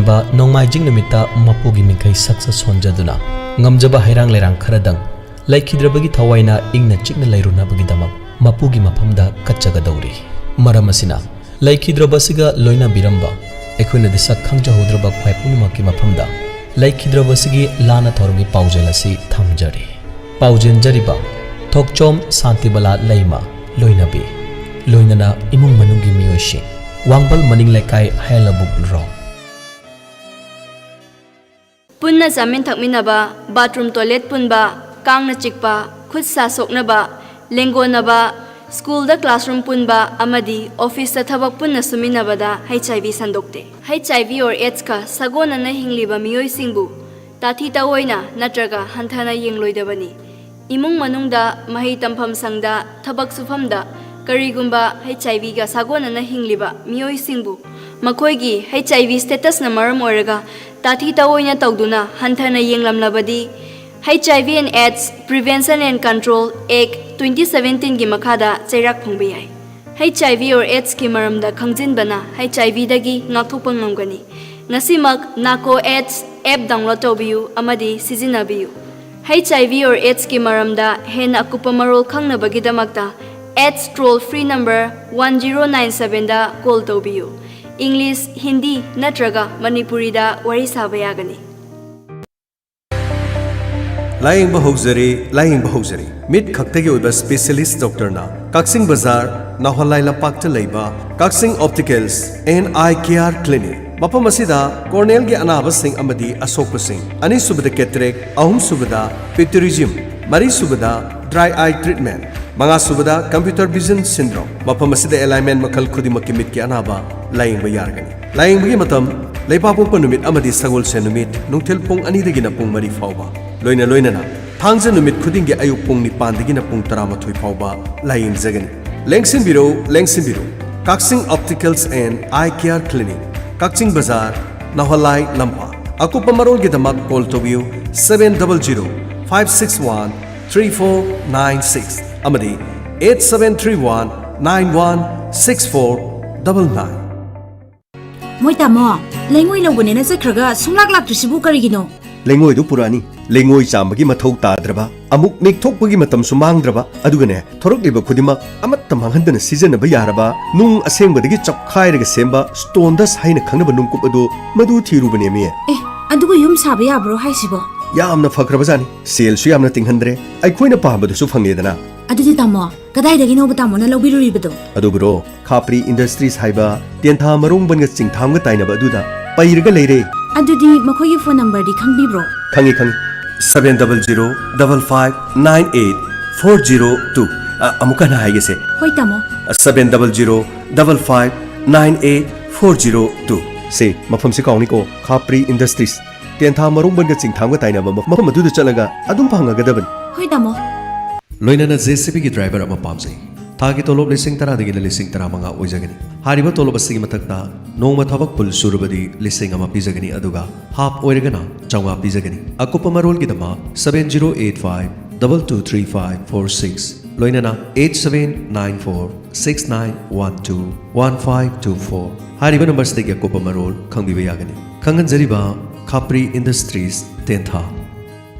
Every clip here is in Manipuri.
ꯂꯣꯏꯁꯤꯟꯕ ꯅꯣꯡꯃꯥꯏꯖꯤꯡ ꯅꯨꯃꯤꯠꯇ ꯃꯄꯨꯒꯤ ꯃꯤꯡꯈꯩ ꯁꯛꯁ ꯁꯣꯟꯖꯗꯨꯅ ꯉꯝꯖꯕ ꯍꯩꯔꯥꯡ ꯂꯩꯔꯥꯡ ꯈꯔꯗꯪ ꯂꯩꯈꯤꯗ꯭ꯔꯕꯒꯤ ꯊꯋꯥꯏꯅ ꯏꯪꯅ ꯆꯤꯛꯅ ꯂꯩꯔꯨꯅꯕꯒꯤꯗꯃꯛ ꯃꯄꯨꯒꯤ ꯃꯐꯝꯗ ꯀꯠꯆꯒꯗꯧꯔꯤ꯫ ꯃꯔꯝ ꯑꯁꯤꯅ ꯂꯩꯈꯤꯗ꯭ꯔꯕꯁꯤꯒ ꯂꯣꯏꯅꯕꯤꯔꯝꯕ ꯑꯩꯈꯣꯏꯅꯗꯤ ꯁꯛ ꯈꯪꯖꯍꯧꯗ꯭ꯔꯕ ꯈ꯭ꯋꯥꯏ ꯄꯨꯝꯅꯃꯛꯀꯤ ꯃꯐꯝꯗ ꯂꯩꯈꯤꯗ꯭ꯔꯕꯁꯤꯒꯤ ꯂꯥꯟꯅ ꯊꯧꯔꯝꯒꯤ ꯄꯥꯎꯖꯦꯜ ꯑꯁꯤ ꯊꯝꯖꯔꯤ꯫ ꯄꯥꯎꯖꯦꯟꯖꯔꯤꯕ ꯊꯣꯛꯆꯣꯝ ꯁꯥꯟꯇꯤꯕꯂꯥ ꯂꯩꯃ ꯂꯣꯏꯅꯕꯤ, ꯂꯣꯏꯅꯅ ꯏꯃꯨꯡ ꯃꯅꯨꯡꯒꯤ ꯃꯤꯑꯣꯏꯁꯤꯡ, ꯋꯥꯡꯕꯜ ꯃꯅꯤꯡ ꯂꯩꯀꯥꯏ ꯍꯌꯦꯜꯂꯕꯨꯛ ꯔꯣꯝ꯫ ꯄꯨꯟꯅ ꯆꯥꯃꯤꯟ ꯊꯛꯃꯤꯟꯅꯕ, ꯕꯥꯊꯔꯨꯝ ꯇꯣꯏꯂꯦꯠ ꯄꯨꯟꯕ, ꯀꯥꯡꯅ ꯆꯤꯛꯄ, ꯈꯨꯠ ꯁꯥ ꯁꯣꯛꯅꯕ, ꯂꯦꯡꯒꯣꯟꯅꯕ, ꯁ꯭ꯀꯨꯜꯗ ꯀ꯭ꯂꯥꯁꯔꯨꯝ ꯄꯨꯟꯕ ꯑꯃꯗꯤ ꯑꯣꯐꯤꯁꯇ ꯊꯕꯛ ꯄꯨꯟꯅ ꯁꯨꯃꯤꯟꯅꯕꯗ HIV ꯁꯟꯗꯣꯛꯇꯦ꯫ HIV ꯑꯣꯔ ꯑꯦꯗꯁꯀ ꯁꯥꯒꯣꯟꯅꯅ ꯍꯤꯡꯂꯤꯕ ꯃꯤꯑꯣꯏꯁꯤꯡꯕꯨ ꯇꯥꯊꯤ ꯇꯥꯑꯣꯏꯅ ꯅꯠꯇ꯭ꯔꯒ ꯍꯟꯊꯅ ꯌꯦꯡꯂꯣꯏꯗꯕꯅꯤ꯫ ꯏꯃꯨꯡ ꯃꯅꯨꯡꯗ, ꯃꯍꯩ ꯇꯝꯐꯝ ꯁꯪꯗ, ꯊꯕꯛ ꯁꯨꯐꯝꯗ ꯀꯔꯤꯒꯨꯝꯕ HIVꯒ ꯁꯥꯒꯣꯟꯅꯅ ꯍꯤꯡꯂꯤꯕ ꯃꯤꯑꯣꯏꯁꯤꯡꯕꯨ ꯃꯈꯣꯏꯒꯤ HIV ꯁ꯭ꯇꯦꯇꯁꯅ ꯃꯔꯝ ꯑꯣꯏꯔꯒ ꯇꯥꯊꯤ ꯇꯥꯑꯣꯏꯅ ꯇꯧꯗꯨꯅ ꯍꯟꯊꯅ ꯌꯦꯡꯂꯝꯂꯕꯗꯤ HIV and AIDS Prevention and Control Act 2017ꯒꯤ ꯃꯈꯥꯗ ꯆꯩꯔꯥꯛ ꯐꯪꯕ ꯌꯥꯏ꯫ HIV or AIDSꯀꯤ ꯃꯔꯝꯗ ꯈꯪꯖꯤꯟꯕꯅ HIVꯗꯒꯤ ꯉꯥꯛꯊꯣꯛꯄ ꯉꯝꯒꯅꯤ꯫ ꯉꯁꯤꯃꯛ NARCO AIDS ꯑꯦꯞ ꯗꯥꯎꯟꯂꯣꯗ ꯇꯧꯕꯤꯌꯨ ꯑꯃꯗꯤ ꯁꯤꯖꯤꯟꯅꯕꯤꯌꯨ꯫ HIV or AIDSꯀꯤ ꯃꯔꯝꯗ ꯍꯦꯟꯅ ꯑꯀꯨꯞꯄ ꯃꯔꯣꯜ ꯈꯪꯅꯕꯒꯤꯗꯃꯛꯇ AIDS ꯇꯣꯜ ꯐ꯭ꯔꯤ ꯅꯝꯕꯔ 1097ꯗ ꯀꯣꯜ ꯇꯧꯕꯤꯌꯨ꯫ ꯏꯪꯂꯤꯁ, ꯍꯤꯟꯗꯤ ꯅꯠꯇ꯭ꯔꯒ ꯃꯅꯤꯄꯨꯔꯤꯗ ꯋꯥꯔꯤ ꯁꯥꯕ ꯌꯥꯒꯅꯤ꯫ ꯂꯥꯌꯦꯡꯕ ꯍꯧꯖꯔꯤ ꯃꯤꯠ ꯈꯛꯇꯒꯤ ꯑꯣꯏꯕ ꯁ꯭ꯄꯦꯁꯤꯌꯦꯂꯤꯁꯠ ꯗꯣꯛꯇꯔꯅ ꯀꯛꯆꯤꯡ ꯕꯖꯥꯔ ꯅꯥꯎꯍꯜꯂꯥꯏ ꯂꯝꯄꯥꯛꯇ ꯂꯩꯕ ꯀꯛꯆꯤꯡ ꯑꯣꯞꯇꯤꯀꯦꯜꯁ ꯑꯦꯟ ꯑꯥꯏ ꯀꯦꯌꯔ ꯀ꯭ꯂꯤꯅꯤꯛ꯫ ꯃꯐꯝ ꯑꯁꯤꯗ ꯀꯣꯔꯅꯦꯜꯒꯤ ꯑꯅꯥꯕꯁꯤꯡ ꯑꯃꯗꯤ ꯑꯁꯣꯛꯄꯁꯤꯡ, ꯑꯅꯤꯁꯨꯕꯗ ꯀꯦꯇꯔꯦꯛ, ꯑꯍꯨꯝꯁꯨꯕꯗ ꯄꯤꯛꯇꯨꯔꯤꯖꯝ, ꯃꯔꯤꯁꯨꯕꯗ ꯗ꯭ꯔꯥꯏ ꯑꯥꯏ ꯇ꯭ꯔꯤꯠꯃꯦꯟ, ꯃꯉꯥꯁꯨꯕꯗ ꯀꯝꯄ꯭ꯌꯨꯇꯔ ꯚꯤꯖꯟ ꯁꯤꯟꯗ꯭ꯔꯣꯝ꯫ ꯃꯐꯝ ꯑꯁꯤꯗ ꯑꯦꯂꯥꯏꯟꯃꯦꯟ ꯃꯈꯜ ꯈꯨꯗꯤꯡꯃꯛꯀꯤ ꯃꯤꯠꯀꯤ ꯑꯅꯥꯕ ꯂꯥꯌꯦꯡꯕ ꯌꯥꯔꯒꯅꯤ꯫ ꯂꯥꯌꯦꯡꯕꯒꯤ ꯃꯇꯝ ꯂꯩꯕꯥꯛꯄꯣꯛꯄ ꯅꯨꯃꯤꯠ ꯑꯃꯗꯤ ꯁꯒꯣꯜꯁꯦꯟ ꯅꯨꯃꯤꯠ ꯅꯨꯡꯊꯤꯜ ꯄꯨꯡ 2ꯗꯒꯤꯅ ꯄꯨꯡ 4 ꯐꯥꯎꯕ, ꯂꯣꯏꯅꯅ ꯊꯥꯡꯖ ꯅꯨꯃꯤꯠ ꯈꯨꯗꯤꯡꯒꯤ ꯑꯌꯨꯛ ꯄꯨꯡ 9ꯗꯒꯤꯅ ꯄꯨꯡ 11 ꯐꯥꯎꯕ ꯂꯥꯌꯦꯡꯖꯒꯅꯤ꯫ ꯂꯦꯡꯁꯤꯟꯕꯤꯔꯧ ꯀꯛꯆꯤꯡ ꯑꯣꯞꯇꯤꯀꯦꯜꯁ ꯑꯦꯟ ꯑꯥꯏ ꯀꯦꯌꯔ ꯀ꯭ꯂꯤꯅꯤꯛ, ꯀꯛꯆꯤꯡ ꯕꯖꯥꯔ ꯅꯥꯎꯍꯜꯂꯥꯏ ꯂꯝꯄꯥꯛ꯫ ꯑꯀꯨꯞꯄ ꯃꯔꯣꯜꯒꯤꯗꯃꯛ ꯀꯣꯜ ꯇꯧꯕꯤꯌꯨ 700-561-3496 ꯑꯃꯗꯤ 8731-916499꯫ ꯃꯣꯏ ꯇꯥꯃꯣ, ꯂꯩꯉꯣꯏ ꯂꯧꯕꯅꯦꯅ ꯆꯠꯈ꯭ꯔꯒ ꯁꯨꯡꯂꯥꯛ ꯂꯥꯛꯇ꯭ꯔꯤꯁꯤꯕꯨ ꯀꯔꯤꯒꯤꯅꯣ? ꯂꯩꯉꯣꯏꯗꯨ ꯄꯨꯔꯛꯑꯅꯤ, ꯂꯩꯉꯣꯏ ꯆꯥꯝꯕꯒꯤ ꯃꯊꯧ ꯇꯥꯗ꯭ꯔꯕ, ꯑꯃꯨꯛ ꯅꯤꯛꯊꯣꯛꯄꯒꯤ ꯃꯇꯝꯁꯨ ꯃꯥꯡꯗ꯭ꯔꯕ, ꯑꯗꯨꯒꯅꯦ ꯊꯣꯔꯛꯂꯤꯕ ꯈꯨꯗꯤꯡꯃꯛ ꯑꯃꯠꯇ ꯃꯥꯡꯍꯟꯗꯅ ꯁꯤꯖꯤꯟꯅꯕ ꯌꯥꯔꯕ ꯅꯨꯡ ꯑꯁꯦꯡꯕꯗꯒꯤ ꯆꯞꯈꯥꯏꯔꯒ ꯁꯦꯝꯕ ꯁ꯭ꯇꯣꯟ ꯗꯁ ꯍꯥꯏꯅ ꯈꯪꯅꯕ ꯅꯨꯡꯀꯨꯞ ꯑꯗꯨ ꯃꯗꯨ ꯊꯤꯔꯨꯕꯅꯦꯃꯤ꯫ ꯑꯗꯨꯒ ꯌꯨꯝ ꯁꯥꯕ ꯌꯥꯕ꯭ꯔꯣ ꯍꯥꯏꯁꯤꯕꯣ? ꯌꯥꯝꯅ ꯐꯈ꯭ꯔꯕꯖꯥꯠꯅꯤ, ꯁꯦꯜꯁꯨ ꯌꯥꯝꯅ ꯇꯤꯡꯍꯟꯗ꯭ꯔꯦ, ꯑꯩꯈꯣꯏꯅ ꯄꯥꯝꯕꯗꯨꯁꯨ ꯐꯪꯉꯦꯗꯅ꯫ ꯑꯗꯨꯗꯤ ꯇꯥꯃꯣ, ꯀꯗꯥꯏꯗꯒꯤꯅꯣꯕ ꯇꯥꯃꯣꯅ ꯂꯧꯕꯤꯔꯨꯔꯤꯕꯗꯣ? ꯑꯗꯨꯕꯨꯔꯣ, ꯈꯥꯄ꯭ꯔꯤ ꯏꯟꯗꯁꯇ꯭ꯔꯤꯁ ꯍꯥꯏꯕ ꯇꯦꯟꯊꯥ ꯃꯔꯣꯡꯕꯟꯒ ꯆꯤꯡꯊꯥꯝꯒ ꯇꯥꯏꯅꯕ ꯑꯗꯨꯗ ꯄꯩꯔꯒ ꯂꯩꯔꯦ꯫ ꯑꯗꯨꯗꯤ ꯃꯈꯣꯏꯒꯤ ꯐꯣꯟ ꯅꯝꯕꯔꯗꯤ ꯈꯪꯕꯤꯕ꯭ꯔో? ꯈꯪꯉꯤ 700-5598-402 ꯑꯃꯨꯛꯀ ꯍꯟꯅ ꯍꯥꯏꯒꯦꯁꯦ꯫ ꯍꯣꯏ ꯇꯥꯃꯣ, 700-5598-402 ꯁꯦ ꯃꯐꯝꯁꯤ ꯀꯥꯎꯅꯤꯀꯣ, ꯈꯥꯄ꯭ꯔꯤ ꯏꯟꯗꯁꯇ꯭ꯔꯤꯁ ꯇꯦꯟꯊꯥ ꯃꯔꯣꯡꯕꯟꯒ ꯆꯤꯡꯊꯥꯝꯒ ꯇꯥꯏꯅꯕ ꯃꯐꯝ ꯑꯗꯨꯗ ꯆꯠꯂꯒ ꯑꯗꯨꯝ ꯐꯪꯉꯒꯗꯕꯅꯤ꯫ ꯍꯣꯏ ꯇꯥꯃꯣ꯫ ꯂꯣꯏꯅꯅ JCBꯒꯤ ꯗ꯭ꯔꯥꯏꯚꯔ ꯑꯃ ꯄꯥꯝꯖꯩ꯫ ꯊꯥꯒꯤ ꯇꯣꯂꯣꯞ 10,000ꯗꯒꯤꯅ 15,000 ꯑꯣꯏꯖꯒꯅꯤ꯫ ꯍꯥꯏꯔꯤꯕ ꯇꯣꯂꯣꯞ ꯑꯁꯤꯒꯤ ꯃꯊꯛꯇ ꯅꯣꯡꯃ ꯊꯕꯛ ꯄꯨꯜ ꯁꯨꯔꯕꯗꯤ 1,000 ꯄꯤꯖꯒꯅꯤ, ꯑꯗꯨꯒ ꯍꯥꯞ ꯑꯣꯏꯔꯒꯅ 900 ꯄꯤꯖꯒꯅꯤ꯫ ꯑꯀꯨꯞꯄ ꯃꯔꯣꯜꯒꯤꯗꯃꯛ 7085-223546, ꯂꯣꯏꯅꯅ 879469121524 ꯍꯥꯏꯔꯤꯕ ꯅꯝꯕꯔꯁꯤꯗꯒꯤ ꯑꯀꯨꯞꯄ ꯃꯔꯣꯜ ꯈꯪꯕꯤꯕ ꯌꯥꯒꯅꯤ꯫ ꯈꯪꯍꯟꯖꯔꯤꯕ ꯈꯥꯄ꯭ꯔꯤ ꯏꯟꯗꯁꯇ꯭ꯔꯤꯁ ꯇꯦꯟꯊꯥ꯫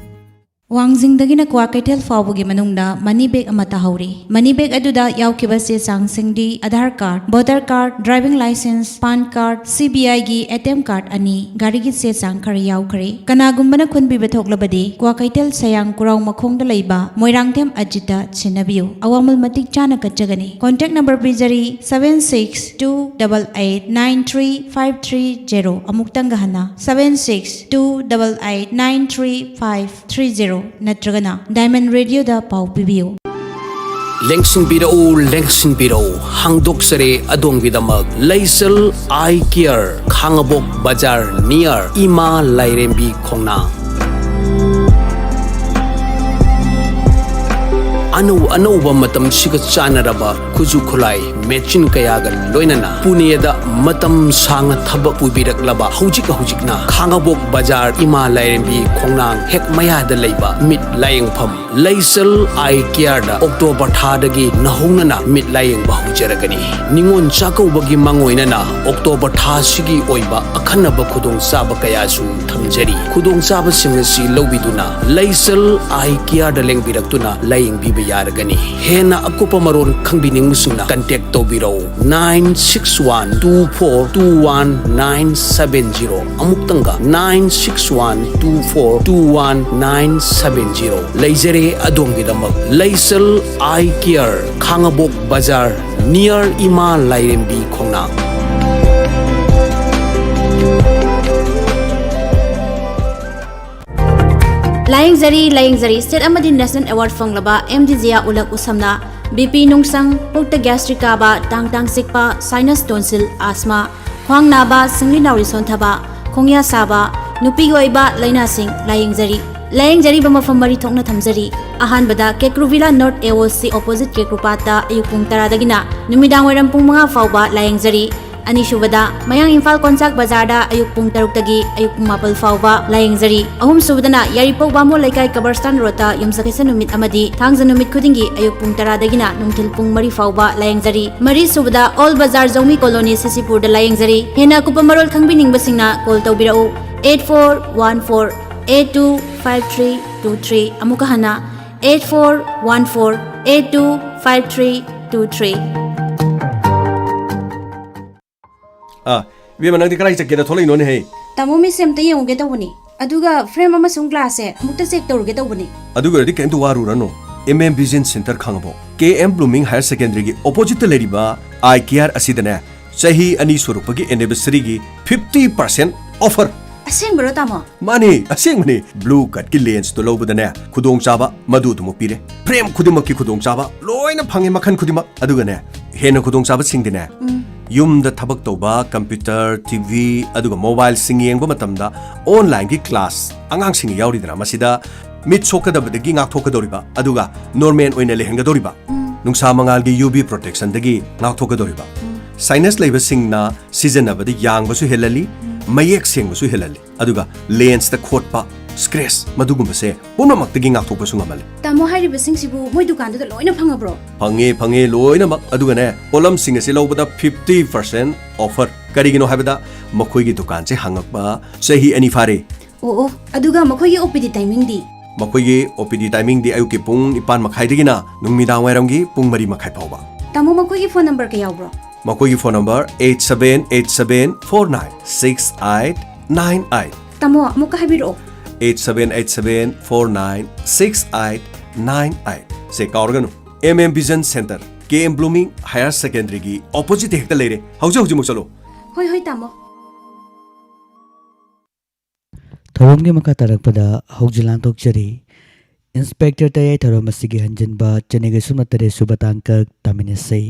ꯋꯥꯡꯖꯤꯡꯗꯒꯤꯅ ꯀ꯭ꯋꯥ ꯀꯩꯊꯦꯜ ꯐꯥꯎꯕꯒꯤ ꯃꯅꯨꯡꯗ ꯃꯅꯤ ꯕꯦꯒ ꯑꯃ ꯇꯥꯍꯧꯔꯤ꯫ ꯃꯅꯤ ꯕꯦꯒ ꯑꯗꯨꯗ ꯌꯥꯎꯈꯤꯕ ꯆꯦ ꯆꯥꯡꯁꯤꯡꯗꯤ Aadhaar card, voter card, driving licence, PAN card, CBIꯒꯤ ATM ꯀꯥꯔꯗ 2, ꯒꯥꯔꯤꯒꯤ ꯆꯦ ꯆꯥꯡ ꯈꯔ ꯌꯥꯎꯈ꯭ꯔꯦ꯫ ꯀꯅꯥꯒꯨꯝꯕꯅ ꯈꯨꯟꯕꯤꯕ ꯊꯣꯛꯂꯕꯗꯤ ꯀ꯭ꯋꯥ ꯀꯩꯊꯦꯜ ꯁꯌꯥꯡ ꯀꯨꯔꯥꯎ ꯃꯈꯣꯡꯗ ꯂꯩꯕ ꯃꯣꯏꯔꯥꯡꯊꯦꯝ ꯑꯖꯤꯠꯇ ꯁꯤꯟꯅꯕꯤꯌꯨ, ꯑꯋꯥꯃꯜ ꯃꯇꯤꯛ ꯆꯥꯅ ꯀꯠꯆꯒꯅꯤ꯫ ꯀꯣꯟꯇꯦꯛ ꯅꯝꯕꯔ ꯄꯤꯖꯔꯤ 7628893530 ꯑꯃꯨꯛꯇꯪꯒ ꯍꯟꯅ 7628893530 ꯅꯠꯇ꯭ꯔꯒꯅ ꯗꯥꯏꯃꯟ ꯔꯦꯗꯤꯑꯣꯗ ꯄꯥꯎ ꯄꯤꯕꯤꯌꯨ꯫ ꯂꯦꯡꯁꯤꯟꯕꯤꯔꯛꯎ ꯍꯥꯡꯗꯣꯛꯆꯔꯦ ꯑꯗꯣꯝꯒꯤꯗꯃꯛ ꯂꯩꯁꯜ ꯑꯥꯏ ꯀꯦꯌꯔ, ꯈꯥꯡꯉꯕꯣꯛ ꯕꯖꯥꯔ ꯅꯤꯌꯔ ꯏꯃꯥ ꯂꯥꯏꯔꯦꯝꯕꯤ ꯈꯣꯡꯅꯥꯡ꯫ अनौ अनौबा मतम सिगा चानरबा खुजु खुलाई मेचिन कयागा लोइनना पुनेदा मतम सांग थबक पुबिरकलबा हौजिकना खांगाबोक बाजार इमा लाइरेंबी खोंनांग हेक मयादा लैबा मिट लायंगफम लैसल आई केयारदा अक्टोबर थादगी नहौनना मिट लायंग बहुजरगनी निंगोन चाकौबगी मंगोइनना अक्टोबर थासिगी ओइबा अखन्नबा खुदोंग चाबा कयासु थमजरी खुदोंग चाबसिंग असि लौबिदुना लैसल आई केयारदा लेंबिरक्तुना लायंगबीबा यारगनी हेना अकुपा मरोन खंबिनिंगसुना कांटेक्ट तौबिरो 9612421970 अमुक्तंगा 9612421970 लैजरे अदोंगिदमक लैसल आई केयर खांगाबोक बाजार नियर इमा लाइरेंबी खोंना लायंगजरी स्टेट अमदी नेशनल अवार्ड फंगलबा एमडीजिया उलक उसमना बीपी नुंगसंग पुक्ता गैस्ट्रिक काबा टांग सिकपा साइनस टोंसिल आस्मा ख्वांग नाबा सिंगली नाउरी सोंथबा खोंया साबा नुपी ओइबा लाइनासिंग लायंगजरी मफम मरी थोंना थमजरी अहानबदा केक्रुविला नॉर्थ एओसी ऑपोजिट केक्रुपाता अयुक पुंग 10 दगिना नुमिदांग वरम पुंग 5 फावबा लायंगजरी अनीसुबदा मयांग इम्फाल कोंचाक बाजारदा अयुक पुंग 6 तगी अयुक पुंग 9 फावबा लायंगजरी अहुम सुबदना यारिपोक बामो लेकाय कबरस्तान रोता युमसकेसा नुमित अमदी थांगजा नुमित खुदिंगी अयुक पुंग 10 दगिना नुंथिल पुंग 3 फावबा लायंगजरी मरी सुबदा ऑल बाजार जौमी कॉलोनी सिसिपुरदा लायंगजरी हेना कुपा मरोल खंबिनिंगबसिंगना कॉल तौबिराउ 8414825323 अमुका हना 8414825323 वे मनंग दिकराई चक्के थोलै नोने हे तमो मी सेम ते येंगे तवनी अदुगा फ्रेम अमा सुंग ग्लास है मुक्ता चेक तौरगे तवनी अदुगा रदि केंतु वारुरनो एमएम विजन सेंटर खांगबो केएम ब्लूमिंग हायर सेकेंडरी की ऑपोजिट लेरिबा आई केयर असिदने सही अनि स्वरूपगी एनिवर्सरी की 50% ऑफर असेंग बरो तामो माने असेंग मने ब्लू कट की लेंस तो लोबदने खुदोंग चाबा मधु तुम पीरे फ्रेम खुदिमक की खुदोंग चाबा लोइना फंगे मखन खुदिमक अदुगने हेन खुदोंग चाबा सिंगदिने युमदा थबक तौबा कंप्यूटर टीवी अदुगा मोबाइल सिंग येंगबा मतमदा ऑनलाइन की क्लास अंगांग सिंग यावरिदना मसिदा मिट सोकदबदगी ngakthokaदोरिबा अदुगा नॉर्मल ओइना लेहंगदोरिबा नुंसा मंगालगी यूवी प्रोटेक्शन दगी ngakthokaदोरिबा साइनस लेबा सिंगना सीजनबदि यांगबसु हेलली मयेक सेंगबसु हेलली अदुगा लेंस द खोटपा स्क्रैच मदुगुमसे पुनमक्तगी ngakthoकबसु ngमले तामो हाइरि बसिंग सिबु मोय दुकान दो लोइना फंगब्रो फंगे लोइना मक अदुगने पोलम सिंग से लौबदा 50% ऑफर करिगिनो हाबदा मखोइगी दुकान से हंगकबा सही एनी फारे ओ अदुगा मखोइगी ओपीडी टाइमिंग दी मखोइगी ओपीडी टाइमिंग दी अयुके पुंग 9 मखाइ दगिना नुंगमिदांग वाइरंगी पुंग 3 मखाइ फावबा तामो मखोइगी फोन नंबर के यावब्रो मखोइगी फोन नंबर 8787496898 तामो मुका हाबिरो 8787496898 से काउरगनु MM vision centre KM blooming higher secondary की ऑपोजिट हेक्ता लेरे हौजे मुक चलो होय तामो थौरमगे मका तारकपदा हौजिलान तोकचरी इंस्पेक्टर तयाई थौरम असिगी हंजनबा चनेगे सुमतरे सुबतांक तामिनेसै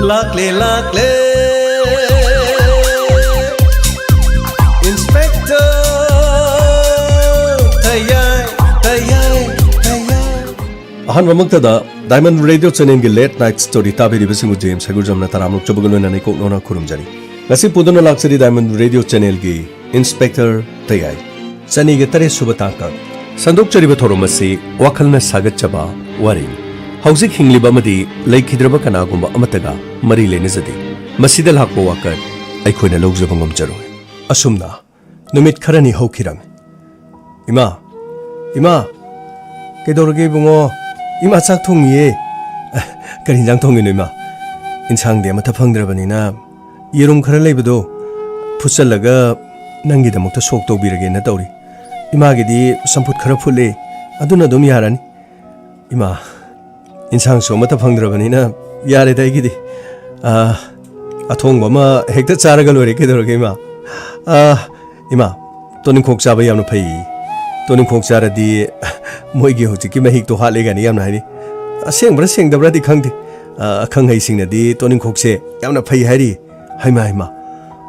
लाकले इंस्पेक्टर अहन ममक्तदा डायमंड रेडियो चैनल की लेट नाइट स्टोरी ताबिरिबसिंगु जेम्स हगुरजमना तरामुक चबगलोना कोकनोना खुरुमजरी ngasi puduna laksari diamond radio channel gi inspector tayai chani ge tare subataka sandok chariba thoromasi wakhalna sagat chaba wari haujik hingliba madi laikhidraba kana gumba amataga mari lene jade masida lakpo wakar aikhoina logjaba ngomjaro asumna numit kharani hokhiram ima kedorge bungo ima chak thongiye kari jang thongino ima insang de mata phangdrabani na येरुम खरा लेबदो फुसलगा नंगी दमक्ता सोक तौबिरगे न तौरी इमागिदी संपुत खरा फुले अदुना दुम यारानी इमा इंसांग सो मता फंगद्रबनिना यारे दाइगिदी अथोंग बमा हेक्ता चारगा लोरे केदरगे इमा तोनिं खोक चाबा यामनो फै तोनिं खोक चारदी मोइगे होजिकी महिक तो हालेगानी यामना हाइनी असेंगब्रा सेंगदब्रादी खंगदे अखंग हैसिंगनदी तोनिं खोकसे यामना फै हाइरी हाइमा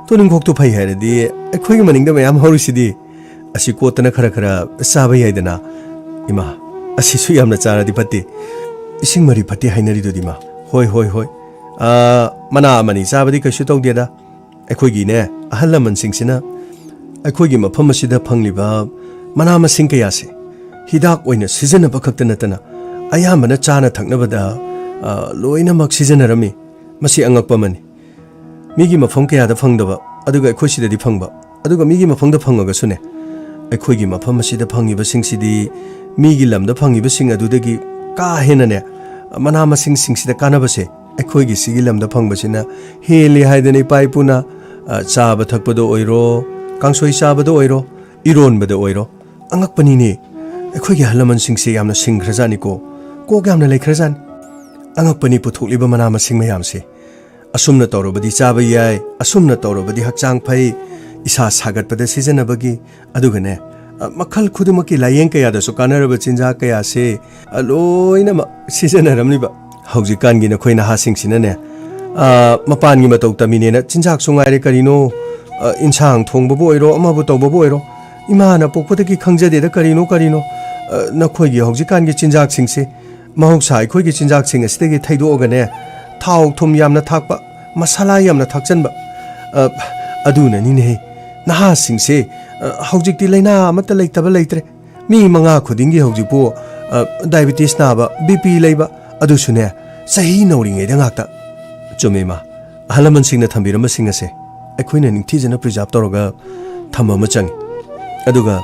तोनिं खोक तो फै हाइरदी अखोइगे मनिंगदा मयाम हौरिसिदी ꯑꯁꯤ ꯀꯣꯠꯇꯅ ꯈꯔ ꯈꯔ ꯆꯥꯕ ꯌꯥꯏꯗꯅ ꯏꯃꯥ ꯑꯁꯤꯁꯨ ꯌꯥꯝꯅ ꯆꯥꯔꯗꯤ ꯐꯠꯇꯦ ꯏꯁꯤꯡ ꯃꯔꯤ ꯐꯠꯇꯦ ꯍꯥꯏꯅꯔꯤꯗꯨꯗꯤ ꯏꯃꯥ ꯍꯣꯏ ꯍꯣꯏ ꯍꯣꯏ ꯃꯅꯥ ꯑꯃꯅꯤ ꯆꯥꯕꯗꯤ ꯀꯩꯁꯨ ꯇꯧꯗꯦꯗ ꯑꯩꯈꯣꯏꯒꯤꯅꯦ ꯑꯍꯜ ꯂꯃꯟꯁꯤꯡꯁꯤꯅ ꯑꯩꯈꯣꯏꯒꯤ ꯃꯐꯝ ꯑꯁꯤꯗ ꯐꯪꯂꯤꯕ ꯃꯅꯥ ꯃꯁꯤꯡ ꯀꯌꯥꯁꯦ ꯍꯤꯗꯥꯛ ꯑꯣꯏꯅ ꯁꯤꯖꯤꯟꯅꯕ ꯈꯛꯇ ꯅꯠꯇꯅ ꯑꯌꯥꯝꯕꯅ ꯆꯥꯅ ꯊꯛꯅꯕꯗ ꯂꯣꯏꯅꯃꯛ ꯁꯤꯖꯤꯟꯅꯔꯝꯃꯤ ꯃꯁꯤ ꯑꯉꯛꯄ ꯑꯃꯅꯤ ꯃꯤꯒꯤ ꯃꯐꯝ ꯀꯌꯥꯗ ꯐꯪꯗꯕ ꯑꯗꯨꯒ ꯑꯩꯈꯣꯏ ꯁꯤꯗꯗꯤ ꯐꯪꯕ ꯑꯗꯨꯒ ꯃꯤꯒꯤ ꯃꯐꯝꯗ ꯐꯪꯉꯒꯁꯨꯅꯦ ꯑꯩꯈꯣꯏꯒꯤ ꯃꯐꯝ ꯑꯁꯤꯗ ꯐꯪꯉꯤꯕꯁꯤꯡꯁꯤꯗꯤ ꯃꯤꯒꯤ ꯂꯝꯗ ꯐꯪꯉꯤꯕꯁꯤꯡ ꯑꯗꯨꯗꯒꯤ ꯀꯥ ꯍꯦꯟꯅꯅꯦ ꯃꯅꯥ ꯃꯁꯤꯡꯁꯤꯡꯁꯤꯗ ꯀꯥꯟꯅꯕꯁꯦ ꯑꯩꯈꯣꯏꯒꯤ ꯁꯤꯒꯤ ꯂꯝꯗ ꯐꯪꯕꯁꯤꯅ ꯍꯦꯜꯂꯤ ꯍꯥꯏꯗꯅ ꯏꯄꯥ ꯏꯄꯨꯅ ꯆꯥꯕ ꯊꯛꯄꯗ ꯑꯣꯏꯔꯣ ꯀꯥꯡꯁꯣꯏ ꯆꯥꯕꯗ ꯑꯣꯏꯔꯣ ꯏꯔꯣꯟꯕꯗ ꯑꯣꯏꯔꯣ ꯑꯉꯛꯄꯅꯤꯅꯦ ꯑꯩꯈꯣꯏꯒꯤ ꯑꯍꯜ ꯂꯃꯟꯁꯤꯡꯁꯦ ꯌꯥꯝꯅ ꯁꯤꯡꯈ꯭ꯔꯖꯥꯠꯅꯤꯀꯣ ꯀꯣꯛ ꯌꯥꯝꯅ ꯂꯩꯈ꯭ꯔꯖꯥꯠꯅꯤ ꯑꯉꯛꯄꯅꯤ ꯄꯨꯊꯣꯛꯂꯤꯕ ꯃꯅꯥ ꯃꯁꯤꯡ ꯃꯌꯥꯝꯁꯦ ꯑꯁꯨꯝꯅ ꯇꯧꯔꯕꯗꯤ ꯆꯥꯕ ꯌꯥꯏ ꯑꯁꯨꯝꯅ ꯇꯧꯔꯕꯗꯤ ꯍꯛꯆꯥꯡ ꯐꯩ ꯏꯁꯥ ꯁꯥꯒꯠꯄꯗ ꯁꯤꯖꯤꯟꯅꯕꯒꯤ ꯑꯗꯨꯒꯅꯦ ꯃꯈꯜ ꯈꯨꯗꯤꯡꯃꯛꯀꯤ ꯂꯥꯌꯦꯡ ꯀꯌꯥꯗꯁꯨ ꯀꯥꯟꯅꯔꯕ ꯆꯤꯟꯖꯥꯛ ꯀꯌꯥꯁꯦ ꯂꯣꯏꯅꯃꯛ ꯁꯤꯖꯤꯟꯅꯔꯝꯂꯤꯕ ꯍꯧꯖꯤꯛꯀꯥꯟꯒꯤ ꯅꯈꯣꯏ ꯅꯍꯥꯁꯤꯡꯁꯤꯅꯅꯦ ꯃꯄꯥꯟꯒꯤ ꯃꯇꯧ ꯇꯝꯃꯤꯅꯦꯅ ꯆꯤꯟꯖꯥꯛꯁꯨ ꯉꯥꯏꯔꯦ ꯀꯔꯤꯅೋ ꯏꯟꯁꯥꯡ ꯊꯣꯡꯕꯕꯨ ꯑꯣꯏꯔꯣ ꯑꯃꯕꯨ ꯇꯧꯕꯕꯨ ꯑꯣꯏꯔꯣ ꯏꯃꯥꯅ ꯄꯣꯛꯄꯗꯒꯤ ꯈꯪꯖꯗꯦꯗ ꯀꯔꯤꯅꯣ ꯅꯈꯣꯏꯒꯤ ꯍꯧꯖꯤꯛꯀꯥꯟꯒꯤ ꯆꯤꯟꯖꯥꯛꯁꯤꯡꯁꯦ ꯃꯍꯧꯁꯥ ꯑꯩꯈꯣꯏꯒꯤ ꯆꯤꯟꯖꯥꯛꯁꯤꯡ ꯑꯁꯤꯗꯒꯤ ꯊꯩꯗꯣꯛꯑꯒꯅꯦ ꯊꯥꯎ ꯊꯨꯝ ꯌꯥꯝꯅ ꯊꯥꯛꯄ ꯃꯁꯥꯂꯥ ꯌꯥꯝꯅ ꯊꯥꯛꯆꯟꯕ ꯑꯗꯨꯅꯅꯤꯅꯦ ꯅꯍꯥꯁꯤꯡꯁꯦ ꯍꯧꯖꯤꯛꯇꯤ ꯂꯩꯅꯥ ꯑꯃꯠꯇ ꯂꯩꯇꯕ ꯂꯩꯇ꯭ꯔꯦ ꯃꯤ 5 ꯈꯨꯗꯤꯡꯒꯤ ꯍꯧꯖꯤꯛꯄꯨ ꯗꯥꯏꯕꯤꯇꯤꯁ ꯅꯥꯕ BP ꯂꯩꯕ ꯑꯗꯨꯁꯨꯅꯦ ꯆꯍꯤ ꯅꯧꯔꯤꯉꯩꯗ ꯉꯥꯛꯇ ꯆꯨꯝꯃꯦ ꯏꯃꯥ ꯑꯍꯜ ꯂꯃꯟꯁꯤꯡꯅ ꯊꯝꯕꯤꯔꯝꯕꯁꯤꯡ ꯑꯁꯦ ꯑꯩꯈꯣꯏꯅ ꯅꯤꯡꯊꯤꯖꯅ ꯄ꯭ꯔꯤꯖꯥꯕ ꯇꯧꯔꯒ ꯊꯝꯕ ꯑꯃ ꯆꯪꯉꯤ ꯑꯗꯨꯒ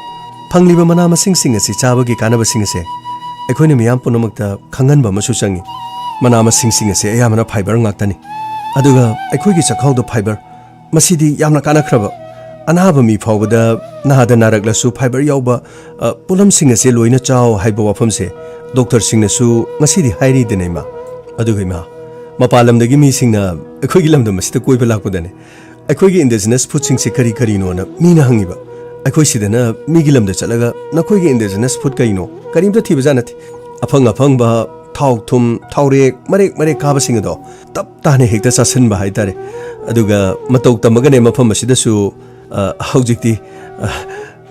ꯐꯪꯂꯤꯕ ꯃꯅꯥ ꯃꯁꯤꯡꯁꯤꯡ ꯑꯁꯤ ꯆꯥꯕꯒꯤ ꯀꯥꯟꯅꯕꯁꯤꯡ ꯑꯁꯦ ꯑꯩꯈꯣꯏꯅ ꯃꯤꯌꯥꯝ ꯄꯨꯝꯅꯃꯛꯇ ꯈꯪꯍꯟꯕ ꯑꯃꯁꯨ ꯆꯪꯉꯤ ꯃꯅꯥ ꯃꯁꯤꯡꯁꯤꯡ ꯑꯁꯦ ꯑꯌꯥꯝꯕꯅ ꯐꯥꯏꯕꯔ ꯉꯥꯛꯇꯅꯤ ꯑꯗꯨꯒ ꯑꯩꯈꯣꯏꯒꯤ ꯆꯈꯥꯎꯗ ꯐꯥꯏꯕꯔ ꯃꯁꯤꯗꯤ ꯌꯥꯝꯅ ꯀꯥꯟꯅꯈ꯭ꯔꯕ ꯑꯅꯥꯕ ꯃꯤ ꯐꯥꯎꯕꯗ ꯅꯥꯗ ꯅꯥꯔꯛꯂꯁꯨ ꯐꯥꯏꯕꯔ ꯌꯥꯎꯕ ꯄꯣꯠꯂꯝꯁꯤꯡ ꯑꯁꯦ ꯂꯣꯏꯅ ꯆꯥꯎ ꯍꯥꯏꯕ ꯋꯥꯐꯝꯁꯦ ꯗꯣꯛꯇꯔꯁꯤꯡꯅꯁꯨ ꯉꯁꯤꯗꯤ ꯍꯥꯏꯔꯤꯗꯅ ꯏꯃꯥ ꯑꯗꯨꯒ ꯏꯃꯥ ꯃꯄꯥꯟ ꯂꯝꯗꯒꯤ ꯃꯤꯁꯤꯡꯅ ꯑꯩꯈꯣꯏꯒꯤ ꯂꯝꯗꯝ ꯑꯁꯤꯗ ꯀꯣꯏꯕ ꯂꯥꯛꯄꯗꯅꯦ ꯑꯩꯈꯣꯏꯒꯤ ꯏꯟꯗꯤꯖꯤꯅꯁ ꯐꯨꯗꯁꯤꯡꯁꯦ ꯀꯔꯤ ꯀꯔꯤꯅꯣꯅ ꯃꯤꯅ ꯍꯪꯉꯤꯕ ꯑꯩꯈꯣꯏ ꯁꯤꯗꯅ ꯃꯤꯒꯤ ꯂꯝꯗ ꯆꯠꯂꯒ ꯅꯈꯣꯏꯒꯤ ꯏꯟꯗꯤꯖꯤꯅꯁ ꯐꯨꯗ ꯀꯩꯅꯣ ꯀꯔꯤꯝꯇ ꯊꯤꯕꯖꯥꯠ ꯅꯠꯇꯦ ꯑꯐꯪ ꯑꯐꯪꯕ ꯊꯥꯎ ꯊꯨꯝ ꯊꯥꯎꯔꯦꯛ ꯃꯔꯦꯛ ꯀꯥꯕꯁꯤꯡ ꯑꯗꯣ ꯇꯞ ꯇꯥꯅ ꯍꯦꯛꯇ ꯆꯥꯁꯤꯟꯕ ꯍꯥꯏꯇꯥꯔꯦ ꯑꯗꯨꯒ ꯃꯇꯧ ꯇꯝꯃꯒꯅꯦ ꯃꯐꯝ ꯑꯁꯤꯗꯁꯨ ꯍꯧꯖꯤꯛꯇꯤ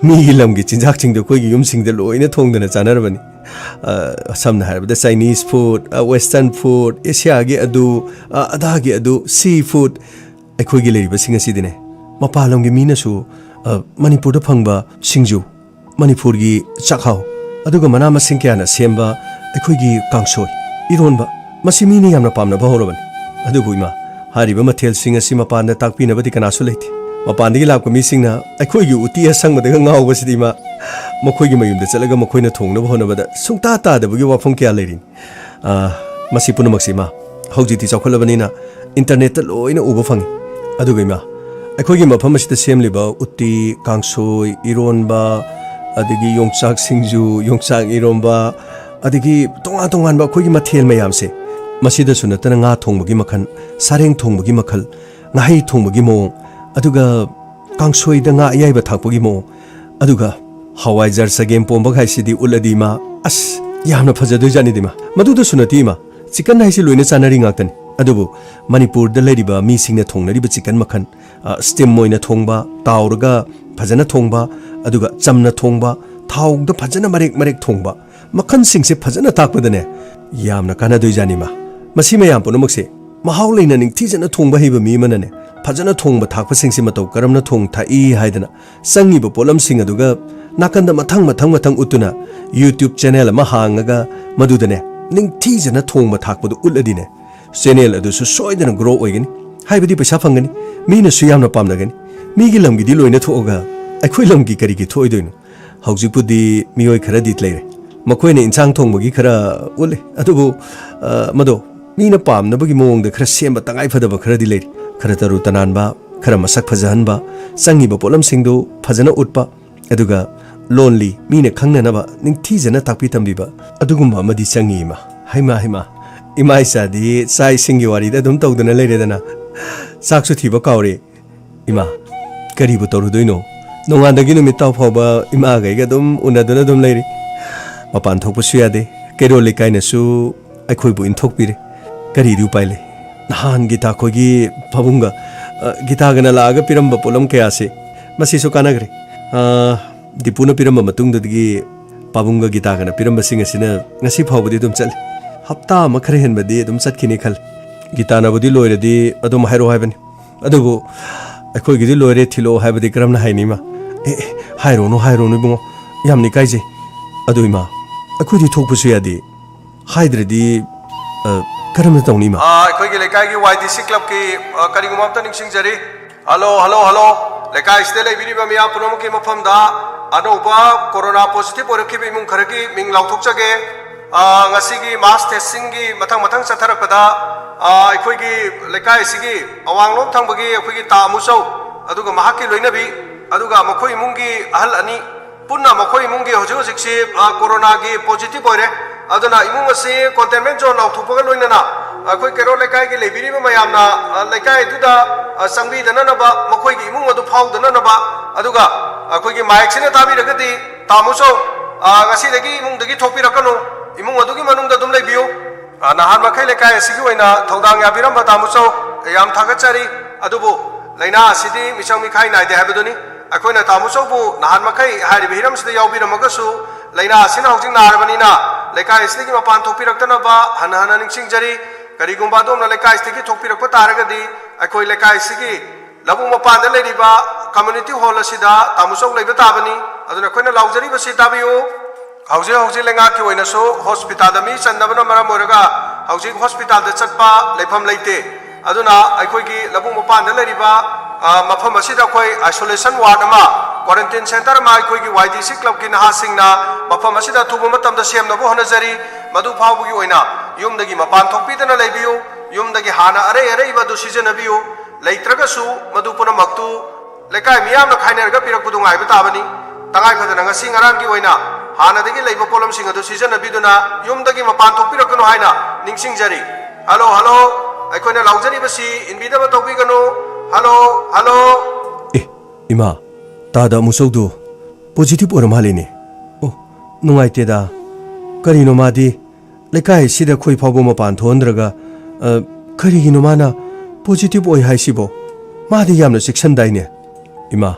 ꯃꯤꯒꯤ ꯂꯝꯒꯤ ꯆꯤꯟꯖꯥꯛꯁꯤꯡꯗꯣ ꯑꯩꯈꯣꯏꯒꯤ ꯌꯨꯝꯁꯤꯡꯗ ꯂꯣꯏꯅ ꯊꯣꯡꯗꯅ ꯆꯥꯅꯔꯕꯅꯤ ꯁꯝꯅ ꯍꯥꯏꯔꯕꯗ ꯆꯥꯏꯅꯤꯁ ꯐꯨꯗ ꯋꯦꯁꯇꯔꯟ ꯐꯨꯗ ꯑꯦꯁꯤꯌꯥꯒꯤ ꯑꯗꯥꯒꯤ ꯁꯤ ꯐꯨꯗ ꯑꯩꯈꯣꯏꯒꯤ ꯂꯩꯔꯤꯕꯁꯤꯡ ꯑꯁꯤꯗꯤꯅꯦ ꯃꯄꯥꯟ ꯂꯝꯒꯤ ꯃꯤꯅꯁꯨ ꯃꯅꯤꯄꯨꯔꯗ ꯐꯪꯕ ꯁꯤꯡꯖꯨ ꯃꯅꯤꯄꯨꯔꯒꯤ ꯆꯥꯛꯍꯥꯎ ꯑꯗꯨꯒ ꯃꯅꯥ ꯃꯁꯤꯡ ꯀꯌꯥꯅ ꯁꯦꯝꯕ ꯑꯩꯈꯣꯏꯒꯤ ꯀꯥꯡꯁꯣꯏ ꯏꯔꯣꯟꯕ ꯃꯁꯤ ꯃꯤꯅ ꯌꯥꯝꯅ ꯄꯥꯝꯅꯕ ꯍꯧꯔꯕꯅꯤ ꯑꯗꯨꯕꯨ ꯏꯃꯥ ꯍꯥꯏꯔꯤꯕ ꯃꯊꯦꯜꯁꯤꯡ ꯑꯁꯤ ꯃꯄꯥꯟꯗ ꯇꯥꯛꯄꯤꯅꯕꯗꯤ ꯀꯅꯥꯁꯨ ꯂꯩꯇꯦ ꯃꯄꯥꯟꯗꯒꯤ ꯂꯥꯛꯄ ꯃꯤꯁꯤꯡꯅ ꯑꯩꯈꯣꯏꯒꯤ ꯎꯇꯤ ꯑꯁꯪꯕꯗꯒ ꯉꯥꯎꯕꯁꯤꯗꯤ ꯏꯃꯥ ꯃꯈꯣꯏꯒꯤ ꯃꯌꯨꯝꯗ ꯆꯠꯂꯒ ꯃꯈꯣꯏꯅ ꯊꯣꯡꯅꯕ ꯍꯣꯠꯅꯕꯗ ꯁꯨꯡꯇꯥ ꯇꯥꯗꯕꯒꯤ ꯋꯥꯐꯝ ꯀꯌꯥ ꯂꯩꯔꯤꯅꯤ ꯃꯁꯤ ꯄꯨꯝꯅꯃꯛꯁꯤ ꯏꯃꯥ ꯍꯧꯖꯤꯛꯇꯤ ꯆꯥꯎꯈꯠꯂꯕꯅꯤna ꯏꯟꯇꯔꯅꯦꯠꯇ ꯂꯣꯏꯅ ꯎꯕ ꯐꯪꯉꯤ ꯑꯗꯨꯒ ꯏꯃꯥ ꯑꯩꯈꯣꯏꯒꯤ ꯃꯐꯝ ꯑꯁꯤꯗ ꯁꯦꯝꯂꯤꯕ ꯎꯇꯤ ꯀꯥꯡꯁꯣꯏ ꯏꯔꯣꯟꯕ ꯑꯗꯒꯤ ꯌꯣꯡꯆꯥꯛ ꯁꯤꯡꯖꯨ ꯌꯣꯡꯆꯥꯛ ꯏꯔꯣꯟꯕ ꯑꯗꯒꯤ ꯇꯣꯉꯥꯟ ꯇꯣꯉꯥꯟꯕ ꯑꯩꯈꯣꯏꯒꯤ ꯃꯊꯦꯜ ꯃꯌꯥꯝꯁꯦ ꯃꯁꯤꯗꯁꯨ ꯅꯠꯇꯅ ꯉꯥ ꯊꯣꯡꯕꯒꯤ ꯃꯈꯜ ꯁꯥꯔꯦꯡ ꯊꯣꯡꯕꯒꯤ ꯃꯈꯜ ꯉꯥꯍꯩ ꯊꯣꯡꯕꯒꯤ ꯃꯑꯣꯡ ꯑꯗꯨꯒ ꯀꯥꯡꯁꯣꯏꯗ ꯉꯥ ꯑꯌꯥꯏꯕ ꯊꯥꯛꯄꯒꯤ ꯃꯑꯣꯡ ꯑꯗꯨꯒ ꯍꯋꯥꯏꯖꯥꯔ ꯆꯒꯦꯝ ꯄꯣꯝꯕ ꯍꯥꯏꯁꯤꯗꯤ ꯎꯠꯂꯗꯤ ꯏꯃꯥ ꯑꯁ ꯌꯥꯝꯅ ꯐꯖꯗꯣꯏꯖꯥꯠꯅꯤꯗ ꯏꯃꯥ ꯃꯗꯨꯗꯁꯨ ꯅꯠꯇꯦ ꯏꯃꯥ ꯆꯤꯀꯟ ꯍꯥꯏꯁꯤ ꯂꯣꯏꯅ ꯆꯥꯅꯔꯤ ꯉꯥꯛꯇꯅꯤ ꯑꯗꯨꯕꯨ ꯃꯅꯤꯄꯨꯔꯗ ꯂꯩꯔꯤꯕ ꯃꯤꯁꯤꯡꯅ ꯊꯣꯡꯅꯔꯤꯕ ꯆꯤꯀꯟ ꯃꯈꯜ ꯁ꯭ꯇꯤꯝ ꯑꯣꯏꯅ ꯊꯣꯡꯕ ꯇꯥꯎꯔꯒ ꯐꯖꯅ ꯊꯣꯡꯕ ꯑꯗꯨꯒ ꯆꯝꯅ ꯊꯣꯡꯕ ꯊꯥꯎꯗ ꯐꯖꯅ ꯃꯔꯦꯛ ꯊꯣꯡꯕ ꯃꯈꯜꯁꯤꯡꯁꯦ ꯐꯖꯅ ꯇꯥꯛꯄꯗꯅꯦ ꯌꯥꯝꯅ ꯀꯥꯟꯅꯗꯣꯏꯖꯥꯠꯅꯤ ꯏꯃꯥ ꯃꯁꯤ ꯃꯌꯥꯝ ꯄꯨꯝꯅꯃꯛꯁꯦ ꯃꯍꯥꯎ ꯂꯩꯅ ꯅꯤꯡꯊꯤꯖꯅ ꯊꯣꯡꯕ ꯍꯩꯕ ꯃꯤ ꯑꯃꯅꯅꯦ ꯐꯖꯅ ꯊꯣꯡꯕ ꯊꯥꯛꯄꯁꯤꯡꯁꯦ ꯃꯇꯧ ꯀꯔꯝꯅ ꯊꯣꯡ ꯊꯥꯛꯏ ꯍꯥꯏꯗꯅ ꯆꯪꯉꯤꯕ ꯄꯣꯠꯂꯝꯁꯤꯡ ꯑꯗꯨꯒ ꯅꯥꯀꯟꯗ ꯃꯊꯪ ꯎꯠꯇꯨꯅ YouTube ꯆꯦꯅꯦꯜ ꯑꯃ ꯍꯥꯡꯉꯒ ꯃꯗꯨꯗꯅꯦ ꯅꯤꯡꯊꯤꯖꯅ ꯊꯣꯡꯕ ꯊꯥꯛꯄꯗꯨ ꯎꯠꯂꯗꯤꯅꯦ ꯆꯦꯅꯦꯜ ꯑꯗꯨꯁꯨ ꯁꯣꯏꯗꯅ ꯒ꯭ꯔꯣ ꯑꯣꯏꯒꯅꯤ ꯍꯥꯏꯕꯗꯤ ꯄꯩꯁꯥ ꯐꯪꯒꯅꯤ ꯃꯤꯅꯁꯨ ꯌꯥꯝꯅ ꯄꯥꯝꯅꯒꯅꯤ ꯃꯤꯒꯤ ꯂꯝꯒꯤꯗꯤ ꯂꯣꯏꯅ ꯊꯣꯛꯑꯒ ꯑꯩꯈꯣꯏ ꯂꯝꯒꯤ ꯀꯔꯤꯒꯤ ꯊꯣꯛꯏꯗꯣꯏꯅꯣ ꯍꯧꯖꯤꯛꯄꯨꯗꯤ ꯃꯤꯑꯣꯏ ꯈꯔꯗꯤ ꯂꯩꯔꯦ ꯃꯈꯣꯏꯅ ꯏꯟꯁꯥꯡ ꯊꯣꯡꯕꯒꯤ ꯈꯔ ꯎꯠꯂꯤ ꯑꯗꯨꯕꯨ ꯃꯗꯣ ꯃꯤꯅ ꯄꯥꯝꯅꯕꯒꯤ ꯃꯑꯣꯡꯗ ꯈꯔ ꯁꯦꯝꯕ ꯇꯉꯥꯏ ꯐꯗꯕ ꯈꯔꯗꯤ ꯂꯩꯔꯤ ꯈꯔ ꯇꯔꯨ ꯇꯅꯥꯟꯕ khara masak fajahanba sangiba polam singdu fajana utpa aduga lonely mine khangnanaba ningthijana takpi tambiba adugumba amadi changi ma haima ima isadi sai singi wari da dum tawdana leiredana saksu thiba kawre ima karibu torudoino nongandagi numit taw phoba ima gaiga dum unaduna dum leiri mapan thokpa suyade kerole kaina su akhoi bu inthok pire kari ru paile nahan gita khogi phabunga gita gana laga piramba polam kaya se masi su kanagre ꯗꯤꯄꯨꯅ ꯄꯤꯔꯝꯕ ꯃꯇꯨꯡꯗꯒꯤ ꯄꯥꯕꯨꯡꯒ ꯒꯤꯇꯥꯒꯅ ꯄꯤꯔꯝꯕꯁꯤꯡ ꯑꯁꯤꯅ ꯉꯁꯤ ꯐꯥꯎꯕꯗꯤ ꯑꯗꯨꯝ ꯆꯠꯂꯤ ꯍꯞꯇꯥ ꯑꯃ ꯈꯔ ꯍꯦꯟꯕꯗꯤ ꯑꯗꯨꯝ ꯆꯠꯈꯤꯅꯤ ꯈꯜꯂꯤ ꯒꯤꯇꯥꯅꯕꯨꯗꯤ ꯂꯣꯏꯔꯗꯤ ꯑꯗꯨꯝ ꯍꯥꯏꯔꯛꯑꯣ ꯍꯥꯏꯕꯅꯤ ꯑꯗꯨꯕꯨ ꯑꯩꯈꯣꯏꯒꯤꯗꯤ ꯂꯣꯏꯔꯦ ꯊꯤꯜꯂꯛꯑꯣ ꯍꯥꯏꯕꯗꯤ ꯀꯔꯝꯅ ꯍꯥꯏꯅꯤ ꯏꯃꯥ ꯍꯥꯏꯔꯣꯅꯨ ꯏꯕꯨꯡꯉꯣ ꯌꯥꯝꯅ ꯏꯀꯥꯏꯖꯩ ꯑꯗꯨ ꯏꯃꯥ ꯑꯩꯈꯣꯏꯗꯤ ꯊꯣꯛꯄꯁꯨ ꯌꯥꯗꯦ ꯍꯥꯏꯗ꯭ꯔꯗꯤ ꯀꯔꯝꯅ ꯇꯧꯅꯤ ꯏꯃꯥ ꯑꯩꯈꯣꯏꯒꯤ ꯂꯩꯀꯥꯏꯒꯤ YDC ꯀ꯭ꯂꯕꯀꯤ ꯀꯔꯤꯒꯨꯝꯕ ꯑꯝꯇ ꯅꯤꯡꯁꯤꯡꯖꯔꯤ ꯍꯜꯂꯣ ꯂꯩꯀꯥꯏꯁꯤꯗ ꯂꯩꯕꯤꯔꯤꯕ ꯃꯤꯌꯥꯝ ꯄꯨꯝꯅꯃꯛꯀꯤ ꯃꯐꯝꯗ ꯑꯅꯧꯕ ꯀꯣꯔꯣꯅꯥ ꯄꯣꯖꯤꯇꯤꯚ ꯑꯣꯏꯔꯛꯈꯤꯕ ꯏꯃꯨꯡ ꯈꯔꯒꯤ ꯃꯤꯡ ꯂꯥꯎꯊꯣꯛꯆꯒꯦ ꯉꯁꯤꯒꯤ ꯃꯥꯁ ꯇꯦꯁꯇꯤꯡꯒꯤ ꯃꯊꯪ ꯆꯠꯊꯔꯛꯄꯗ ꯑꯩꯈꯣꯏꯒꯤ ꯂꯩꯀꯥꯏ ꯑꯁꯤꯒꯤ ꯑꯋꯥꯡꯂꯣꯝ ꯊꯪꯕꯒꯤ ꯑꯩꯈꯣꯏꯒꯤ ꯇꯥ ꯑꯃꯨꯆꯧ ꯑꯗꯨꯒ ꯃꯍꯥꯛꯀꯤ ꯂꯣꯏꯅꯕꯤ ꯑꯗꯨꯒ ꯃꯈꯣꯏ ꯏꯃꯨꯡꯒꯤ ꯑꯍꯜ ꯑꯅꯤ ꯄꯨꯟꯅ ꯃꯈꯣꯏ ꯏꯃꯨꯡꯒꯤ ꯍꯧꯖꯤꯛꯁꯤ ꯀꯣꯔꯣꯅꯥꯒꯤ ꯄꯣꯖꯤꯇꯤꯚ ꯑꯣꯏꯔꯦ ꯑꯗꯨꯅ ꯏꯃꯨꯡ ꯑꯁꯤ ꯀꯣꯟꯇꯦꯟꯃꯦꯟ ꯖꯣꯟ ꯂꯥꯎꯊꯣꯛꯄꯒ ꯂꯣꯏꯅꯅ ꯑꯩꯈꯣꯏ ꯀꯩꯔꯣꯜ ꯂꯩꯀꯥꯏꯒꯤ ꯂꯩꯕꯤꯔꯤꯕ ꯃꯌꯥꯝꯅ ꯂꯩꯀꯥꯏ ꯑꯗꯨꯗ ꯆꯪꯕꯤꯗꯅꯅꯕ ꯃꯈꯣꯏꯒꯤ ꯏꯃꯨꯡ ꯑꯗꯨ ꯐꯥꯎꯗꯅꯅꯕ ꯑꯗꯨꯒ ꯑꯩꯈꯣꯏꯒꯤ ꯃꯥꯏꯛꯁꯤꯅ ꯇꯥꯕꯤꯔꯒꯗꯤ ꯇꯥꯃꯨꯆꯧ ꯉꯁꯤꯗꯒꯤ ꯏꯃꯨꯡꯗꯒꯤ ꯊꯣꯛꯄꯤꯔꯛꯀꯅꯨ ꯏꯃꯨꯡ ꯑꯗꯨꯒꯤ ꯃꯅꯨꯡꯗ ꯑꯗꯨꯝ ꯂꯩꯕꯤꯌꯨ ꯅꯍꯥꯟ ꯃꯈꯩ ꯂꯩꯀꯥꯏ ꯑꯁꯤꯒꯤ ꯑꯣꯏꯅ ꯊꯧꯗꯥꯡ ꯌꯥꯕꯤꯔꯝꯕ ꯇꯥꯃꯨꯆꯧ ꯌꯥꯝ ꯊꯥꯒꯠꯆꯔꯤ ꯑꯗꯨꯕꯨ ꯂꯩꯅꯥ ꯑꯁꯤꯗꯤ ꯃꯤꯆꯪ ꯃꯤꯈꯥꯏ ꯅꯥꯏꯗꯦ ꯍꯥꯏꯕꯗꯨꯅꯤ ꯑꯩꯈꯣꯏꯅ ꯇꯥꯃꯨꯆꯧꯕꯨ ꯅꯍꯥꯟ ꯃꯈꯩ ꯍꯥꯏꯔꯤꯕ ꯍꯤꯔꯝꯁꯤꯗ ꯌꯥꯎꯕꯤꯔꯝꯃꯒꯁꯨ ꯂꯩꯅꯥ ꯑꯁꯤꯅ ꯍꯧꯖꯤꯛ ꯅꯥꯔꯕꯅꯤꯅ ꯂꯩꯀꯥꯏ ꯑꯁꯤꯗꯒꯤ ꯃꯄꯥꯟ ꯊꯣꯛꯄꯤꯔꯛꯇꯅꯕ ꯍꯟꯅ ꯅꯤꯡꯁꯤꯡꯖꯔꯤ ꯀꯔꯤꯒꯨꯝꯕ ꯑꯗꯣꯝꯅ ꯂꯩꯀꯥꯏ ꯑꯁꯤꯗꯒꯤ ꯊꯣꯛꯄꯤꯔꯛꯄ ꯇꯥꯔꯒꯗꯤ ꯑꯩꯈꯣꯏ ꯂꯩꯀꯥꯏ ꯑꯁꯤꯒꯤ ꯂꯧꯕꯨꯛ ꯃꯄꯥꯟꯗ ꯂꯩꯔꯤꯕ ꯀꯝꯃ꯭ꯌꯨꯅꯤꯇꯤ ꯍꯣꯜ ꯑꯁꯤꯗ ꯇꯥꯃꯨꯆꯧ ꯂꯩꯕ ꯇꯥꯕꯅꯤ ꯑꯗꯨꯅ ꯑꯩꯈꯣꯏꯅ ꯂꯥꯎꯖꯔꯤꯕꯁꯤ ꯇꯥꯕꯤꯌꯨ ꯍꯧꯖꯤꯛ ꯂꯩꯉꯥꯛꯀꯤ ꯑꯣꯏꯅꯁꯨ ꯍꯣꯁꯄꯤꯇꯥꯜꯗ ꯃꯤ ꯆꯟꯗꯕꯅ ꯃꯔꯝ ꯑꯣꯏꯔꯒ ꯍꯧꯖꯤꯛ ꯍꯣꯁꯄꯤꯇꯥꯜꯗ ꯆꯠꯄ ꯂꯩꯐꯝ ꯂꯩꯇꯦ ꯑꯗꯨꯅ ꯑꯩꯈꯣꯏꯒꯤ ꯂꯧꯕꯨꯛ ꯃꯄꯥꯟꯗ ꯂꯩꯔꯤꯕ ꯃꯐꯝ ꯑꯁꯤꯗ ꯑꯩꯈꯣꯏ ꯑꯥꯏꯁꯣꯂꯦꯁꯟ ꯋꯥꯔꯗ ꯑꯃ क्वारंटाइन सेंटर में अखोई YDC क्लब की नहासिंगना मफम असिदा थुब मतम द सेमनबो हनजरी मधु फावगी ओइना युमदगी मपान थोकपीदना लेबियु युमदगी हाना अरे अरे बदु सिजनबियु लेत्रगसु मधु पुनमक्तु लेकाय मियामना खाइनरगा पिरकपुदु ngaइबा ताबनी तंगाइ Fadna ngasi ngarang gi oina हानादगी लेबो पोलम सिंग अदु सिजनबिदुना युमदगी मपान थोकपिरकनो हाइना निंगसिंगजरी हेलो हेलो अखोइना लाउजरी बसी इनबिदबा तोबिगनो हेलो हेलो इमा तादा मुसौदु पॉजिटिव और मालिने ओ नुंगाइतेदा करिनो मादी लेकाय सिदा खोइ फावबो मपान थोंद्रगा करिगिनो माना पॉजिटिव ओइ हाइसिबो मादी यामना सेक्शन दाइने इमा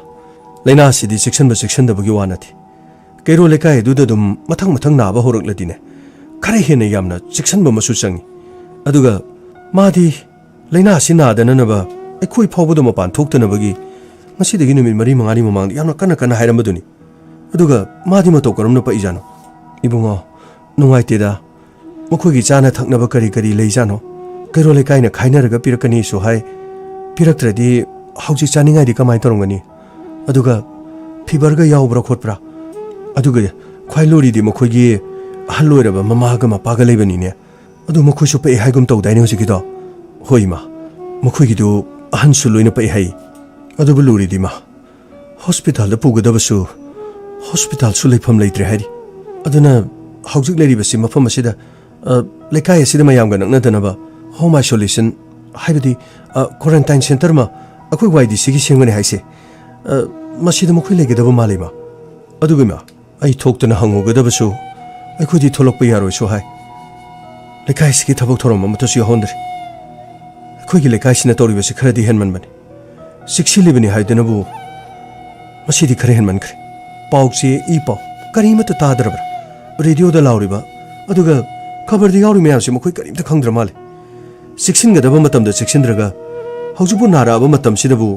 लेना सिदी सेक्शन दबगी वानाथि केरो लेकाय दुदा दुम मथंग मथंग नाबा होरकलदिने खरे हेने यामना सेक्शन बमसु चंगी अदुगा मादी लेना सिनादननबा अखोइ फावबो मपान थोक्तनबगी मसीदगी नुमित मरी मंगानी ममांग यामना कना हाइरमदुनी अदुगा मादी मतो करमना पइजानो इबुंगो नुंगाइतेदा मखोगी चाना थकनबा करी लेजानो कैरो लेकाइना खाइनरगा पिरकनी सो हाय पिरक्त्रदि हौजि चानिंगाइदि कमाइ तरोंगनी अदुगा फीवरगा यावब्रा खोटब्रा अदुगा ख्वाइलोरिदि मखोगी हल्लोइरबा ममागा मपागा लेबनिने अदु मखोइसु पे हाइगुम तौदाइने होजिगिदो होइमा मखोगिदु अहनसु लोइना पे हाइ अदुबु लुरिदिमा हॉस्पिटल द पुगदबसु हॉस्पिटल सु लेफम लेत्रे हाइरि अदुना हौजिक लेरिबसि मफम असिदा लेकाय असिदा मयामगा नक्नदनबा होम आइसोलेशन हाइबदि क्वारंटाइन सेंटर मा अखोइ YDC गी सेंगने हाइसे मसिदा मखोइ लेगदबा मालेमा अदुगमा आई थोक्तना हंगोगदबसु अखोइदि थोलकपा यारोइसु हाइ लेकाय सिगी थबक थोरम मतसु यहोंद्रि अखोइगी लेकायसिना तौरिबसि खरदि हेनमनबनि सिक्सिलिबनि हाइदनबु मसिदि खरे हेनमनख्रे पाउचे ई पाउ करीमत तादरबरा रेडियो दा लाउरिबा अदुगा खबरदि याउरि मयामसि मखोइ करीमत खंद्र माले सिक्सिनगदबा मतमदा सिक्सिनद्रगा हौजुबु Naraba मतमसिदबु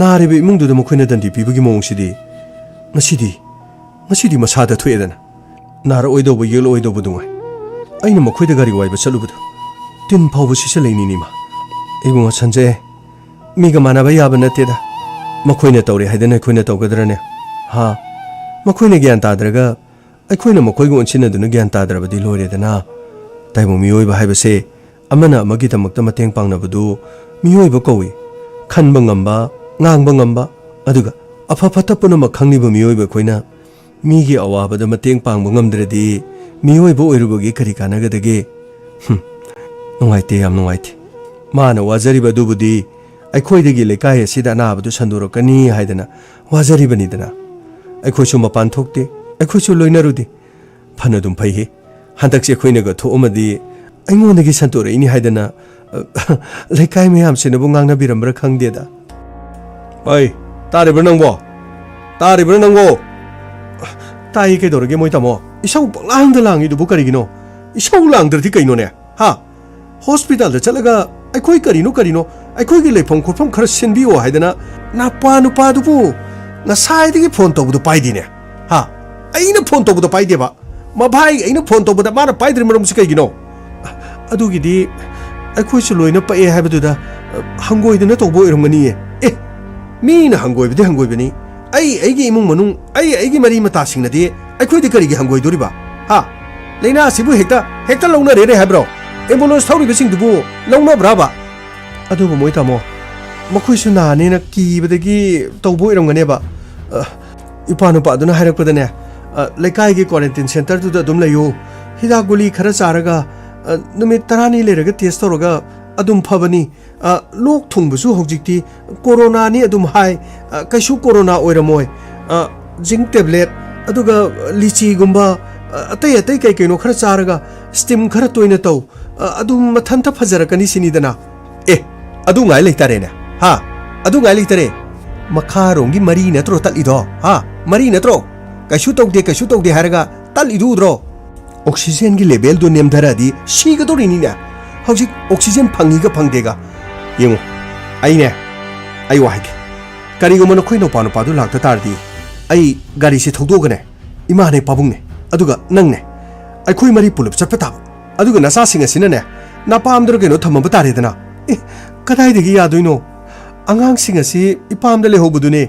नारिबे इमुंगदुदा मखोइना दंदि पिबगी मोंगसिदि ngasi masada thuedana nara oidobu yel oidobu dungai aina mokhoida gari waiba chalubudu tin phawbu sisa leini nima ibunga sanje miga manaba yaba nateda makhoina tawre haidana khoina tawgadrane ha makhoina gyan tadraga aikhoina makhoigu onchina duna gyan tadrabadi loredana taibu miyoiba haibase amana amagi tamakta mateng pangnabudu miyoiba kowi khanba ngamba ngangba ngamba aduga afa phata punama khangniba miyoiba khoina मीगी अवाबद मतेंग पांग ngамद्रदि मियोइबो ओइरुबगी करि कानागदगे नुंगाइते याम नुंगाइते माना वाजरिबा दुबुदि अखोइदगी लेकाय सिदा नाबदु संदुरकनी हाइदना वाजरिबनिदना अखोइसु मपान थोकते अखोइसु लोइनरुदि फनदुम फैहे हंदकसे अखोइनगा थोअमदि अइंगोनदगी संतोरइनि हाइदना लेकाय मयाम सिनबु ngang बिरमब्रा खंगदेदा ओइ तारिब्रा नंगो ताई कईदौरगे मोई तामो इसाउ पलांगदा लांगिदुबु करिगिनो इसाउ लांगद्रदि कइनोने हा हॉस्पिटल दा चलगा अखोई करिनो अखोई लेफम खोफम खर सिनबिओ हाइदना नापा नुपादुबु नसाइदगी फोन तौबदु पाइदिने हा अइना फोन तौबदु पाइदेबा मभाई अइना फोन तौबदा माना पाइद्रि मरमसि कइगिनो अदुगिदि अखोइसु लोइना पाए हाइबदुदा हंगोइदना तौबो इरमगनिए ए मीना हंगोइबदि हंगोइबनि अꯩꯒꯤ ꯏꯃꯨꯡ ꯃꯅꯨꯡ ꯑꯩꯒꯤ ꯃꯔꯤ ꯃꯇꯥꯁꯤꯡꯅꯗꯤ ꯑꯩꯈꯣꯏꯗꯤ ꯀꯔꯤꯒꯤ ꯍꯪꯒꯣꯏꯗꯣꯔꯤꯕ ꯍꯥ ꯂꯩꯅꯥ ꯑꯁꯤꯕꯨ ꯍꯦꯛꯇ ꯂꯧꯅꯔꯦꯅꯦ ꯍꯥꯏꯕ꯭ꯔꯣ ꯑꯦꯝꯕꯨꯂꯦꯟꯁ ꯊꯧꯔꯤꯕꯁꯤꯡꯗꯨꯕꯨ ꯂꯧꯅꯕ꯭ꯔꯥꯕ ꯑꯗꯨꯕꯨ ꯃꯣꯏ ꯇꯥꯃꯣ ꯃꯈꯣꯏꯁꯨ ꯅꯥꯅꯦꯅ ꯀꯤꯕꯗꯒꯤ ꯇꯧꯕ ꯑꯣꯏꯔꯝꯒꯅꯦꯕ ꯏꯄꯥ ꯅꯨꯄꯥꯗꯨꯅ ꯍꯥꯏꯔꯛꯄꯗꯅꯦ ꯂꯩꯀꯥꯏꯒꯤ ꯀ꯭ꯋꯥꯔꯦꯟꯇꯤꯟ ꯁꯦꯟꯇꯔꯗꯨꯗ ꯑꯗꯨꯝ ꯂꯩꯌꯨ ꯍꯤꯗꯥꯛ ꯒꯨꯂꯤ ꯈꯔ ꯆꯥꯔꯒ ꯅꯨꯃꯤꯠ 10ꯅꯤ ꯂꯩꯔꯒ ꯇꯦꯁ ꯇꯧꯔꯒ अदुम फबनी लोक थुंबसु हौजिक्ति कोरोनानी अदुम हाय कैसु कोरोना ओइरमोय जिंक टेबलेट अदुगा लीची गुंबा अतै अतै कै कैनो खर चारगा स्टीम खर तोइना तौ अदुम मथंता फजरकनी सिनीदना ए अदु ngai लेतारेने हा अदु ngai लेतारे मखारोंगी मरी नत्रो तलिदो हा मरी नत्रो कैसु तौदे हारगा तलिदुद्रो ऑक्सीजन की लेवल दो नेमधरादी सीगदोरिनीने हौजिक ऑक्सीजन फंगीगा फंगदेगा येंगो आइने आई वाहागे करिगुम नखोइ नोपा नोपादु लाक्ता तारदी आई गाड़ी से थौदोगने इमाने पाबुंगने अदुगा नंगने अखोइ मरी पुलुप चटपा ताबा अदुगा नसासिंग असिनने नापामदर केनो थमबा तारेदना ए कदाइदगी यादोइनो अंगांसिंग असि इपामदा लेहोबदुने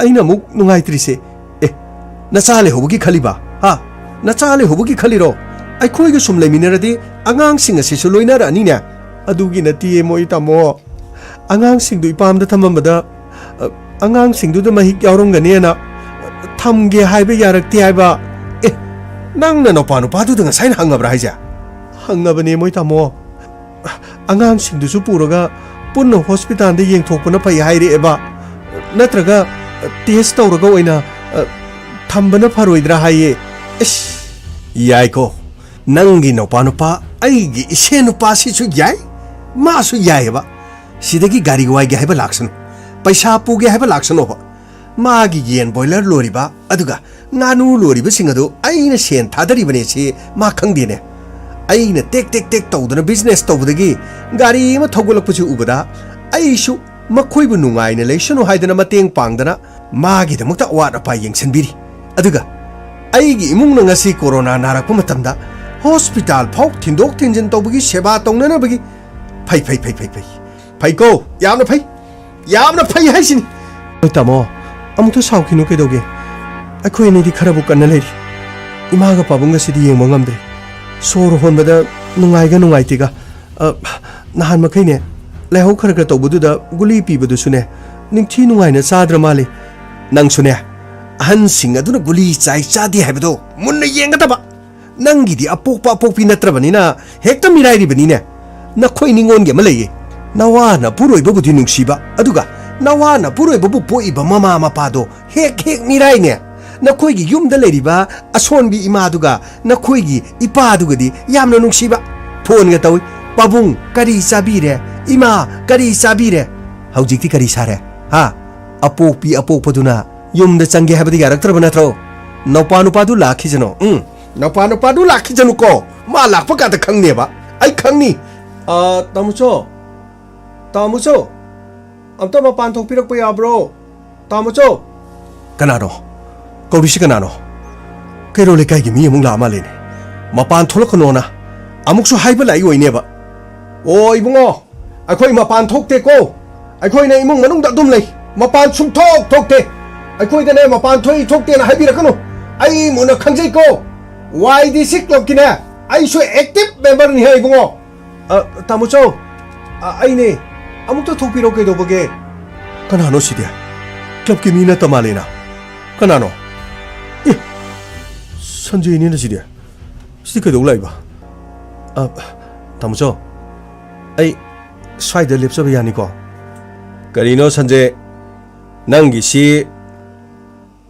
आइना मुक नुंगाइत्रिसे ए नचा लेहोबगी खलिबा हा नचा लेहोबगी खलिरो अखोइगा सुम लेमिनरदी अंगांसिंग असिसु लोइनरानिने अदुगी नतिए मोइ तामो अंगांसिंगदु इपामदा थमबदा अंगांसिंगदुदा महिक यावरंगनेना थमगे हाइबा यारक्ति हाइबा ए नंगना नोपा नुपादुदा ngसाइन हंगबरा हाइजा हंगबने मोइ तामो अंगांसिंगदुसु पुरगा पुन्ना हॉस्पिटल दे येंथोकपना फै हाइरेबा नत्रगा टेस्ट तौरगा ओइना थंबना फरोइद्रा हाइए इस याइको नंगी नोपा नुपा अइगी इसे नुपा सिसु याय मासु यायबा सिदगी गाड़ी वाइगे हाइबा लाक्सनु पैसा पुगे हाइबा लाक्सनुबा मागी येन बॉयलर लोरिबा अदुगा नानु लोरिबा सिंगदु अइना सेन थादरिबने से मा खंगदेने अइना टेक तौदना बिजनेस तौबदगी गाड़ी मा थौगलकपसु उबदा अइसु मखोइबु नुंगाइना लेसनु हाइदना मतेंग पांगदना मागी दमक्ता अवाट अपा येंसनबिरी अदुगा अइगी इमुंगना ngasi कोरोना नारकपा मतमदा हॉस्पिटल फाउ थिंदोक थिंजन तौबगी सेवा तौननबगी फैको यामना फै हाइसिनी ओइ तामो अमुतो साउखिनु कैदोगे अखोइनेदि खरबु कन्ना लेरि इमागा पाबुंगा सिदि येंबा ngamद्रे सोर होनबदा नुंगाइतेगा नहान मखैने लाइहौ खरखर तौबदुदा गुली पीबदुसुने निंथि नुंगाइना चाद्र माले नंगसुने अहन सिंग अदुना गुली चाइ चादि हाइबदो मुन्ना येंगदबा नंगिदी अपोकपी नत्रबनिना हेक्ता मिराइरिबनिने नखोइ निंगोनगे म लैये नवाना पुरोइबबुदि नुंसीबा अदुगा नवाना पुरोइबबु पोइबा ममा मपादो हेक मिराइने नखोइगी युमदा लेरिबा असोनबी इमादुगा नखोइगी इपादुगदी यामना नुंसीबा फोनगा तौइ पाबुंग करी चाबीरे इमा करी चाबीरे हौजिक्ति करी सारे हा अपोकपदुना युमदा चंगे हाबदि यारक्त्रब नत्रो नौपा नुपादु लाखिजनो नौपा नुपादु लाखिजनुको मा लाखपा कादा खंगनेबा आई खंगनी तामुचो अमता मपान थोकपिरकपा याब्रो तामुचो कनानो कौरिसी कनानो कैरो लेकाइगी मी अमुक लामा लेने मपान थोलकनोना अमुकसु हाइबा लाई ओइनेबा ओ इबुंगो अखोइ मपान थोकतेको अखोइना इमुंग मनुंगदा अदुम लै मपान थोकते अखोइदने मपान थोकतेना हाइबिरकनो आई मुना खंजैको YDC क्लब किने आइसु एक्टिव मेंबर नि है इबुंगो तामुचो आइने अमुक थोकपिरो कैदोबगे कनानो सिदिया क्लब की मीना तमालेना कनानो संजय ने सिदिया सिदि कैदौ लाइबा तामुचो आई स्वाइद लेपसबा यानिको करिनो संजय नंगी सी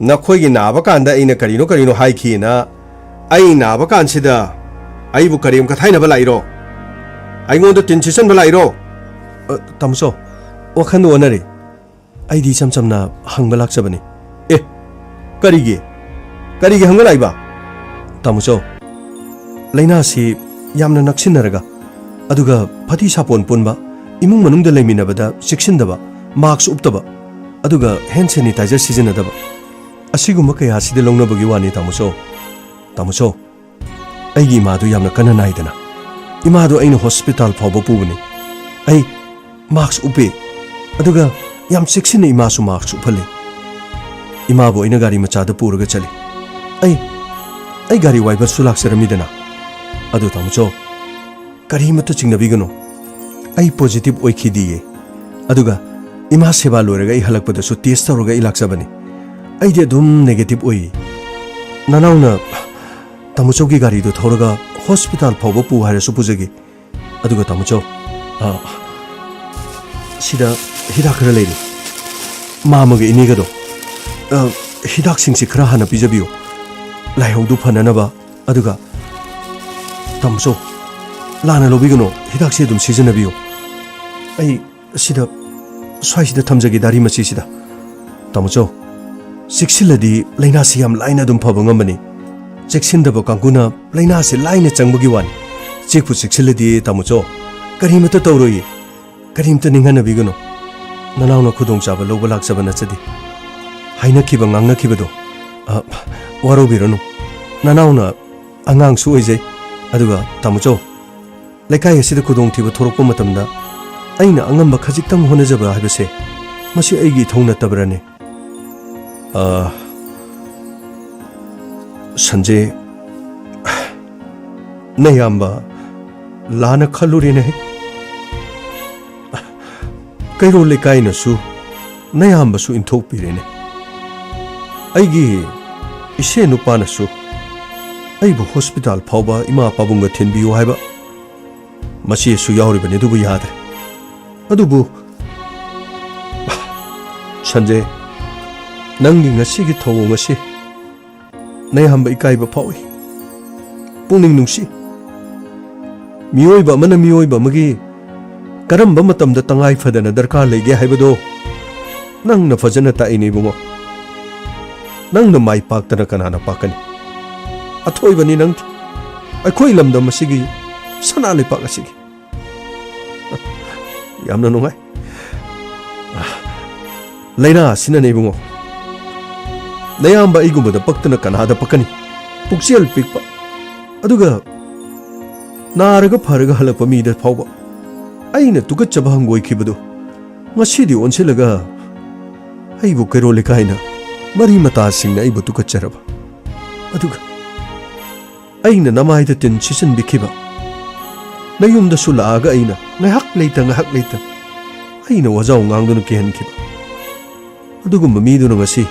नखोइगी नाबा कांदा इना करिनो हाइखिना आई नाबा कांसिदा आइबु करिम कथाइनबा लाइरो आइगोंद टेंशन बलाइरो तामुचो वखन ओनरे आइदी चमचमना हंगबा लाक्सबनी ए करिगे ꯀꯔꯤꯒꯤ ꯍꯪꯒꯠꯂꯛꯏꯕ ꯇꯥꯃꯣꯆꯧ ꯂꯩꯅꯥꯁꯤ ꯌꯥꯝꯅ ꯅꯛꯁꯤꯟꯅꯔꯒ ꯑꯗꯨꯒ ꯐꯇꯤ ꯁꯥꯄꯣꯟ ꯄꯨꯟꯕ ꯏꯃꯨꯡ ꯃꯅꯨꯡꯗ ꯂꯩꯃꯤꯟꯅꯕꯗ ꯆꯦꯛꯁꯤꯟꯗꯕ ꯃꯥꯛꯁ ꯎꯞꯇꯕ ꯑꯗꯨꯒ ꯍꯦꯟ ꯁꯦꯅꯤꯇꯥꯏꯖꯔ ꯁꯤꯖꯤꯟꯅꯗꯕ ꯑꯁꯤꯒꯨꯝꯕ ꯀꯌꯥꯁꯤꯗ ꯂꯧꯅꯕꯒꯤ ꯋꯥꯅꯤ ꯇꯥꯃꯣꯆꯧ ꯑꯩꯒꯤ 이마도 ꯌꯥꯝꯅ ꯀꯟꯅ ꯅꯥꯏꯗꯅ 이마도 ꯑꯩꯅ ꯍꯣꯁꯄꯤꯇꯥꯜ ꯐꯥꯎꯕ ꯄꯨꯕꯅꯤ ꯑꯩ ꯃꯥꯛꯁ ꯎꯞꯄꯦ ꯑꯗꯨꯒ ꯌꯥꯝ ꯆꯦꯛꯁꯤꯟꯅ 이마ꯁꯨ ꯃꯥꯛꯁ ꯎꯞꯍꯜꯂꯤ 이마ꯕꯨ ꯑꯩꯅ ꯒꯥꯔꯤ ꯃꯆꯥꯗ ꯄꯨꯔꯒ ꯆꯠꯂꯤ ꯑꯩ ꯒꯥꯔꯤ ꯋꯥꯏꯕꯁꯨ ꯂꯥꯛꯆꯔꯝꯃꯤꯗꯅ ꯑꯗꯨ ꯇꯥꯃꯣꯆꯧ ꯀꯔꯤꯃꯠꯇ ꯆꯤꯡꯅꯕꯤꯒꯅꯨ ꯑꯩ ꯄꯣꯖꯤꯇꯤꯚ ꯑꯣꯏꯈꯤꯗꯤꯌꯦ ꯑꯗꯨꯒ 이마 ꯁꯦꯕꯥ ꯂꯣꯏꯔꯒ ꯑꯩ ꯍꯜꯂꯛꯄꯗꯁꯨ ꯇꯦꯁ ꯇꯧꯔꯒ ꯑꯩ ꯂꯥꯛꯆꯕꯅꯤ ꯑꯩꯗꯤ ꯑꯗꯨꯝ ꯅꯦꯒꯦꯇꯤꯚ ꯑꯣꯏ ꯅꯅꯥꯎꯅ ꯇꯥꯃꯣꯆꯧꯒꯤ ꯒꯥꯔꯤꯗꯣ ꯊꯧꯔꯒ ꯍꯣꯁꯄꯤꯇꯥꯜ ꯐꯥꯎꯕ ꯄꯨ ꯍꯥꯏꯔꯁꯨ ꯄꯨꯖꯒꯦ ꯑꯗꯨꯒ ꯇꯥꯃꯣꯆꯧ ꯁꯤꯗ ꯍꯤꯗꯥꯛ ꯈꯔ ꯂꯩꯔꯤ ꯃꯥꯃꯒ ꯏꯅꯦꯒꯗꯣ ꯍꯤꯗꯥꯛꯁꯤꯡꯁꯤ ꯈꯔ ꯍꯥꯟꯅ ꯄꯤꯖꯕꯤꯌꯨ ꯂꯥꯏꯍꯧꯗꯨ ꯐꯅꯅꯕ ꯑꯗꯨꯒ ꯇꯥꯃꯣꯆꯧ ꯂꯥꯟꯅ ꯂꯧꯕꯤꯒꯅꯨ ꯍꯤꯗꯥꯛꯁꯤ ꯑꯗꯨꯝ ꯁꯤꯖꯤꯟꯅꯕꯤꯌꯨ ꯑꯩ ꯁꯤꯗ ꯁ꯭ꯋꯥꯏꯁꯤꯗ ꯊꯝꯖꯒꯦ ꯗꯥꯔꯤ ꯃꯆꯤꯁꯤꯗ ꯇꯥꯃꯣꯆꯧ ꯆꯦꯛꯁꯤꯜꯂꯗꯤ ꯂꯩꯅꯥꯁꯤ ꯌꯥꯝ ꯂꯥꯏꯅ ꯑꯗꯨꯝ ꯐꯕ ꯉꯝꯕꯅꯤ ꯆꯦꯛꯁꯤꯟꯗꯕ ꯀꯥꯡꯕꯨꯅ ꯂꯩꯅꯥꯁꯤ ꯂꯥꯏꯅ ꯆꯪꯕꯒꯤ ꯋꯥꯅꯤ ꯆꯦꯛꯄꯨ ꯆꯦꯛꯁꯤꯜꯂꯗꯤ ꯇꯥꯃꯣꯆꯧ ꯀꯔꯤꯃꯠꯇ ꯇꯧꯔꯣꯏꯌꯦ ꯀꯔꯤꯝꯇ ꯅꯤꯡꯍꯟꯅꯕꯤꯒꯅꯨ ꯅꯅꯥꯎꯅ ꯈꯨꯗꯣꯡꯆꯥꯕ ꯂꯧꯕ ꯂꯥꯛꯆꯕ ꯅꯠꯆꯗꯦ ꯍꯥꯏꯅꯈꯤꯕ ꯉꯥꯡꯅꯈꯤꯕꯗꯣ ꯋꯥꯔꯧꯕꯤꯔꯅꯨ ꯅꯅꯥꯎꯅ ꯑꯉꯥꯡꯁꯨ ꯑꯣꯏꯖꯩ ꯑꯗꯨꯒ ꯇꯥꯃꯣꯆꯧ ꯂꯩꯀꯥꯏ ꯑꯁꯤꯗ ꯈꯨꯗꯣꯡꯊꯤꯕ ꯊꯣꯔꯛꯄ ꯃꯇꯝꯗ ꯑꯩꯅ ꯑꯉꯝꯕ ꯈꯖꯤꯛꯇꯪ ꯍꯣꯠꯅꯖꯕ ꯍꯥꯏꯕꯁꯦ ꯃꯁꯤ ꯑꯩꯒꯤ ꯏꯊꯧ ꯅꯠꯇꯕ꯭ꯔꯅꯦ ꯁꯟꯖꯦ ꯅꯌꯥꯝꯕ ꯂꯥꯟꯅ ꯈꯜꯂꯨꯔꯦꯅꯦ ꯀꯩꯔꯣꯜ ꯂꯩꯀꯥꯏꯅꯁꯨ ꯅꯌꯥꯝꯕꯁꯨ ꯏꯟꯊꯣꯛꯄꯤꯔꯦꯅꯦ ꯑꯩꯒꯤ ꯏꯁꯦ ꯅꯨꯄꯥꯅꯁꯨ ꯑꯩꯕꯨ ꯍꯣꯁꯄꯤꯇꯥꯜ ꯐꯥꯎꯕ ꯏꯃꯥ ꯄꯥꯕꯨꯡꯒ ꯊꯤꯟꯕꯤꯌꯨ ꯍꯥꯏꯕ ꯃꯁꯤꯁꯨ ꯌꯥꯎꯔꯤꯕꯅꯤ ꯑꯗꯨꯕꯨ ꯌꯥꯗ꯭ꯔꯦ ꯑꯗꯨꯕꯨ ꯁꯟꯖꯦ ꯅꯪꯒꯤ ꯉꯁꯤꯒꯤ ꯊꯧꯑꯣꯡ ꯑꯁꯤ ꯅꯌꯥꯝꯕ ꯏꯀꯥꯏꯕ ꯐꯥꯎꯏ ꯄꯨꯛꯅꯤꯡ ꯅꯨꯡꯁꯤ ꯃꯤꯑꯣꯏꯕ ꯑꯃꯅ ꯃꯤꯑꯣꯏꯕ ꯑꯃꯒꯤ ꯀꯔꯝꯕ ꯃꯇꯝꯗ ꯇꯉꯥꯏ ꯐꯗꯅ ꯗꯔꯀꯥꯔ ꯂꯩꯒꯦ ꯍꯥꯏꯕꯗꯣ ꯅꯪꯅ ꯐꯖꯅ ꯇꯥꯛꯏꯅꯦ ꯏꯕꯨꯡꯉꯣ ꯅꯪꯅ ꯃꯥꯏ ꯄꯥꯛꯇꯅ ꯀꯅꯥꯅ ꯄꯥꯛꯀꯅꯤ ꯑꯊꯣꯏꯕꯅꯤ ꯅꯪꯗꯤ ꯑꯩꯈꯣꯏ ꯂꯝꯗꯝ ꯑꯁꯤꯒꯤ ꯁꯅꯥ ꯂꯩꯄꯥꯛ ꯑꯁꯤꯒꯤ ꯌꯥꯝꯅ ꯅꯨꯡꯉꯥꯏ ꯂꯩꯅꯥ ꯑꯁꯤꯅꯅꯦ ꯏꯕꯨꯡꯉꯣ ꯅꯌꯥꯝꯕ ꯑꯩꯒꯨꯝꯕꯗ ꯄꯛꯇꯅ ꯀꯅꯥꯗ ꯄꯛꯀꯅꯤ ꯄꯨꯛꯆꯦꯜ ꯄꯤꯛꯄ ꯑꯗꯨꯒ ꯅꯥꯔꯒ ꯐꯔꯒ ꯍꯜꯂꯛꯄ ꯃꯤꯗ ꯐꯥꯎꯕ ꯑꯩꯅ ꯇꯨꯀꯠꯆꯕ ꯍꯪꯒꯣꯏꯈꯤꯕꯗꯨ ꯉꯁꯤꯗꯤ ꯑꯣꯟꯁꯤꯜꯂꯒ ꯑꯩꯕꯨ ꯀꯩꯔꯣꯜ ꯂꯩꯀꯥꯏꯅ ꯃꯔꯤ ꯃꯇꯥꯁꯤꯡꯅ ꯑꯩꯕꯨ ꯇꯨꯀꯠꯆꯔꯕ ꯑꯗꯨꯒ ꯑꯩꯅ ꯅꯃꯥꯏꯗ ꯇꯤꯟ ꯁꯤꯆꯤꯟꯕꯤꯈꯤꯕ ꯅꯌꯨꯝꯗꯁꯨ ꯂꯥꯛꯑꯒ ꯑꯩꯅ ꯉꯥꯏꯍꯥꯛ ꯂꯩꯇ ꯑꯩꯅ ꯋꯥꯖꯥꯎ ꯉꯥꯡꯗꯨꯅ ꯀꯤꯍꯟꯈꯤꯕ ꯑꯗꯨꯒꯨꯝꯕ ꯃꯤꯗꯨꯅ ꯉꯁꯤ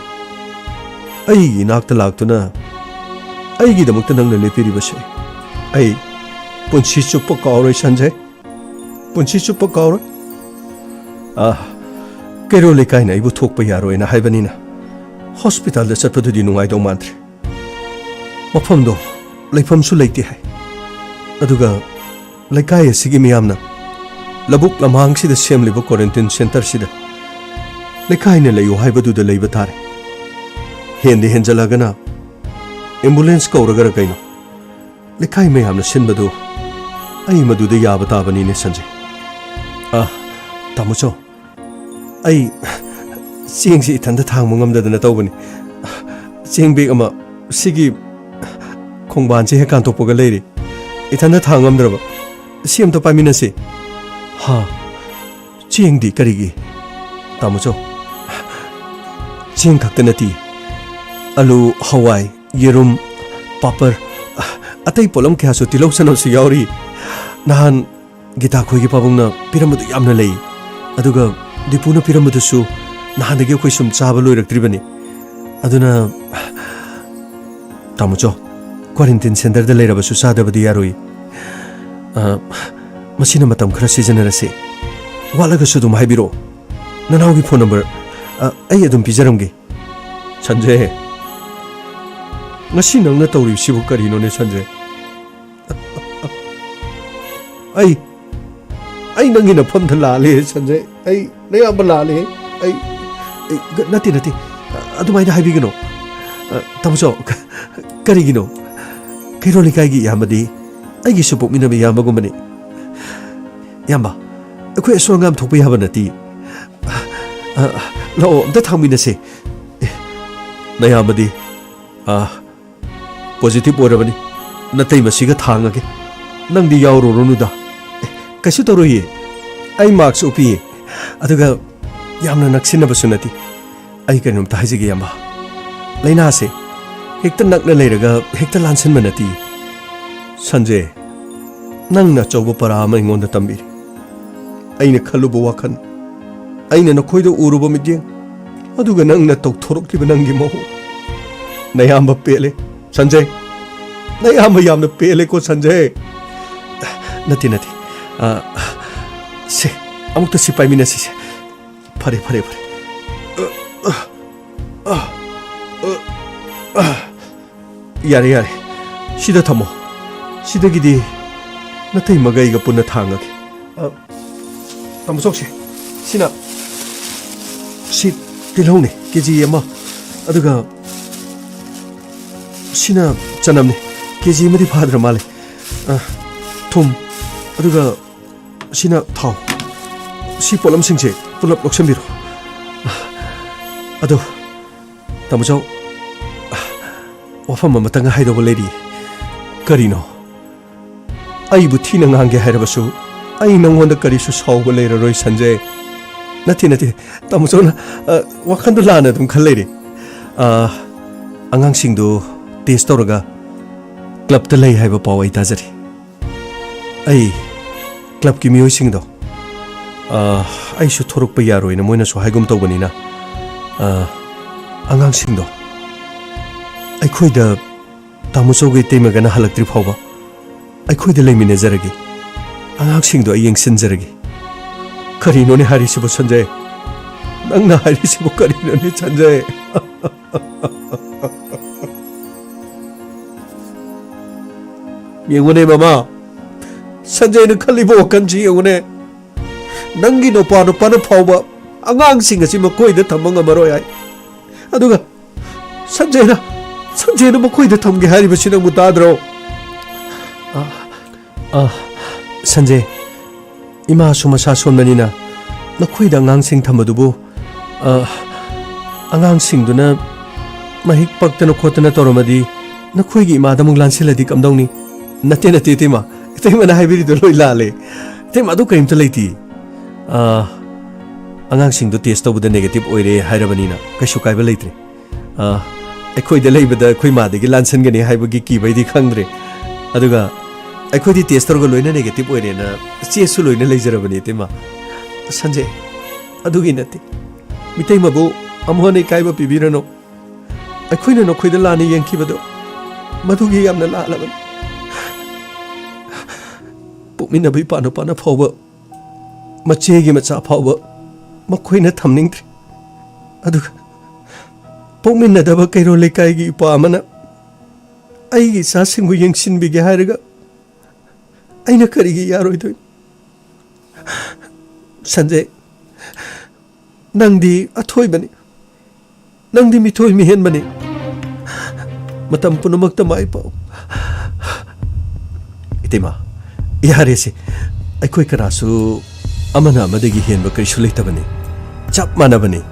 ꯑꯩꯒꯤ ꯏꯅꯥꯛꯇ ꯂꯥꯛꯇꯨꯅ ꯑꯩꯒꯤꯗꯃꯛꯇ ꯅꯪꯅ ꯂꯦꯞꯄꯤꯔꯤꯕꯁꯦ ꯑꯩ ꯄꯨꯟꯁꯤ ꯆꯨꯞꯄ ꯀꯥꯎꯔꯣꯏ ꯁꯟꯖꯦ ꯄꯨꯟꯁꯤ ꯆꯨꯞꯄ ꯀꯥꯎꯔꯣꯏ ꯀꯩꯔꯣꯜ ꯂꯩꯀꯥꯏꯅ ꯑꯩꯕꯨ ꯊꯣꯛꯄ ꯌꯥꯔꯣꯏꯅ ꯍꯥꯏꯕꯅꯤꯅ ꯍꯣꯁꯄꯤꯇꯥꯜꯗ ꯆꯠꯄꯗꯨꯗꯤ ꯅꯨꯡꯉꯥꯏꯗꯧ ꯃꯥꯟꯗ꯭ꯔꯦ ꯃꯐꯝꯗꯣ ꯂꯩꯐꯝꯁꯨ ꯂꯩꯇꯦ ꯍꯥꯏ ꯑꯗꯨꯒ ꯂꯩꯀꯥꯏ ꯑꯁꯤꯒꯤ ꯃꯤꯌꯥꯝꯅ ꯂꯧꯕꯨꯛ ꯂꯝꯍꯥꯡꯁꯤꯗ ꯁꯦꯝꯂꯤꯕ ꯀ꯭ꯋꯥꯔꯦꯟꯇꯤꯟ ꯁꯦꯟꯇꯔꯁꯤꯗ ꯂꯩꯀꯥꯏꯅ ꯂꯩꯌꯨ ꯍꯥꯏꯕꯗꯨꯗ ꯂꯩꯕ ꯇꯥꯔꯦ ꯍꯦꯟꯗꯤ ꯍꯦꯟꯖꯜꯂꯒꯅ ꯑꯦꯝꯕꯨꯂꯦꯟꯁ ꯀꯧꯔꯒꯔ ꯀꯩꯅꯣ ꯂꯩꯀꯥꯏ ꯃꯌꯥꯝꯅ ꯁꯤꯟꯕꯗꯨ ꯑꯩ ꯃꯗꯨꯗ ꯌꯥꯕ ꯇꯥꯕꯅꯤꯅꯦ ꯁꯟꯖꯦ ꯇꯥꯃꯣꯆꯧ ꯑꯩ ꯆꯦꯡꯁꯤ ꯏꯊꯟꯇ ꯊꯥꯡꯕ ꯉꯝꯗꯗꯅ ꯇꯧꯕꯅꯤ ꯆꯦꯡ ꯕꯦꯛ ꯑꯃ ꯁꯤꯒꯤ ꯈꯣꯡꯕꯥꯟꯁꯦ ꯍꯦꯛ ꯀꯥꯟꯊꯣꯛꯄꯒ ꯂꯩꯔꯤ ꯏꯊꯟꯇ ꯊꯥꯡ ꯉꯝꯗ꯭ꯔꯕ ꯁꯤ ꯑꯝꯇ ꯄꯥꯏꯃꯤꯟꯅꯁꯤ ꯆꯦꯡꯗꯤ ꯀꯔꯤꯒꯤ ꯇꯥꯃꯣꯆꯧ ꯆꯦꯡ ꯈꯛꯇ ꯅꯠꯇꯦ ꯑꯂꯨ ꯍꯋꯥꯏ ꯌꯦꯔꯨꯝ ꯄꯥꯄꯔ ꯑꯇꯩ ꯄꯣꯠꯂꯝ ꯀꯌꯥꯁꯨ ꯇꯤꯜꯍꯧ ꯆꯅꯝꯁꯨ ꯌꯥꯎꯔꯤ ꯅꯍꯥꯟ ꯒꯤꯇꯥ ꯈꯣꯏꯒꯤ ꯄꯥꯕꯨꯡꯅ ꯄꯤꯔꯝꯕꯗꯨ ꯌꯥꯝꯅ ꯂꯩ ꯑꯗꯨꯒ ꯗꯤꯄꯨꯅ ꯄꯤꯔꯝꯕꯗꯨꯁꯨ ꯅꯍꯥꯟꯗꯒꯤ ꯑꯩꯈꯣꯏ ꯁꯨꯝ ꯆꯥꯕ ꯂꯣꯏꯔꯛꯇ꯭ꯔꯤꯕꯅꯤ ꯑꯗꯨꯅ ꯇꯥꯃꯣꯆꯧ ꯀ꯭ꯋꯥꯔꯦꯟꯇꯤꯟ ꯁꯦꯟꯇꯔꯗ ꯂꯩꯔꯕꯁꯨ ꯆꯥꯗꯕꯗꯤ ꯌꯥꯔꯣꯏ ꯃꯁꯤꯅ ꯃꯇꯝ ꯈꯔ ꯁꯤꯖꯤꯟꯅꯔꯁꯤ ꯋꯥꯠꯂꯒꯁꯨ ꯑꯗꯨꯝ ꯍꯥꯏꯕꯤꯔꯛꯑꯣ ꯅꯅꯥꯎꯒꯤ ꯐꯣꯟ ꯅꯝꯕꯔ ꯑꯩ ꯑꯗꯨꯝ ꯄꯤꯖꯔꯝꯒꯦ ꯁꯟꯖꯦ ngasi nang na tawri sibu karino ne Sanjay ai nang ina pham thala le Sanjay ai nayamba la le ai nati adu mai da haibigino ꯇꯥꯃꯣꯆꯧ ꯀꯔꯤꯒꯤꯅꯣ ꯀꯩꯔꯣꯜ ꯂꯩꯀꯥꯏꯒꯤ ꯏꯌꯥꯝꯕꯗꯤ ꯑꯩꯒꯤꯁꯨ ꯄꯣꯛꯃꯤꯟꯅꯕ ꯏꯌꯥꯝꯕꯒꯨꯝꯕꯅꯤ ꯏꯌꯥꯝꯕ ꯑꯩꯈꯣꯏ ꯑꯁꯣꯏ ꯑꯉꯥꯝ ꯊꯣꯛꯄ ꯌꯥꯕ ꯅꯠꯇꯦ ꯂꯥꯛꯑꯣ ꯑꯝꯇ ꯊꯥꯡꯃꯤꯟꯅꯁꯦ ꯅꯌꯥꯝꯕꯗꯤ ꯄꯣꯖꯤꯇꯤꯚ ꯑꯣꯏꯔꯕꯅꯤ ꯅꯇꯩꯃꯁꯤꯒ ꯊꯥꯡꯉꯒꯦ ꯅꯪꯗꯤ ꯌꯥꯎꯔꯨꯔꯅꯨꯗ ꯀꯩꯁꯨ ꯇꯧꯔꯣꯏꯌꯦ ꯑꯩ ꯃꯥꯛꯁ ꯎꯞꯄꯤꯌꯦ ꯑꯗꯨꯒ ꯌꯥꯝꯅ ꯅꯛꯁꯤꯟꯅꯕꯁꯨ ꯅꯠꯇꯦ ꯑꯩ ꯀꯩꯅꯣꯝꯇ ꯍꯥꯏꯖꯒꯦ ꯏꯌꯥꯝꯕ ꯂꯥꯏꯅꯥꯁꯦ ꯍꯦꯛꯇ ꯅꯛꯅ ꯂꯩꯔꯒ ꯍꯦꯛꯇ ꯂꯥꯟꯁꯤꯟꯕ ꯅꯠꯇꯦ ꯁꯟꯖꯦ ꯅꯪꯅ ꯑꯆꯧꯕ ꯄꯔꯥ ꯑꯃ ꯑꯩꯉꯣꯟꯗ ꯇꯝꯕꯤꯔꯤ ꯑꯩꯅ ꯈꯜꯂꯨꯕ ꯋꯥꯈꯜ ꯑꯩꯅ ꯅꯈꯣꯏꯗ ꯎꯔꯨꯕ ꯃꯤꯠꯌꯦꯡ ꯑꯗꯨꯒ ꯅꯪꯅ ꯇꯧꯊꯣꯔꯛꯂꯤꯕ ꯅꯪꯒꯤ ꯃꯑꯣꯡ ꯅꯌꯥꯝꯕ ꯄꯦꯜꯂꯦ ꯁꯟꯖꯦ ꯅꯌꯥꯝꯕ ꯌꯥꯝꯅ ꯄꯦꯜꯂꯦꯀꯣ ꯁꯟꯖꯦ ꯅꯠꯇꯦ ꯁꯦ ꯑꯃꯨꯛꯇ ꯁꯤ ꯄꯥꯏꯃꯤꯟꯅꯁꯤꯁꯦ ꯐꯔꯦ ꯌꯥꯔꯦ ꯁꯤꯗ ꯊꯝꯃꯣ ꯁꯤꯗꯒꯤꯗꯤ ꯅꯇꯩꯃꯒ ꯑꯩꯒ ꯄꯨꯟꯅ ꯊꯥꯡꯉꯒꯦ ꯇꯥꯃꯣꯆꯧꯁꯦ ꯁꯤꯅ ꯁꯤ ꯇꯤꯜꯍꯧꯅꯤ KG ꯑꯃ ꯑꯗꯨꯒ ꯁꯤꯅ ꯆꯅꯝꯅꯤ KG ꯑꯃꯗꯤ ꯐꯥꯗ꯭ꯔ ꯃꯥꯜꯂꯦ ꯊꯨꯝ ꯑꯗꯨꯒ ꯁꯤꯅ ꯊꯥꯎ ꯁꯤ ꯄꯣꯠꯂꯝꯁꯤꯡꯁꯦ ꯄꯨꯂꯞ ꯂꯧꯁꯟꯕꯤꯔꯣ ꯑꯗꯣ ꯇꯥꯃꯣꯆꯧ ꯋꯥꯐꯝ ꯑꯃꯇꯪ ꯍꯥꯏꯗꯧꯕ ꯂꯩꯔꯤ ꯀꯔꯤꯅꯣ ꯑꯩꯕꯨ ꯊꯤꯅ ꯉꯥꯡꯒꯦ ꯍꯥꯏꯔꯕꯁꯨ ꯑꯩ ꯅꯪꯉꯣꯟꯗ ꯀꯔꯤꯁꯨ ꯁꯥꯎꯕ ꯂꯩꯔꯔꯣꯏ ꯁꯟꯖꯦ ꯅꯠꯇꯦ ꯇꯥꯃꯣꯆꯧꯅ ꯋꯥꯈꯟꯗꯣ ꯂꯥꯟꯅ ꯑꯗꯨꯝ ꯈꯜ ꯂꯩꯔꯦ ꯑꯉꯥꯡꯁꯤꯡꯗꯨ ꯇꯦꯁ ꯇꯧꯔꯒ ꯀ꯭ꯂꯕꯇ ꯂꯩ ꯍꯥꯏꯕ ꯄꯥꯎ ꯑꯩ ꯇꯥꯖꯔꯤ ꯑꯩ ꯀ꯭ꯂꯕꯀꯤ ꯃꯤꯑꯣꯏꯁꯤꯡꯗꯣ ꯑꯩꯁꯨ ꯊꯣꯔꯛꯄ ꯌꯥꯔꯣꯏꯅ ꯃꯣꯏꯅꯁꯨ ꯍꯥꯏꯒꯨꯝ ꯇꯧꯕꯅꯤꯅ ꯑꯉꯥꯡꯁꯤꯡꯗꯣ ꯑꯩꯈꯣꯏꯗ ꯇꯥꯃꯣꯆꯧꯒ ꯏꯇꯩꯃꯒꯅ ꯍꯜꯂꯛꯇ꯭ꯔꯤ ꯐꯥꯎꯕ ꯑꯩꯈꯣꯏꯗ ꯂꯩꯃꯤꯟꯅꯖꯔꯒꯦ ꯑꯉꯥꯡꯁꯤꯡꯗꯣ ꯑꯩ ꯌꯦꯡꯁꯤꯟꯖꯔꯒꯦ ꯀꯔꯤꯅꯣꯅꯦ ꯍꯥꯏꯔꯤꯁꯤꯕꯨ ꯁꯟꯖय ꯅꯪꯅ ꯍꯥꯏꯔꯤꯁꯤꯕꯨ ꯀꯔꯤꯅꯣꯅꯦ ꯁꯟꯖय ꯌꯦꯡꯉꯨꯅꯦ ꯃꯃꯥ ꯁꯟꯖꯌꯅ ꯈꯜꯂꯤꯕ ꯋꯥꯈꯜꯁꯤ ꯌꯦꯡꯉꯨꯅꯦ ꯅꯪꯒꯤ ꯅꯨꯄꯥꯅ ꯐꯥꯎꯕ ꯑꯉꯥꯡꯁꯤꯡ ꯑꯁꯤ ꯃꯈꯣꯏꯗ ꯊꯝꯕ ꯉꯝꯃꯔꯣꯏ ꯍꯥꯏ ꯑꯗꯨꯒ ꯁꯟꯖꯌꯅ ꯃꯈꯣꯏꯗ ꯊꯝꯒꯦ ꯍꯥꯏꯔꯤꯕꯁꯤ ꯅꯪꯕꯨ ꯇꯥꯗ꯭ꯔꯣ ꯁꯟꯖय 이마수 마사 손만이나 너코이다 앙앙싱 탐바두부 앙앙싱두나 마힉 빡드나 코트나 떠러마디 너코이기 이마다목 란실라디 깜동니 나테나 테테마 테마나 하이비리도 로이라레 테마도 그림도 레이티 앙앙싱두 테스트 taubuda negative oire hairabanina kaishu kaiba leitre ꯑꯩꯈꯣꯏꯗ ꯂꯩꯕꯗ ꯑꯩꯈꯣꯏ ꯃꯥꯗꯒꯤ ꯂꯥꯟꯁꯟꯒꯅꯤ ꯍꯥꯏꯕꯒꯤ ꯀꯤꯕꯩꯗꯤ ꯈꯪꯗ꯭ꯔꯦ ꯑꯗꯨꯒ ꯑꯩꯈꯣꯏꯗꯤ ꯇꯦꯁ ꯇꯧꯔꯒ ꯂꯣꯏꯅ ꯅꯦꯒꯦꯇꯤꯚ ꯑꯣꯏꯔꯦꯅ ꯆꯦꯁꯨ ꯂꯣꯏꯅ ꯂꯩꯖꯔꯕꯅꯤ ꯏꯇꯩꯃ ꯁꯟꯖꯦ ꯑꯗꯨꯒꯤ ꯅꯠꯇꯦ ꯃꯤꯇꯩꯃꯕꯨ ꯑꯃꯨꯛ ꯏꯀꯥꯏꯕ ꯄꯤꯕꯤꯔꯅꯨ ꯑꯩꯈꯣꯏꯅ ꯅꯈꯣꯏꯗ ꯂꯥꯟꯅ ꯌꯦꯡꯈꯤꯕꯗꯣ ꯃꯗꯨꯒꯤ ꯌꯥꯝꯅ ꯂꯥꯜꯂꯕꯅꯤ ꯄꯣꯛꯃꯤꯟꯅꯕ ꯏꯄꯥꯅ ꯐꯥꯎꯕ ꯃꯆꯦꯒꯤ ꯃꯆꯥ ꯐꯥꯎꯕ ꯃꯈꯣꯏꯅ ꯊꯝꯅꯤꯡꯗ꯭ꯔꯦ ꯑꯗꯨꯒ ꯄꯣꯛꯃꯤꯟꯅꯗꯕ ꯀꯩꯔꯣꯜ ꯂꯩꯀꯥꯏꯒꯤ ꯏꯄꯥ ꯑꯃꯅ ꯑꯩꯒꯤ ꯏꯆꯥꯁꯤꯡꯕꯨ ꯌꯦꯡꯁꯤꯟꯕꯤꯒꯦ ꯍꯥꯏꯔꯒ ꯑꯩꯅ ꯀꯔꯤꯒꯤ ꯌꯥꯔꯣꯏꯗꯣꯏꯅꯣ ꯁꯟꯖꯦ ꯅꯪꯗꯤ ꯑꯊꯣꯏꯕꯅꯤ ꯅꯪꯗꯤ ꯃꯤꯊꯣꯏ ꯃꯤꯍꯦꯟꯕꯅꯤ ꯃꯇꯝ ꯄꯨꯝꯅꯃꯛꯇ ꯃꯥꯏ ꯄꯥꯎ ꯏꯇꯩꯃ ꯌꯥꯔꯦꯁꯦ ꯑꯩꯈꯣꯏ ꯀꯅꯥꯁꯨ ꯑꯃꯅ ꯑꯃꯗꯒꯤ ꯍꯦꯟꯕ ꯀꯔꯤꯁꯨ ꯂꯩꯇꯕꯅꯤ ꯆꯞ ꯃꯥꯟꯅꯕꯅꯤ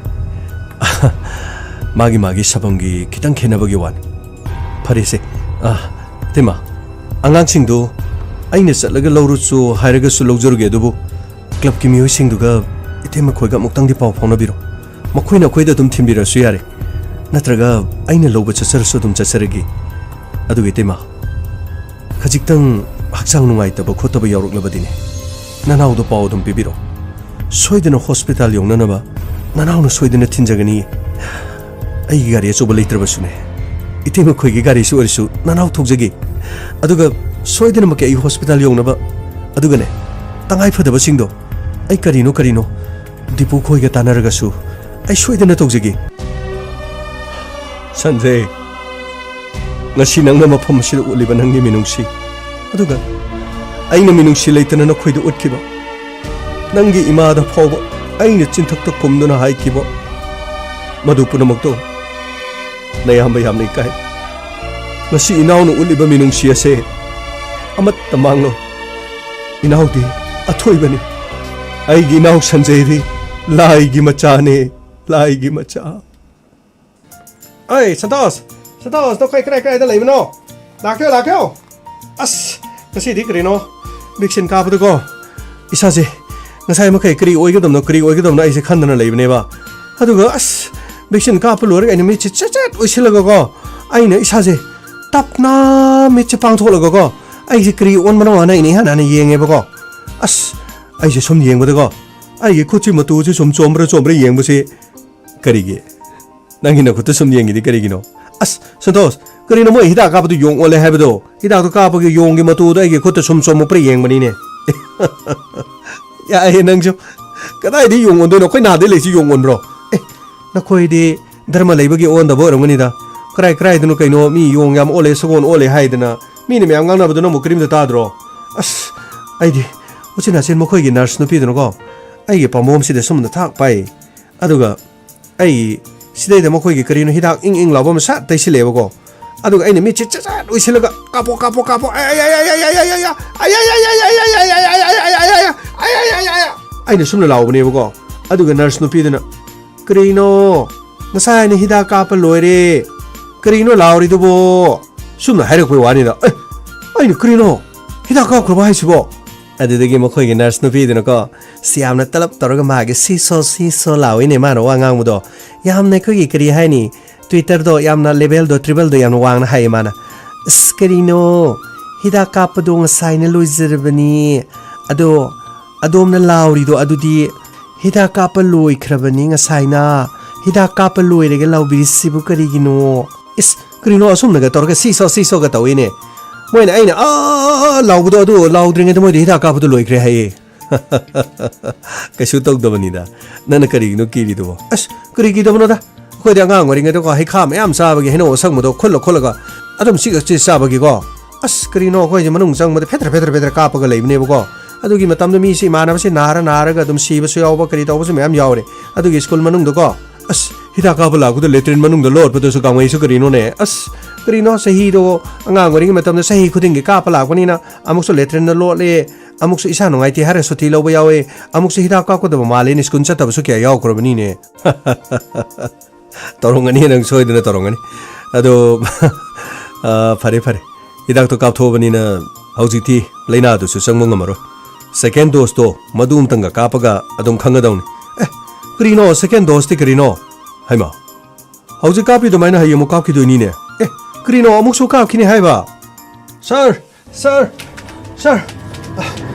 마기 사방기 기당 캐나버기 완 파리세 테마 앙앙싱도 아이네 쌀라가 러루츠 하이라가스 럭저르게 두부 클럽 기미호싱두가 이테마 코이가 목당디 파우 파우나비로 마코이나 코이다 둠 팀비라수 야레 나트라가 아이네 러버 차서르서 둠 차서르기 아두게 테마 가직당 학상 누가있다바 코타바 야록라바디네 나나우도 파우 둠 비비로 소이드나 호스피탈 용나나바 나나우나 소이드나 틴자가니 ꯑꯩꯒꯤ ꯒꯥꯔꯤ ꯑꯆꯧꯕ ꯂꯩꯇ꯭ꯔꯕꯁꯨꯅꯦ ꯏꯇꯩꯃ ꯈꯣꯏꯒꯤ ꯒꯥꯔꯤꯁꯨ ꯑꯣꯏꯔꯁꯨ ꯅꯅꯥꯎ ꯊꯣꯛꯖꯒꯦ ꯑꯗꯨꯒ ꯁꯣꯏꯗꯅꯃꯛꯀꯤ ꯑꯩ ꯍꯣꯁꯄꯤꯇꯥꯜ ꯌꯧꯅꯕ ꯑꯗꯨꯒꯅꯦ ꯇꯉꯥꯏ ꯐꯗꯕꯁꯤꯡꯗꯣ ꯑꯩ ꯀꯔꯤꯅꯣ ꯗꯤꯄꯨ ꯈꯣꯏꯒ ꯇꯥꯟꯅꯔꯒꯁꯨ ꯑꯩ ꯁꯣꯏꯗꯅ ꯇꯧꯖꯒꯦ ꯁꯟꯖꯦ ꯉꯁꯤ ꯅꯪꯅ ꯃꯐꯝ ꯑꯁꯤꯗ ꯎꯠꯂꯤꯕ ꯅꯪꯒꯤ ꯃꯤꯅꯨꯡꯁꯤ ꯑꯗꯨꯒ ꯑꯩꯅ ꯃꯤꯅꯨꯡꯁꯤ ꯂꯩꯇꯅ ꯅꯈꯣꯏꯗ ꯎꯠꯈꯤꯕ ꯅꯪꯒꯤ ꯏꯃꯥꯗ ꯐꯥꯎꯕ ꯑꯩꯅ ꯆꯤꯟꯊꯛꯇ ꯀꯨꯝꯗꯨꯅ ꯍꯥꯏꯈꯤꯕ ꯃꯗꯨ ꯄꯨꯝꯅꯃꯛꯇꯣ ꯅꯌꯥꯝꯕ ꯌꯥꯝꯅ ꯏꯀꯥꯏ ꯉꯁꯤ ꯏꯅꯥꯎꯅ ꯎꯠꯂꯤꯕ ꯃꯤꯅꯨꯡꯁꯤ ꯑꯁꯦ ꯑꯃꯠꯇ ꯃꯥꯡꯂꯣꯏ ꯏꯅꯥꯎꯗꯤ ꯑꯊꯣꯏꯕꯅꯤ ꯑꯩꯒꯤ ꯏꯅꯥꯎ ꯁꯟꯖꯩꯗꯤ ꯂꯥꯏꯒꯤ ꯃꯆꯥꯅꯦ ꯂꯥꯏꯒꯤ ꯃꯆꯥ ꯑꯩ ꯁꯟꯇꯣꯁ ꯅꯈꯣꯏ ꯀꯗꯥꯏꯗ ꯂꯩꯕꯅꯣ ꯂꯥꯛꯀꯦ ꯑꯁ ꯉꯁꯤꯗꯤ ꯀꯔꯤꯅꯣ ꯚꯦꯛꯁꯤꯟ ꯀꯥꯞꯄꯗꯀꯣ ꯏꯁꯥꯁꯦ ꯉꯁꯥꯏ ꯃꯈꯩ ꯀꯔꯤ ꯑꯣꯏꯒꯗꯕꯅꯣ ꯑꯩꯁꯦ ꯈꯟꯗꯅ ꯂꯩꯕꯅꯦꯕ ꯑꯗꯨꯒ ꯑꯁ ꯚꯦꯛꯁꯤꯟ ꯀꯥꯞꯄ ꯂꯣꯏꯔꯒ ꯑꯩꯅ ꯃꯤꯠꯁꯦ ꯆꯦꯠ ꯎꯏꯁꯤꯜꯂꯒꯀꯣ ꯑꯩꯅ ꯏꯁꯥꯁꯦ ꯇꯞꯅ ꯃꯤꯠꯁꯦ ꯄꯥꯡꯊꯣꯛꯂꯒꯀꯣ ꯑꯩꯁꯦ ꯀꯔꯤ ꯑꯣꯟꯕꯅꯣ ꯍꯥꯏꯅ ꯑꯩꯅ ꯏꯍꯥꯟ ꯍꯥꯟꯅ ꯌꯦꯡꯉꯦꯕꯀꯣ ꯑꯁ ꯑꯩꯁꯦ ꯁꯨꯝ ꯌꯦꯡꯕꯗꯀꯣ ꯑꯩꯒꯤ ꯈꯨꯠꯁꯤ ꯃꯇꯨꯁꯦ ꯁꯨꯝ ꯆꯣꯝꯕ꯭ꯔꯥ ꯌꯦꯡꯕꯁꯦ ꯀꯔꯤꯒꯤ ꯅꯪꯒꯤ ꯅꯈꯨꯠꯇ ꯁꯨꯝ ꯌꯦꯡꯉꯤꯗꯤ ꯀꯔꯤꯒꯤꯅꯣ ꯑꯁ ꯁꯟꯇꯣꯁ ꯀꯔꯤꯅꯣ ꯃꯣꯏ ꯍꯤꯗꯥꯛ ꯀꯥꯞꯄꯗꯨ ꯌꯣꯡ ꯑꯣꯜꯂꯦ ꯍꯥꯏꯕꯗꯣ ꯍꯤꯗꯥꯛꯇꯣ ꯀꯥꯞꯄꯒꯤ ꯌꯣꯡꯒꯤ ꯃꯇꯨꯗꯣ ꯑꯩꯒꯤ ꯈꯨꯠꯇ ꯁꯨꯝ ꯆꯣꯝꯃꯛꯄ꯭ꯔꯥ ꯌꯦꯡꯕꯅꯤꯅꯦ ꯌꯥꯏꯌꯦ ꯅꯪꯁꯨ ꯀꯗꯥꯏꯗ ꯌꯣꯡ ꯑꯣꯟꯗꯣꯏꯅꯣ ꯑꯩꯈꯣꯏ ꯅꯥꯗꯩ ꯂꯩꯁꯤ ꯌꯣꯡ ꯑꯣꯟꯕ꯭ꯔꯣ ꯅꯈꯣꯏꯗꯤ ꯙꯔꯃ ꯂꯩꯕꯒꯤ ꯑꯣꯟꯗꯕ ꯑꯣꯏꯔꯝꯒꯅꯤꯗ ꯀꯗꯥꯏꯗꯅꯣ ꯀꯩꯅꯣ ꯃꯤ ꯌꯣꯡ ꯌꯥꯝ ꯑꯣꯜꯂꯦ ꯁꯒꯣꯜ ꯑꯣꯜꯂꯦ ꯍꯥꯏꯗꯅ ꯃꯤꯅ ꯃꯌꯥꯝ ꯉꯥꯡꯅꯕꯗꯣ ꯅꯪꯕꯨ ꯀꯔꯤꯝꯇ ꯇꯥꯗ꯭ꯔꯣ ꯑꯁ ꯑꯩꯗꯤ ꯎꯆꯤꯟ ꯅꯥꯆꯤꯟ ꯃꯈꯣꯏꯒꯤ ꯅꯔꯁ ꯅꯨꯄꯤꯗꯨꯅꯀꯣ ꯑꯩꯒꯤ ꯄꯥꯝꯕꯣꯝꯁꯤꯗ ꯁꯨꯝꯅ ꯊꯥꯛ ꯄꯥꯏ ꯑꯗꯨꯒ ꯑꯩ ꯁꯤꯗꯩꯗ ꯃꯈꯣꯏꯒꯤ ꯀꯔꯤꯅꯣ ꯍꯤꯗꯥꯛ ꯏꯪ ꯂꯥꯎꯕ ꯑꯃ ꯁꯠ ꯇꯩꯁꯤꯜꯂꯛꯑꯦꯕꯀꯣ ꯑꯗꯨꯒ ꯑꯩꯅ ꯃꯤꯠꯁꯦ ꯆꯠ ꯎꯏꯁꯤꯜꯂꯒ ꯀꯥꯞꯄꯣ ꯑꯩꯅ ꯁꯨꯝꯅ ꯂꯥꯎꯕꯅꯦꯕꯀꯣ ꯑꯗꯨꯒ ꯅꯔꯁ ꯅꯨꯄꯤꯗꯨꯅ ꯀꯔꯤꯅꯣ ꯉꯁꯥꯏ ꯑꯩꯅ ꯍꯤꯗꯥꯛ ꯀꯥꯞꯄ ꯂꯣꯏꯔꯦ ꯀꯔꯤꯅꯣ ꯂꯥꯎꯔꯤꯗꯨꯕꯣ ꯁꯨꯝꯅ ꯍꯥꯏꯔꯛꯄꯩ ꯋꯥꯅꯤꯗ ꯑꯩꯅ ꯀꯔꯤꯅꯣ ꯍꯤꯗꯥꯛ ꯀꯥꯞꯈ꯭ꯔꯕ ꯍꯥꯏꯁꯤꯕꯣ ꯑꯗꯨꯗꯒꯤ ꯃꯈꯣꯏꯒꯤ ꯅꯔꯁ ꯅꯨꯄꯤꯗꯨꯅꯀꯣ ꯁꯤ ꯌꯥꯝꯅ ꯇꯂꯞ ꯇꯧꯔꯒ ꯃꯥꯒꯤ ꯁꯤꯁꯣ ꯂꯥꯎꯏꯅꯦ ꯃꯥꯅ ꯋꯥ ꯉꯥꯡꯕꯗꯣ ꯌꯥꯝꯅ ꯑꯩꯈꯣꯏꯒꯤ ꯀꯔꯤ ꯍꯥꯏꯅꯤ ꯇ꯭ꯋꯤꯇꯔꯗꯣ ꯌꯥꯝꯅ ꯂꯦꯚꯦꯜꯗꯣ ꯇ꯭ꯔꯤꯕꯜꯗꯣ ꯌꯥꯝꯅ ꯋꯥꯡꯅ ꯍꯥꯏꯌꯦ ꯃꯥꯅ ꯑꯁ ꯀꯔꯤꯅꯣ ꯍꯤꯗꯥꯛ ꯀꯥꯞꯄꯗꯣ ꯉꯁꯥꯏꯅ ꯂꯣꯏꯖꯔꯕꯅꯤ ꯑꯗꯣ ꯑꯗꯣꯝꯅ ꯂꯥꯎꯔꯤꯗꯣ ꯑꯗꯨꯗꯤ ꯍꯤꯗꯥꯛ ꯀꯥꯞꯄ ꯂꯣꯏꯈ꯭ꯔꯕꯅꯤ ꯉꯁꯥꯏꯅ ꯍꯤꯗꯥꯛ ꯀꯥꯞꯄ ꯂꯣꯏꯔꯒ ꯂꯥꯎꯕꯤꯔꯤꯁꯤꯕꯨ ꯀꯔꯤꯒꯤꯅೋ ꯏꯁ ꯀꯔꯤꯅꯣ ꯑꯁꯨꯝꯅꯒ ꯇꯧꯔꯒ ꯁꯤꯁꯣꯒ ꯇꯧꯏꯅꯦ ꯃꯣꯏꯅ ꯑꯩꯅ ꯂꯥꯎꯕꯗꯣ ꯑꯗꯨ ꯂꯥꯎꯗ꯭ꯔꯤꯉꯩꯗ ꯃꯣꯏꯗꯤ ꯍꯤꯗꯥꯛ ꯀꯥꯞꯄꯗꯣ ꯂꯣꯏꯈ꯭ꯔꯦ ꯍꯥꯏꯌꯦ ꯀꯩꯁꯨ ꯇꯧꯗꯕꯅꯤꯗ ꯅꯪꯅ ꯀꯔꯤꯒꯤꯅꯣ ꯀꯤꯔꯤꯗꯨꯕꯣ ꯑꯁ ꯀꯔꯤ ꯀꯤꯗꯕꯅꯣꯗ ꯑꯩꯈꯣꯏꯗꯤ ꯑꯉꯥꯡ ꯑꯣꯏꯔꯤꯉꯩꯗꯀꯣ ꯍꯩꯈꯥ ꯃꯌꯥꯝ ꯆꯥꯕꯒꯤ ꯍꯩꯅꯧ ꯑꯁꯪꯕꯗꯣ ꯈꯨꯜꯂꯒ ꯑꯗꯨꯝ ꯆꯤꯛ ꯆꯥꯕꯒꯤꯀꯣ ꯑꯁ ꯀꯔꯤꯅꯣ ꯑꯩꯈꯣꯏꯁꯦ ꯃꯅꯨꯡ ꯆꯪꯕꯗ ꯐꯦꯗ꯭ꯔ ꯀꯥꯞꯄꯒ ꯂꯩꯕꯅꯦꯕꯀꯣ ꯑꯗꯨꯒꯤ ꯃꯇꯝꯗ ꯃꯤꯁꯤ ꯏꯃꯥꯟꯅꯕꯁꯤ ꯅꯥꯔꯒ ꯑꯗꯨꯝ ꯁꯤꯕꯁꯨ ꯌꯥꯎꯕ ꯀꯔꯤ ꯇꯧꯕꯁꯨ ꯃꯌꯥꯝ ꯌꯥꯎꯔꯦ ꯑꯗꯨꯒꯤ ꯁ꯭ꯀꯨꯜ ꯃꯅꯨꯡꯗꯀꯣ ꯑꯁ ꯍꯤꯗꯥꯛ ꯀꯥꯞꯄ ꯂꯥꯛꯄꯗ ꯂꯦꯇ꯭ꯔꯤꯟ ꯃꯅꯨꯡꯗ ꯂꯣꯠꯄꯗꯁꯨ ꯀꯥꯡꯃꯩꯁꯨ ꯀꯔꯤꯅꯣꯅꯦ ꯑꯁ ꯀꯔꯤꯅꯣ ꯆꯍꯤꯗꯣ ꯑꯉꯥꯡ ꯑꯣꯏꯔꯤꯉꯩ ꯃꯇꯝꯗ ꯆꯍꯤ ꯈꯨꯗꯤꯡꯒꯤ ꯀꯥꯞꯄ ꯂꯥꯛꯄꯅꯤꯅ ꯑꯃꯨꯛꯁꯨ ꯂꯦꯇ꯭ꯔꯤꯟꯗ ꯂꯣꯠꯂꯦ ꯑꯃꯨꯛꯁꯨ ꯏꯁꯥ ꯅꯨꯡꯉꯥꯏꯇꯦ ꯍꯥꯏꯔ ꯁꯨꯇꯤ ꯂꯧꯕ ꯌꯥꯎꯋꯦ ꯑꯃꯨꯛꯁꯨ ꯍꯤꯗꯥꯛ ꯀꯥꯞꯀꯗꯕ ꯃꯥꯜꯂꯦꯅ ꯁ꯭ꯀꯨꯜ ꯆꯠꯇꯕꯁꯨ ꯀꯌా ꯌꯥꯎꯈ꯭ꯔꯕꯅꯤꯅꯦ ꯇꯧꯔꯝꯒꯅꯤ ꯅꯪ ꯁꯣꯏꯗꯅ ꯇꯧꯔꯝꯒꯅꯤ ꯑꯗꯣ ꯐꯔꯦ ꯍꯤꯗꯥꯛꯇꯣ ꯀꯥꯞꯊꯣꯛꯑꯕꯅꯤꯅ ꯍꯧꯖꯤꯛꯇꯤ ꯂꯩꯅꯥꯗꯨꯁꯨ ꯆꯪꯕ ꯉꯝꯃꯔꯣꯏ ꯁꯦꯀꯦꯟ ꯗꯣꯁꯇꯣ ꯃꯗꯨ ꯑꯃꯇꯪꯒ ꯀꯥꯞꯄꯒ ꯑꯗꯨꯝ ꯈꯪꯒꯗꯧꯅꯤ ꯀꯔꯤꯅꯣ ꯁꯦꯀꯦꯟ ꯗꯣꯁꯇꯤ ꯀꯔꯤꯅೋ ꯍꯩꯃꯥ ꯍꯧꯖꯤꯛ ꯀꯥꯞꯄꯤ ꯑꯗꯨꯃꯥꯏꯅ ꯍꯌꯦꯡ ꯑꯃꯨꯛ ꯀꯥꯞꯈꯤꯗꯣꯏꯅꯤꯅꯦ ꯀꯔꯤꯅꯣ ꯑꯃꯨꯛꯁꯨ ꯀꯥꯞꯈꯤꯅꯤ ꯍꯥꯏꯕ ꯁꯥꯔ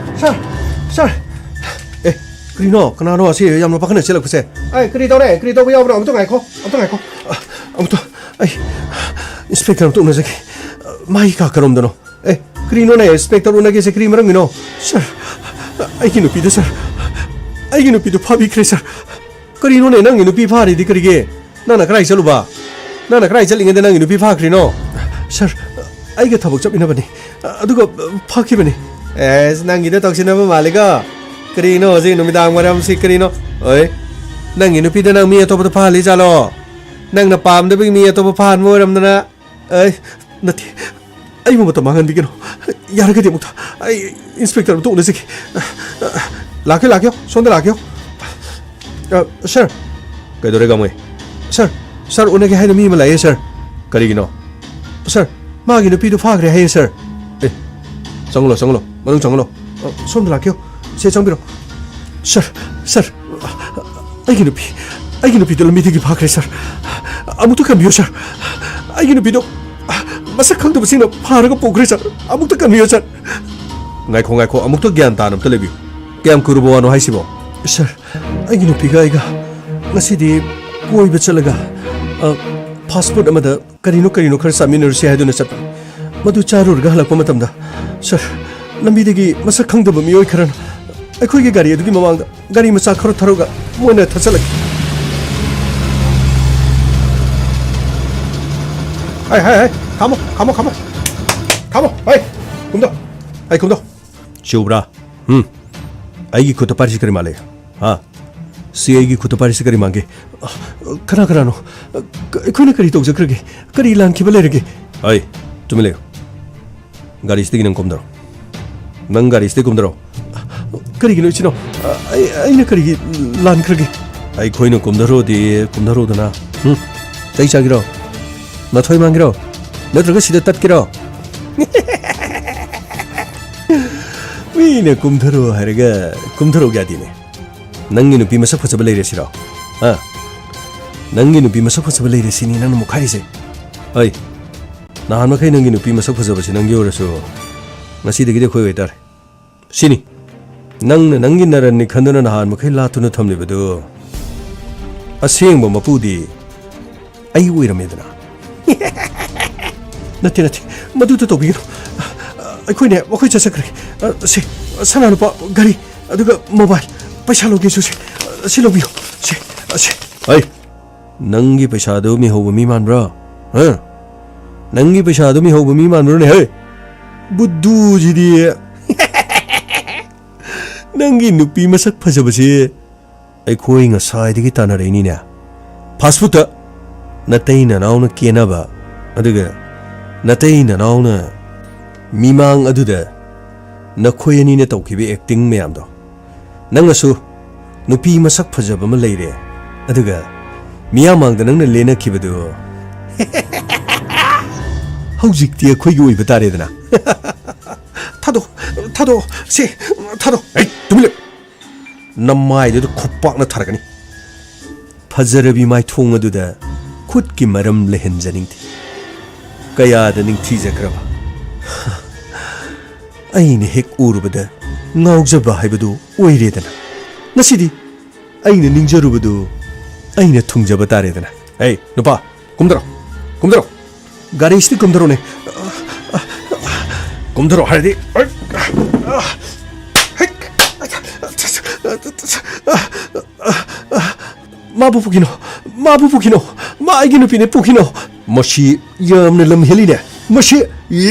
ꯀꯔꯤꯅꯣ ꯀꯅꯥꯅꯣ ꯑꯁꯤ ꯌꯥꯝꯅ ꯄꯥꯈꯠꯅ ꯆꯦꯜꯂꯛꯄꯁꯦ ꯀꯔꯤ ꯇꯧꯕ ꯌꯥꯎꯕ꯭ꯔꯣ ꯑꯃꯨꯛꯇ ꯉꯥꯏꯈꯣ ꯑꯩ ꯏꯟꯁꯄꯦꯛꯇꯔ ꯑꯃꯇ ꯎꯅꯖꯒꯦ ꯃꯥꯒꯤ ꯀꯥ ꯀꯔꯣꯝꯗꯅꯣ ꯀꯔꯤꯅꯣꯅꯦ ꯏꯟꯁꯄꯦꯛꯇꯔ ꯎꯅꯒꯦꯁꯦ ꯀꯔꯤ ꯃꯔꯝꯒꯤꯅꯣ ꯁꯥꯔ ꯑꯩꯒꯤ ꯅꯨꯄꯤꯗꯣ ꯐꯥꯕꯤꯈ꯭ꯔꯦ ꯁꯥꯔ ꯀꯔꯤꯅꯣꯅꯦ ꯅꯪꯒꯤ ꯅꯨꯄꯤ ꯐꯥꯔꯤꯗꯤ ꯀꯔꯤꯒꯤ ꯅꯪꯅ ꯀꯗꯥꯏ ꯆꯠꯂꯨꯕ ꯅꯪꯅ ꯀꯗꯥꯏ ꯆꯠꯂꯤꯉꯩꯗ ꯅꯪꯒꯤ ꯅꯨꯄꯤ ꯐꯥꯈ꯭ꯔꯤꯅꯣ ꯁꯥꯔ ꯑꯩꯒ ꯊꯕꯛ ꯆꯠꯃꯤꯟꯅꯕꯅꯤ ꯑꯗꯨꯒ ꯐꯥꯈꯤꯕꯅꯤ ꯅꯪꯒꯤꯗ ꯇꯧꯁꯤꯟꯅꯕ ꯃꯥꯜꯂꯤꯀꯣ ꯀꯔꯤꯅꯣ ꯍꯧꯖꯤꯛ ꯅꯨꯃꯤꯗꯥꯡ ꯋꯥꯏꯔꯝꯁꯤ ꯀꯔꯤꯅꯣ ꯅꯪꯒꯤ ꯅꯨꯄꯤꯗ ꯅꯪ ꯃꯤ ꯑꯇꯣꯞꯄꯗ ꯐꯥꯍꯜꯂꯤ ꯖꯥꯠꯂꯣ ꯅꯪꯅ ꯄꯥꯝꯗꯕꯒꯤ ꯃꯤ ꯑꯇꯣꯞꯄ ꯐꯥꯍꯟꯕ ꯑꯣꯏꯔꯝꯗꯅ ꯅꯠꯇꯦ ꯑꯩꯕꯨ ꯃꯇꯝ ꯃꯥꯡꯍꯟꯕꯤꯒꯅꯨ ꯌꯥꯔꯒꯗꯤ ꯑꯃꯨꯛꯇ ꯑꯩ ꯏꯟꯁꯄꯦꯛꯇꯔ ꯑꯃꯇ ꯎꯅꯖꯒꯦ ꯂꯥꯛꯀꯦ ꯁꯣꯝꯗ ꯂꯥꯛꯀꯦ ꯁꯥꯔ ꯀꯩꯗꯧꯔꯦ ꯒꯥꯡꯃꯩ ꯁꯥꯔ ꯎꯅꯒꯦ ꯍꯥꯏꯅ ꯃꯤ ꯑꯃ ꯂꯥꯛꯑꯦ ꯁꯥꯔ ꯀꯔꯤꯒꯤꯅꯣ ꯁꯥꯔ ꯃꯥꯒꯤ ꯅꯨꯄꯤꯗꯨ ꯐꯥꯈ꯭ꯔꯦ ꯍꯥꯏꯌꯦ ꯁꯥꯔ ꯆꯪꯉꯨꯂꯣ ꯃꯅꯨꯡ ꯆꯪꯉꯨꯂꯣ ꯁꯣꯝꯗ ꯂꯥꯛꯀꯦ ꯁꯦ ꯆꯪꯕꯤꯔꯣ ꯁꯥꯔ ꯑꯩꯒꯤ ꯅꯨꯄꯤꯗꯣ ꯂꯝꯕꯤꯗꯒꯤ ꯐꯥꯈ꯭ꯔꯦ ꯁꯥꯔ ꯑꯃꯨꯛꯇ ꯀꯟꯕꯤꯌꯨ ꯁꯥꯔ ꯑꯩꯒꯤ ꯅꯨꯄꯤꯗꯣ ꯃꯁꯛ ꯈꯪꯗꯕꯁꯤꯡꯅ ꯐꯥꯔꯒ ꯄꯨꯈ꯭ꯔꯦ ꯁꯥꯔ ꯑꯃꯨꯛꯇ ꯀꯟꯕꯤꯌꯨ ꯁꯥꯔ ꯉꯥꯏꯈꯣ ꯑꯃꯨꯛꯇ ꯒ꯭ꯌꯥꯟ ꯇꯥꯅ ꯑꯝꯇ ꯂꯩꯕꯤꯌꯨ ꯀꯌꯥꯝ ꯀꯨꯏꯔꯕ ꯋꯥꯅꯣ ꯍꯥꯏꯁꯤꯕꯣ ꯁꯥꯔ ꯑꯩꯒꯤ ꯅꯨꯄꯤꯒ ꯑꯩꯒ ꯉꯁꯤꯗꯤ ꯀꯣꯏꯕ ꯆꯠꯂꯒ ꯐꯥꯁ ꯐꯨꯗ ꯑꯃꯗ ꯀꯔꯤꯅꯣ खर चामिनरुसी हाइदुना चत मधु चारुरगा हलक्पा मतमदा सर लंबीदगी मसक खंगदबा मियोय खरन अखोइगे गाड़ी अदुगी ममांगदा गाड़ी मचा खरो थरोगा मोना थचलक हाय खामो हाय कुमदो चुब्रा आइगी खुद पार्सी करी माले हाँ ꯁꯤ ꯑꯩꯒꯤ ꯈꯨꯠꯇ ꯄꯥꯏꯔꯤꯁꯤ ꯀꯔꯤ ꯃꯥꯡꯒꯦ ꯀꯅꯥ ꯀꯅꯥꯅꯣ ꯑꯩꯈꯣꯏꯅ ꯀꯔꯤ ꯇꯧꯖꯈ꯭ꯔꯒꯦ ꯀꯔꯤ ꯂꯥꯟꯈꯤꯕ ꯂꯩꯔꯒꯦ ꯑꯩ ꯇꯨꯃꯤꯟ ꯂꯩꯌꯨ ꯒꯥꯔꯤꯁꯤꯗꯒꯤ ꯅꯪ ꯀꯨꯝꯗꯔꯣ ꯅꯪ ꯒꯥꯔꯤꯁꯤꯗꯒꯤ ꯀꯨꯝꯗꯔꯣ ꯀꯔꯤꯒꯤꯅꯣ 이치ꯅꯣ ꯑꯩꯅ ꯀꯔꯤꯒꯤ ꯂꯥꯟꯈ꯭ꯔꯒꯦ ꯑꯩꯈꯣꯏꯅ ꯀꯨꯝꯗꯔꯣꯗꯤ ꯀꯨꯝꯗꯔꯣꯗꯅ ꯆꯩ ꯆꯥꯒꯤꯔꯣ ꯅꯊꯣꯏ ꯃꯥꯡꯒꯤꯔꯣ ꯅꯠꯇ꯭ꯔꯒ ꯁꯤꯗ ꯇꯠꯀꯤꯔꯣ ꯃꯤꯅ ꯀꯨꯝꯊꯔꯣ ꯍꯥꯏꯔꯒ ꯀꯨꯝꯊꯔꯣ ꯌꯥꯗꯦꯅꯦ ꯅꯪꯒꯤ ꯅꯨꯄꯤ ꯃꯁꯛ ꯐꯖꯕ ꯂꯩꯔꯦꯁꯤꯔꯣ ꯅꯪꯒꯤ ꯅꯨꯄꯤ ꯃꯁꯛ ꯐꯖꯕ ꯂꯩꯔꯦꯁꯤꯅꯤ ꯅꯪꯅ ꯃꯨꯛꯈꯥꯏꯔꯤꯁꯦ ꯑꯩ ꯅꯍꯥꯟ ꯃꯈꯩ ꯅꯪꯒꯤ ꯅꯨꯄꯤ ꯃꯁꯛ ꯐꯖꯕꯁꯤ ꯅꯪꯒꯤ ꯑꯣꯏꯔꯁꯨ ꯉꯁꯤꯗꯒꯤꯗꯤ ꯑꯩꯈꯣꯏ ꯑꯣꯏꯇꯥꯔꯦ ꯁꯤꯅꯤ ꯅꯪꯅ ꯅꯪꯒꯤ ꯅꯔꯟꯅꯤ ꯈꯟꯗꯨꯅ ꯅꯍꯥꯟ ꯃꯈꯩ ꯂꯥꯠꯇꯨꯅ ꯊꯝꯂꯤꯕꯗꯨ ꯑꯁꯦꯡꯕ ꯃꯄꯨꯗꯤ ꯑꯩ ꯑꯣꯏꯔꯝꯃꯦꯗꯅ ꯅꯠꯇꯦ ꯅꯠꯇꯦ ꯃꯗꯨꯗ ꯇꯧꯕꯤꯒꯅꯨ ꯑꯩꯈꯣꯏꯅꯦ ꯃꯈꯣꯏ ꯆꯠꯆꯈ꯭ꯔꯒꯦ ꯁꯤ ꯁꯅꯥ ꯂꯨꯄꯥ ꯒꯥꯔꯤ ꯑꯗꯨꯒ ꯃꯣꯕꯥꯏꯜ ꯄꯩꯁꯥ ꯂꯧꯒꯦꯁꯨ ꯁꯤ ꯂꯧꯕꯤꯌꯨ ꯁꯤ ꯑꯩ ꯅꯪꯒꯤ ꯄꯩꯁꯥꯗꯨ ꯃꯤꯍꯧꯕ ꯃꯤ ꯃꯥꯟꯕ꯭ꯔꯥ ꯅꯪꯒꯤ ꯄꯩꯁꯥꯗꯨ ꯃꯤꯍꯧꯕ ꯃꯤ ꯃꯥꯟꯕ꯭ꯔꯅꯦ ꯍꯦ ꯕꯨꯗꯨꯁꯤꯗꯤ ꯅꯪꯒꯤ ꯅꯨꯄꯤ ꯃꯁꯛ ꯐꯖꯕꯁꯤ ꯑꯩꯈꯣꯏ ꯉꯁꯥꯏꯗꯒꯤ ꯇꯥꯟꯅꯔꯛꯏꯅꯤꯅꯦ ꯐꯥꯁ ꯐꯨꯗꯇ ꯅꯇꯩ ꯅꯅꯥꯎꯅ ꯀꯦꯅꯕ ꯑꯗꯨꯒ ꯅꯇꯩ ꯅꯅꯥꯎꯅ ꯃꯤꯃꯥꯡ ꯑꯗꯨꯗ ꯅꯈꯣꯏ ꯑꯅꯤꯅ ꯇꯧꯈꯤꯕ ꯑꯦꯛꯇꯤꯡ ꯃꯌꯥꯝꯗꯣ ꯅꯪꯅꯁꯨ ꯅꯨꯄꯤ ꯃꯁꯛ ꯐꯖꯕ ꯑꯃ ꯂꯩꯔꯦ ꯑꯗꯨꯒ ꯃꯤꯌꯥꯝꯃꯥꯡꯗ ꯅꯪꯅ ꯂꯦꯟꯅꯈꯤꯕꯗꯨ ꯍꯧꯖꯤꯛꯇꯤ ꯑꯩꯈꯣꯏꯒꯤ ꯑꯣꯏꯕ ꯇꯥꯔꯦꯗꯅ ꯊꯥꯗꯣ ꯁꯤ ꯊꯥꯗꯣ ꯑꯩ ꯇꯨꯃꯤꯟ ꯅꯃꯥꯏꯗꯨꯗ ꯈꯨꯄꯥꯛꯅ ꯊꯥꯔꯛꯀꯅꯤ ꯐꯖꯔꯕꯤ ꯃꯥꯏꯊꯣꯡ ꯑꯗꯨꯗ ꯈꯨꯠꯀꯤ ꯃꯔꯝ ꯂꯩꯍꯟꯖꯅꯤꯡꯗꯦ ꯀꯌꯥꯗ ꯅꯤꯡꯊꯤꯖꯈ꯭ꯔꯕ ꯑꯩꯅ ꯍꯦꯛ ꯎꯔꯨꯕꯗ ꯉꯥꯎꯖꯕ ꯍꯥꯏꯕꯗꯨ ꯑꯣꯏꯔꯦꯗꯅ ꯉꯁꯤꯗꯤ ꯑꯩꯅ ꯅꯤꯡꯖꯔꯨꯕꯗꯨ ꯑꯩꯅ ꯊꯨꯡꯖꯕ ꯇꯥꯔꯦꯗꯅ ꯑꯩ ꯅꯨꯄꯥ ꯀꯨꯝꯗꯔꯣ ꯒꯥꯔꯤꯁꯤꯗꯤ ꯀꯨꯝꯗꯔꯣꯅꯦ ꯀꯨꯝꯗꯔꯣ ꯍꯥꯏꯔꯗꯤ 마부 부기노 마 아이기 누피네 부기노 머시 염네 럼헬리네 머시 예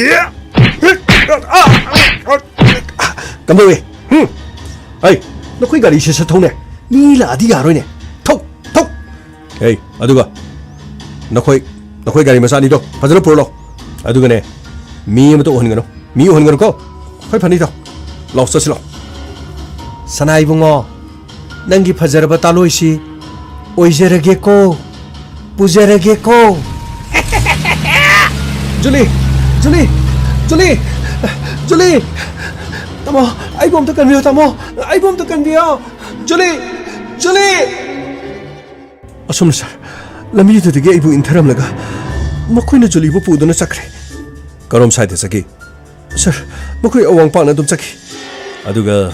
깜짝왜 아이 너 거기 가리 있어서 통네 니라 어디 가로네 톡 에이 아두가 너 거기 가리 마사니도 받으러 볼로 아두가네 미음도 오는 거노 미 오는 거노 거 거기 파니도 럭서실로 사나이 붕어 낭기 파자르바 딸로이시 오이제르게코 부제르게코 줄리 타모 아이고 엄청 간비요 타모 아이고 엄청 간비요 줄리 어썸살 lamida de geibu interam laga makoina juli bu puduna chakre karom side saki sir makoi awang pa na dum chaki aduga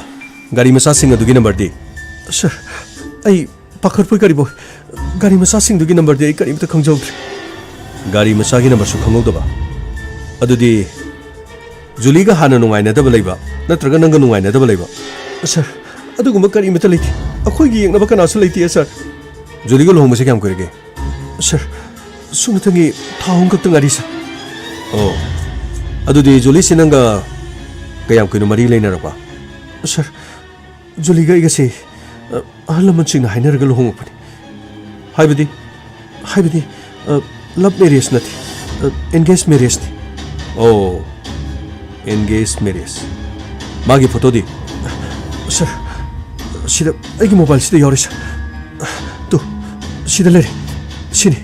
gari masa sing adugi number di sir ai pakhar pui gari bo gari masa sing dugi number di kari mta khangjau gari masa gi number su khangau da ba adudi juli ga hana nungai na da ba leiba natraga nanga nungai na da ba leiba sir aduguma kari mta leiti akhoi gi yengna ba kana su leiti sir juli ga lohong mase kyam korege sir sunatangi thawong kakta ngari sa adudi juli sinanga kayam kinu mari leina rakwa sir juli ga igase ahalaman sing hainer ga lohong pani haibidi love marriage nati engaged marriage ni engaged marriage magi photo di sir sida aigi mobile sida yori sa tu sida lere sini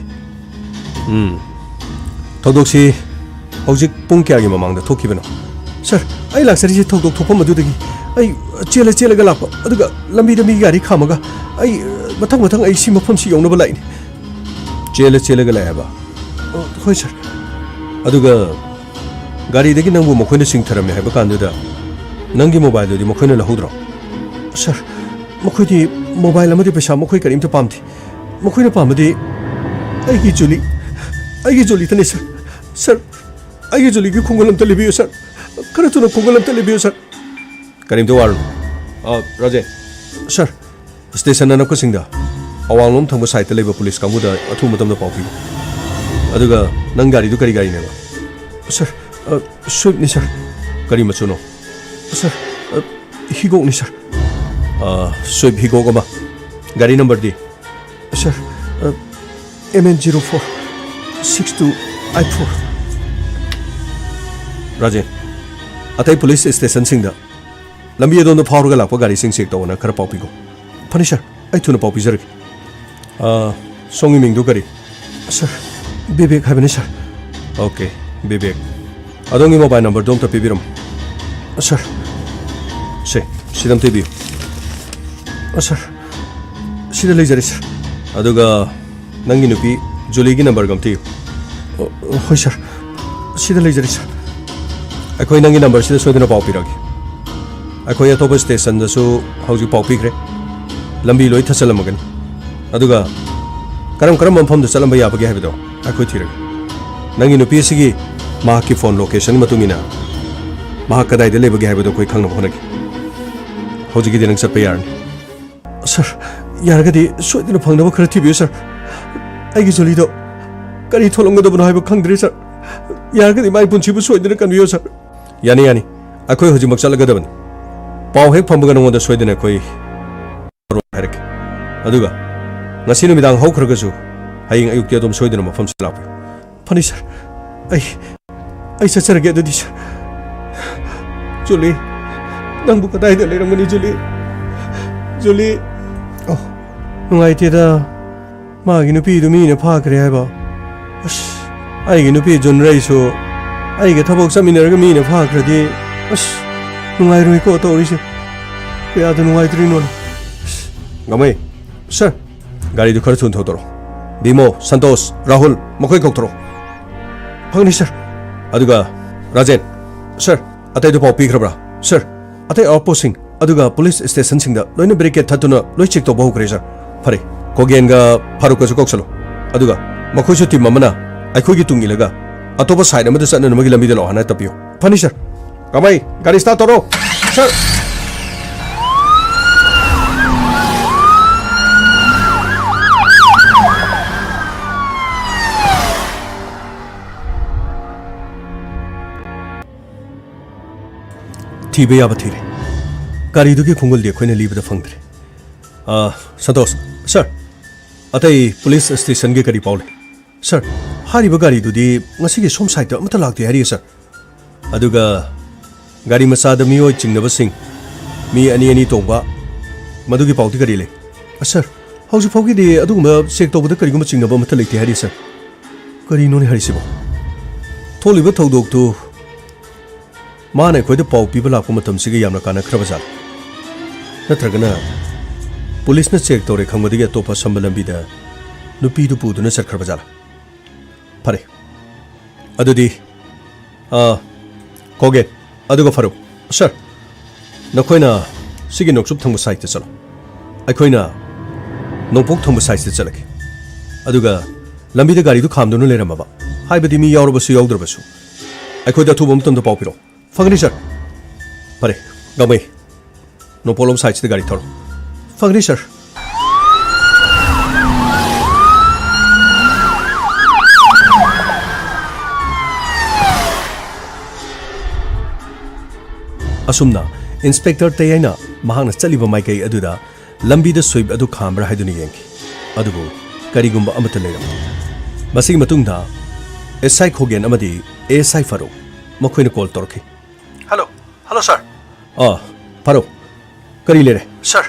thokdoksi hojik pung kya gi mamang da thokibano sir ai laksari ji thokdok thopam adu dagi ai chela ga lakpa aduga lambi da mi gari khamaga ai mathang ai si mafam si yongna ba lai ni chela ga lai ba hoi sir aduga gari dagi nangbu mokhoina sing tharame haiba kan da nangi mobile di mokhoina la hodro sir mokhoi mobile amadi pesa mokhoi karim to pamthi mokhoina pamadi aigi joli tane sir aigi joli ki khungalam tale biyo sir karatuna khungalam tale biyo sir karim to waru raje sir station na ko singda awang lom thangba site leba police kamu da athu matam da pawpi aduga nang gari du kari gari ne ba sir swift ni sir kari machuno sir higok ni sir swift higok ma गाड़ी नंबर दी सर MN04 6284 राजेन अतई पुलिस स्टेशन सिंह दा लंबी अदों फाउरगा लाप गाड़ी सिंह चेक तौना खर पाउ पीगो फनी सर आई थुना पाउ पीजरगे सोंगी मिंगदु करी सर विवेक है सर ओके विवेक अदोंगी मोबाइल नंबर दोम पीबीरम सर से सिदम तेबी सर सिदा लेजरे सर अदुगा नंगी नुपी जुली की नंबर गमती होय सर सिदा लेजरे सर अखोई नंगी नंबर सिदा सोदना पाउ पीरगे अखोई अतोप स्टेशन दसु हौजी पाउ पीखरे लंबी लोई थसलमगन अदुगा करम करम मफम द चलम याबगे हैबदो अखोई थिरगे नंगी नुपी सिगी मा की फोन लोकेशन मतुमिना मा कदाई दे लेबगे हैबदो कोई खंगन होनगे हौजी की दिन चप्पे यारन सर यारगदी सोदना फंगदब खर थिबियो सर आइगी जोलीदो करी थोलंगदबनो हाइबो खंगद्रे सर यारगदी माइ पुंचिबु सोदना कनबियो सर यानी यानी अखोई हौजी मक चलगदबन पाउ हेक फंबगा नंगोदा सोदना कोई हैरके अदुगा ngasi numitang haukragasu haying ayukti adom soidena mafam salapu fani sir ai sacharage adudi sir Julie nang bu kadai da leramani Julie oh ngai te da ma gi nupi du mi ne pha kre hai ba as ai gi nupi jon rai so ai ge thabok saminaraga mi ne pha kre di as ngai roi ko to ri se ya da ngai tri non ngamai sir गाड़ी खर थुन थोतरो भीमो संतोष राहुल मखोई कौतरो फंगनी सर अदुगा राजेन सर अतई दो पाउ पीखरब्रा सर अतई आउटपोस्ट सिंह अदुगा पुलिस स्टेशन सिंह दा लोइने ब्रेकेट थतुना लोइ चेक तो बहु करे सर फरे कोगेन गा फारूक का कोक्सलो अदुगा मखोई टीम ममना अखोगी तुंगी लगा अतोप साइड अमदा चन्न नमगी लंबी द लोहाना तपियो फनी सर कमाई गाड़ी स्टार्ट करो सर थीबे याब थीरे गाड़ी दुगी खुंगुल दे खोइने लीबदा फंगद्रे संतोष सर अतई पुलिस स्टेशन के करी पाउले सर हारिबा गाड़ी दुदी ngasi ge som side amata lakte hari sir aduga गाड़ी मसा द मियोय चिंगनब सिंह मी अनि अनि तोंबा मदुगी पाउती करी ले सर हौजु फौगी दे अदुगुमा चेक तोबदा करिगुमा चिंगनब मता लेते hari sir करी नोने hari सिबो थोलिबा थौदोक तो माने खोइद पाउ पीबा लापो मतम सिगे यामना काना खरबजाल नत्रगना पुलिस ने चेक तोरे खंगमदिगे तोपा संबलंबीदा नुपी दु पुदुना सरखरबजाल फरे अदुदी कोगे अदुगा फरो सर नखोइना सिगे नोक्सुप थंग साइट चलो अखोइना नोंपोक थंग साइट चलके अदुगा लंबीदा गाड़ी दु खामदुनु लेरमबा हाइबदी मी यावरबसु यावद्रबसु अखोइदा थुबम तंदो पाउ पिरो फंगनी सर परे गमई नो पोलम साइड से गाड़ी थोड़ो फंगनी सर असुमना इंस्पेक्टर तयना महांगना चलिबा माइकई अदुदा लंबी द स्वीप अदु खामरा हाइदुनी येंकी अदुबो करिगुंबा अमत लेरम मसिग मतुंगदा एसआई खोगेन अमदी एसआई फरो मखोइना कॉल तोरखी हेलो सर फरो करी ले रे सर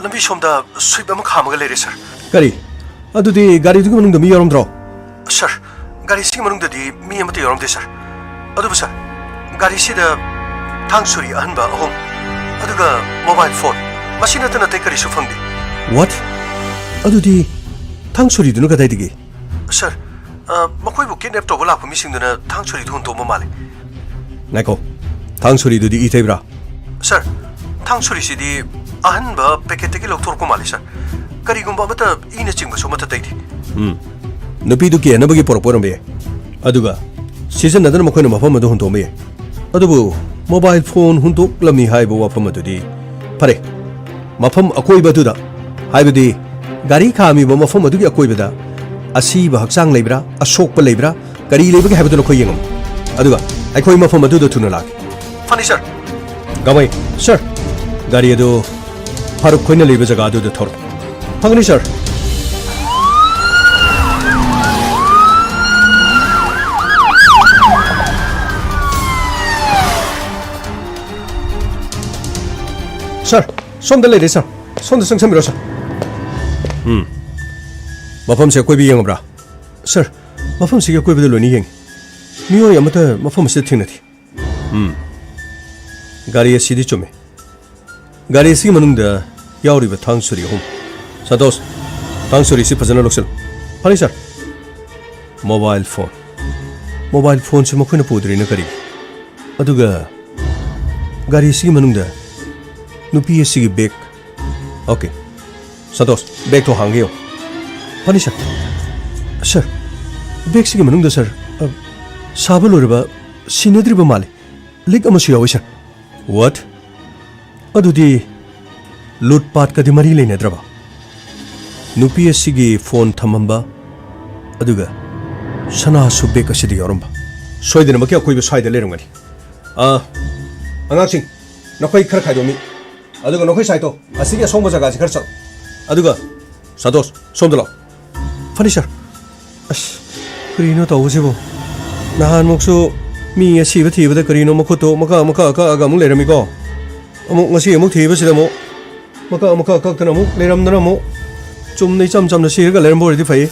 लंबी सोमदा स्वीप अम खामगा ले रे सर करी अदुदी गाड़ी दुगी मनुंग मी यरमद्रो सर गाड़ी सिग मनुंग ददी मी अमते यरमदे सर अदुबो सर गाड़ी सिदा थांगसुरी अहनबा अहोम अदुगा मोबाइल फोन मसिना तना ते करी सुफंगदी व्हाट अदुदी थांगसुरी दुनु गदाइदिगी सर मखोइबु किडनैप तोबा लापो मिसिंगदुना थांगसुरी दुन तोबा माले नाइको थांगसुरी दुदी इथैब्रा सर थांगसुरी सिदी अहनबा पैकेट के लौथोरको माले सर करिगुंबा मत इने चिंगबा सो मत तैदि नुपी दु के नबगी पोरपोरम बे अदुगा सीजन नदन मखोइना मफम अदु हुंतोमे अदुबु मोबाइल फोन हुंतोक लमी हाइबो वाफम अदुदी फरे मफम अकोइबदुदा हाइबदी गाड़ी खामीबो मफम अदुगी अकोइबदा असीबा हक्सांग लेब्रा अशोकप लेब्रा करी लेबगे हाइबदु नखोइ यंगम अदुगा अखोइ मफम अदुदा थुना लागे फनी सर गमई सर गाड़ी अदु फारूक खोइना लेबे जगह अदुदा थोर ꯐꯪꯒꯅꯤ ꯁꯔ ꯁꯔ ꯁꯣꯝꯗ ꯂꯩꯔꯦ ꯁꯔ ꯁꯣꯝꯗ ꯆꯪꯁꯟꯕꯤꯔꯣ ꯁꯔ ꯃꯐꯝꯁꯦ ꯑꯀꯣꯏꯕ ꯌꯦꯡꯉꯕ꯭ꯔꯥ ꯁꯔ ꯃꯐꯝꯁꯤꯒꯤ ꯑꯀꯣꯏꯕꯗ ꯂꯣꯏꯅ ꯌꯦꯡꯉꯤ ꯃꯤꯑꯣꯏ ꯑꯃꯠꯇ ꯃꯐꯝ ꯑꯁꯤꯗ ꯊꯦꯡꯅꯗꯦ ꯒꯥꯔꯤ ꯑꯁꯤꯗꯤ ꯆꯨꯝꯃꯦ ꯒꯥꯔꯤ ꯑꯁꯤꯒꯤ ꯃꯅꯨꯡꯗ ꯌꯥꯎꯔꯤꯕ ꯊꯥꯡ ꯁꯨꯔꯤ 3 ꯁꯟꯇꯣꯁ ꯊꯥꯡ ꯁꯨꯔꯤꯁꯤ ꯐꯖꯅ ꯂꯧꯁꯤꯜꯂꯨ ꯐꯅꯤ ꯁꯔ ꯃꯣꯕꯥꯏꯜ ꯐꯣꯟꯁꯤ ꯃꯈꯣꯏꯅ ꯄꯨꯗ꯭ꯔꯤꯅ ꯀꯔꯤ ꯑꯗꯨꯒ ꯒꯥꯔꯤ ꯑꯁꯤꯒꯤ ꯃꯅꯨꯡꯗ ꯅꯨꯄꯤ ꯑꯁꯤꯒꯤ ꯕꯦꯒ ꯑꯣꯀꯦ ꯁꯟꯇꯣꯁ ꯕꯦꯒꯇꯣ ꯍꯥꯡꯒꯦ ꯐꯅꯤ ꯁꯔ ꯕꯦꯒꯁꯤꯒꯤ ꯃꯅꯨꯡꯗ ꯁꯔ ꯁꯥꯕ ꯂꯣꯏꯔꯕ ꯁꯤꯟꯅꯗ꯭ꯔꯤꯕ ꯃꯥꯜꯂꯤ ꯂꯤꯛ ꯑꯃꯁꯨ ꯌꯥꯎꯏ ꯁꯔ ꯋꯥꯠ ꯑꯗꯨꯗꯤ ꯂꯨꯠ ꯄꯥꯠꯀꯗꯤ ꯃꯔꯤ ꯂꯩꯅꯗ꯭ꯔꯕ ꯅꯨꯄꯤ ꯑꯁꯤꯒꯤ ꯐꯣꯟ ꯊꯝꯃꯝꯕ ꯑꯗꯨꯒ ꯁꯅꯥꯁꯨ ꯕꯦꯒ ꯑꯁꯤꯗ ꯌꯥꯎꯔꯝꯕ ꯁꯣꯏꯗꯅꯃꯛꯀꯤ ꯑꯀꯣꯏꯕ ꯁ꯭ꯋꯥꯏꯗ ꯂꯩꯔꯝꯒꯅꯤ ꯑꯉꯥꯡꯁꯤꯡ ꯅꯈꯣꯏ ꯈꯔ ꯈꯥꯏꯗꯣꯛꯃꯤ ꯑꯗꯨꯒ ꯅꯈꯣꯏ ꯁꯥꯏꯠꯇꯣ ꯑꯁꯤꯒꯤ ꯑꯁꯣꯡꯕ ꯖꯒꯥꯁꯤ ꯈꯔ ꯆꯠꯂꯨ ꯑꯗꯨꯒ ꯁꯟꯇꯣꯁ ꯁꯣꯝꯗ ꯂꯥꯛꯑꯣ ꯐꯅꯤ ꯁꯔ ꯑꯁ ꯀꯔꯤꯅꯣ ꯇꯧꯕꯁꯤꯕꯣ ꯅꯍꯥꯟꯃꯨꯛꯁꯨ ꯃꯤ ꯑꯁꯤꯕ ꯊꯤꯕꯗ ꯀꯔꯤꯅꯣ ꯃꯈꯨꯠꯇꯣ ꯃꯀꯛ ꯀꯛꯑꯒ ꯑꯃꯨꯛ ꯂꯩꯔꯝꯃꯤꯀꯣ ꯑꯃꯨꯛ ꯉꯁꯤ ꯑꯃꯨꯛ ꯊꯤꯕꯁꯤꯗ ꯑꯃꯨꯛ ꯃꯀꯛ ꯀꯛꯇꯅ ꯑꯃꯨꯛ ꯂꯩꯔꯝꯗꯅ ꯑꯃꯨꯛ ꯆꯨꯝꯅ ꯏꯆꯝ ꯆꯝꯅ ꯁꯤꯔꯒ ꯂꯩꯔꯝꯕ ꯑꯣꯏꯔꯗꯤ ꯐꯩ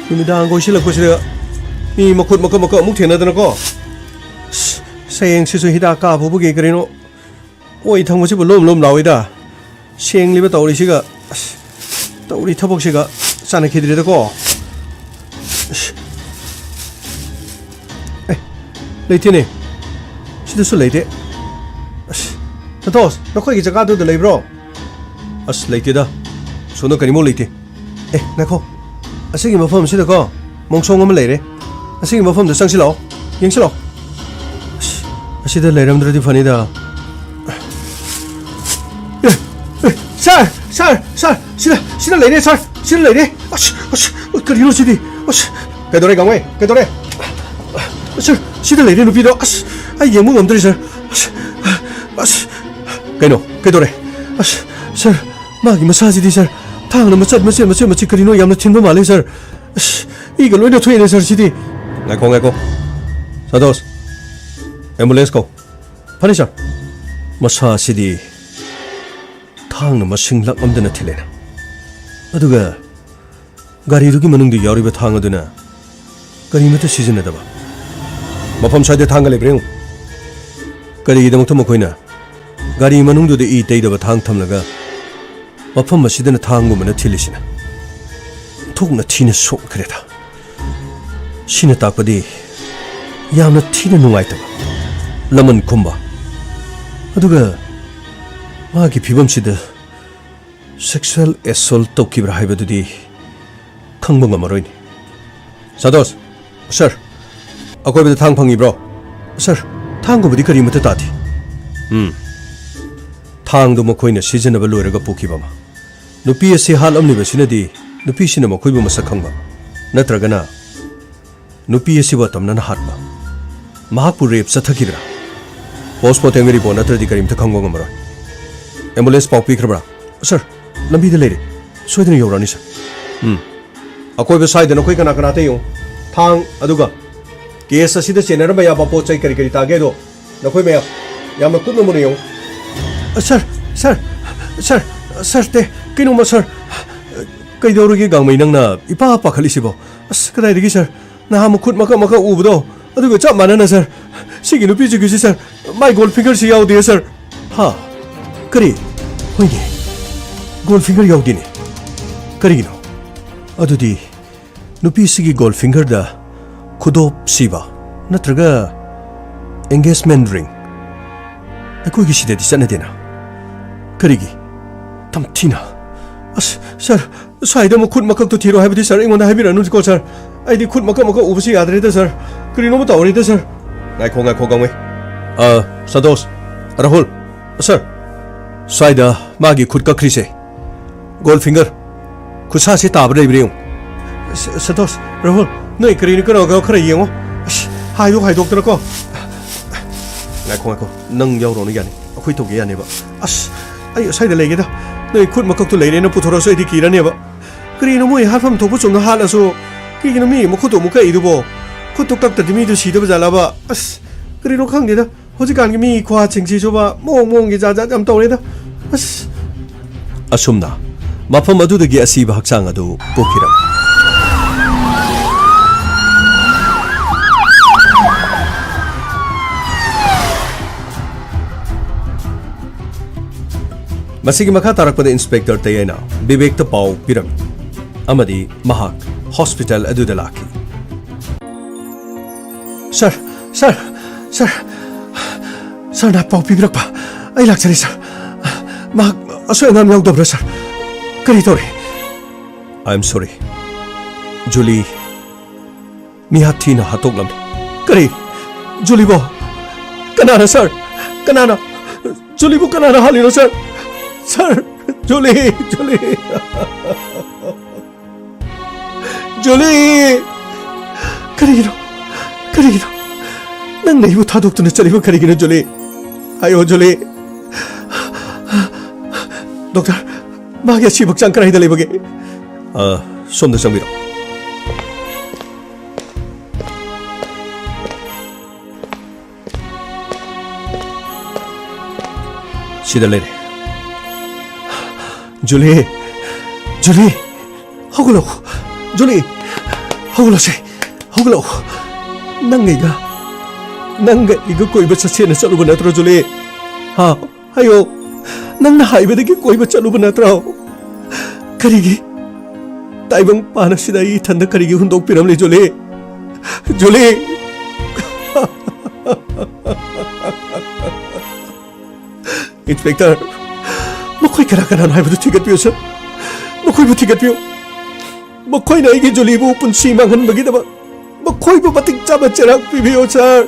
ꯅꯨꯃꯤꯗꯥꯡ ꯀꯣꯏꯁꯤꯜꯂꯛꯄꯁꯤꯗ ꯃꯤ ꯃꯈꯨꯠ ꯃꯀꯛ ꯑꯃꯨꯛ ꯊꯦꯡꯅꯗꯅꯀꯣ ꯁꯌꯦꯡꯁꯤꯁꯨ ꯍꯤꯗꯥꯛ ꯀꯥꯞꯄꯨꯕꯒꯤ ꯀꯔꯤꯅꯣ ꯑꯣꯏ ꯊꯪꯕꯁꯤꯕꯨ ꯂꯣꯝ ꯂꯥꯎꯏꯗ ꯁꯦꯡꯂꯤꯕ ꯇꯧꯔꯤꯁꯤꯒ ꯇꯧꯔꯤ ꯊꯕꯛꯁꯤꯒ ꯆꯥꯟꯅꯈꯤꯗ꯭ꯔꯦꯗꯀꯣ ꯂꯩꯇꯦꯅꯦ ꯁꯤꯗꯁꯨ ꯂꯩꯇꯦ ꯁꯟꯇꯣꯁ ꯅꯈꯣꯏꯒꯤ ꯖꯒꯥꯗꯨꯗ ꯂꯩꯕ꯭ꯔꯣ ꯂꯩꯇꯦꯗ ꯁꯣꯝꯗ ꯀꯔꯤꯃꯨꯛ ꯂꯩꯇꯦ ꯉꯥꯏꯈꯣ ꯑꯁꯤꯒꯤ ꯃꯐꯝꯁꯤꯗꯀꯣ ꯃꯣꯡꯁꯣꯡ ꯑꯃ ꯂꯩꯔꯦ ꯑꯁꯤꯒꯤ ꯃꯐꯝꯗ ꯆꯪꯁꯤꯜꯂꯛꯑꯣ ꯌꯦꯡꯁꯤꯜꯂꯛꯑꯣ ꯑꯁꯤꯗ ꯂꯩꯔꯝꯗ꯭ꯔꯗꯤ ꯐꯅꯤꯗ ꯁꯔ sida ꯂꯩꯔꯦ ꯁꯔ sida ꯂꯩꯔꯦ ꯀꯔꯤꯅꯣ ꯁꯤꯗꯤ ꯀꯩꯗꯧꯔꯦ ꯒꯥꯡꯃꯩ ꯀꯩꯗꯧꯔꯦ ꯁꯔ sida ꯂꯩꯔꯦ ꯅꯨꯄꯤꯗꯣ ꯑꯩ ꯌꯦꯡꯕ ꯉꯝꯗ꯭ꯔꯦ ꯁꯔ ꯀꯩꯅꯣ ꯀꯩꯗꯧꯔꯦ ꯁꯔ ꯃꯥꯒꯤ ꯃꯁꯥꯁꯤꯗꯤ ꯁꯔ ꯊꯥꯡꯅ ꯃꯆꯦꯠ ꯀꯔꯤꯅꯣ ꯌꯥꯝꯅ ꯊꯤꯟꯕ ꯃꯥꯜꯂꯦ ꯁꯔ 이가 로이나 토이네 서 시디 나이콩 사도스 앰뷸런스 고 파니샤 마사 시디 탕나 마싱락 엄드나 틸레나 아두가 가리두기 마능도 여리베 탕어드나 가리메터 시즌에다봐 마팜 사이드 탕갈레 브레용 가리기다목터 먹고이나 가리 마능도데 이 데이다바 탕 탐나가 마팜 마시드나 탕고면나 틸리시나 톡나 티네 속 그래다 시네 딱바디 야나 티네 누가있다가 라만 콤바 아두가 마기 비범시드 섹슈얼 에솔 똑기브라 하이버드디 강봉가 마로이니 사도스 서 아코이베드 탕팡이브로 서 탕고부디 그리무터 따디 탕도 모코이나 시즌어블 로이라가 보키바마 누피에시 할 엄니베시나디 누피시나 모코이부 마사캉바 나트라가나 누피에시와 땀나나 핫바 마하쿠 랩 사타키브라 पोस्टमार्टम रिपोर्ट नत्रदि करीमता खंगोंग मरो एम्बुलेंस पाउ पिख्रबरा सर लंबी दे लेरे सोइदन योरानी सर अकोइबे साइदन अकोइ कना कना तेयो थांग अदुगा केस असिदा चेनर बया बापो चै करी करी तागे दो नकोइ मेया याम कुम मुनो यो सर ते किनो म सर कइदोरुगी गांगमै नंगना इपा पाखलिसिबो अस कदाइदगी सर ना हम खुद मका उबदो अदुगा चप मानना सर सिगी नुपी जिगिसि सर माय गोल्ड फिंगर सी याउदे सर हा करी होइने गोल्ड फिंगर याउदिने करिगिनो अदुदी नुपी सिगी गोल्ड फिंगर दा खुदोप सिबा नत्रगा एंगेजमेंट रिंग अकोगी सिदेदि चनदेना करिगी तमथिना अस सर साइदा म खुद मकक तो थिरो हाबिदि सर इंगोना हाबिरानु को सर आइदि खुद मकक उबसि यादरेदा सर करिनो म तावरेदा सर नाइखो गांगमै सदोस राहुल सर साइदा मागी खुद कखरीसे गोल्ड फिंगर खुसा से ताबरे ब्रेउ सदोस राहुल नई करीन करो खरा येंगो हाइदोक्तरको नाइखो नंग यावरोनो यानि अखोइ तोगे यानेबा अस ꯑꯩ ꯑꯁꯥꯏꯗ ꯂꯩꯒꯦꯗ ꯅꯣꯏ ꯈꯨꯠ ꯃꯀꯛꯇꯨ ꯂꯩꯔꯦꯅ ꯄꯨꯊꯣꯔꯛꯑꯁꯨ ꯑꯩꯗꯤ ꯀꯤꯔꯅꯦꯕ ꯀꯔꯤꯅꯣ ꯃꯣꯏ ꯍꯥꯠꯐꯝ ꯊꯣꯛꯄ ꯆꯨꯝꯅ ꯍꯥꯠꯂꯁꯨ ꯀꯩꯒꯤꯅꯣ ꯃꯤ ꯃꯈꯨꯠꯇꯨ ꯑꯃꯨꯛ ꯀꯛꯏꯗꯨꯕꯣ ꯈꯨꯠꯇꯨ ꯀꯛꯇꯗꯤ ꯃꯤꯗꯨ ꯁꯤꯗꯕ ꯖꯥꯠꯂꯕ ꯑꯁ ꯀꯔꯤꯅꯣ ꯈꯪꯗꯦꯗ ꯍꯧꯖꯤꯛꯀꯥꯟꯒꯤ ꯃꯤ ꯈꯨꯍꯥꯠꯁꯤꯡꯁꯤꯁꯨꯕ ꯃꯑꯣꯡ ꯃꯑꯣꯡꯒꯤ ꯖꯥꯠ ꯖꯥꯠ ꯌꯥꯝ ꯇꯧꯔꯦꯗ ꯑꯁ ꯑꯁꯨꯝꯅ ꯃꯐꯝ ꯑꯗꯨꯗꯒꯤ ꯑꯁꯤꯕ ꯍꯛꯆꯥꯡ ꯑꯗꯨ ꯄꯣꯛꯈꯤꯔꯝꯃꯤ ꯃꯁꯤꯒꯤ ꯃꯈꯥ ꯇꯥꯔꯛꯄꯗ ꯏꯟꯁꯄꯦꯛꯇꯔ ꯇꯌꯥꯏꯅ ꯕꯤꯕꯦꯛꯇ ꯄꯥꯎ ꯄꯤꯔꯝꯃꯤ ꯑꯃꯗꯤ ꯃꯍꯥꯛ ꯍꯣꯁꯄꯤꯇꯥꯜ ꯑꯗꯨꯗ ꯂꯥꯛꯈꯤ ꯁꯔ ꯁꯔ ꯁꯔ ꯁꯔꯅ ꯄꯥꯎ ꯄꯤꯕꯤꯔꯛꯄ ꯑꯩ ꯂꯥꯛꯆꯔꯤ ꯁꯔ ꯃꯍꯥꯛ ꯑꯁꯣꯏ ꯑꯉꯥꯝ ꯌꯥꯎꯗꯕ꯭ꯔꯥ ꯁꯔ ꯀꯔꯤ ꯇꯧꯔꯤ ꯑꯥꯏ ꯑꯦꯝ ꯁꯣꯔꯤ ꯖꯨꯂꯤ ꯃꯤꯍꯥꯠ ꯊꯤꯅ ꯍꯥꯠꯇꯣꯛꯂꯝꯃꯤ ꯀꯔꯤ ꯖꯨꯂꯤꯕꯣ ꯀꯅꯥꯅ ꯁꯔ ꯀꯅꯥꯅ ꯖꯨꯂꯤꯕꯨ ꯀꯅꯥꯅ ꯍꯥꯠꯂꯤꯅꯣ sir Sir, Julie, Julie, Julie, karigino, nang naibu thadok tuna chalibu karigino Julie, ayo Julie, Doctor, magya chibak chang karai dalay bagi, somda sambiro. Sida lere. Julie, Julie, hoglo, Julie, hoglo se, hoglo. Nangga iga koi baca sena chalu bana tro Julie. Ha, ayo, nang na hai bedagi koi baca chalu bana tro. Karigi, taibang panas sida I thanda karigi hundok piram le Julie, Julie. Inspector. Makoy kara na ibu tigat piyo sir. Makoy bu tigat piyo. Makoy na igi Julie bu punsi mangan bagi daba. Makoy bu batik chaba cherak piyo sir.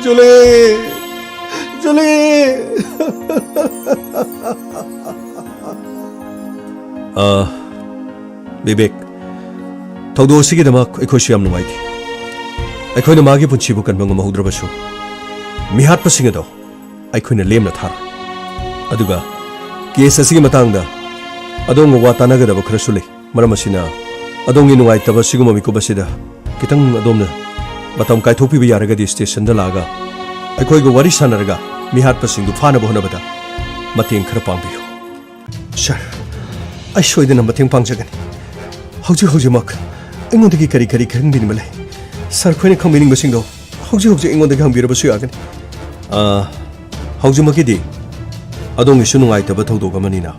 Julie, Julie. Bibek. Thaudo sigi dama akhoi siyam numai thi. Akhoi na magi punsi bu kan bang mahudra basu. Mihat pasing ado aikoina lemna thar aduga case asigi matangda adong wa tanagadaba kharasu lei maram asina adongi nungai taba siguma miko basida kitang adomna matam kai thopi bi yaragadi station da laga aikoi go wari sanaraga mihat pasing du phana bohna bada mateng khara pambiyo sir ai soidana mateng pangjagani hauji mak engondagi kari khangdini male sir khoine khamining basing do hauji engondagi hangbira basu yagani haujumakidi adongi sunungai taba thodok amanina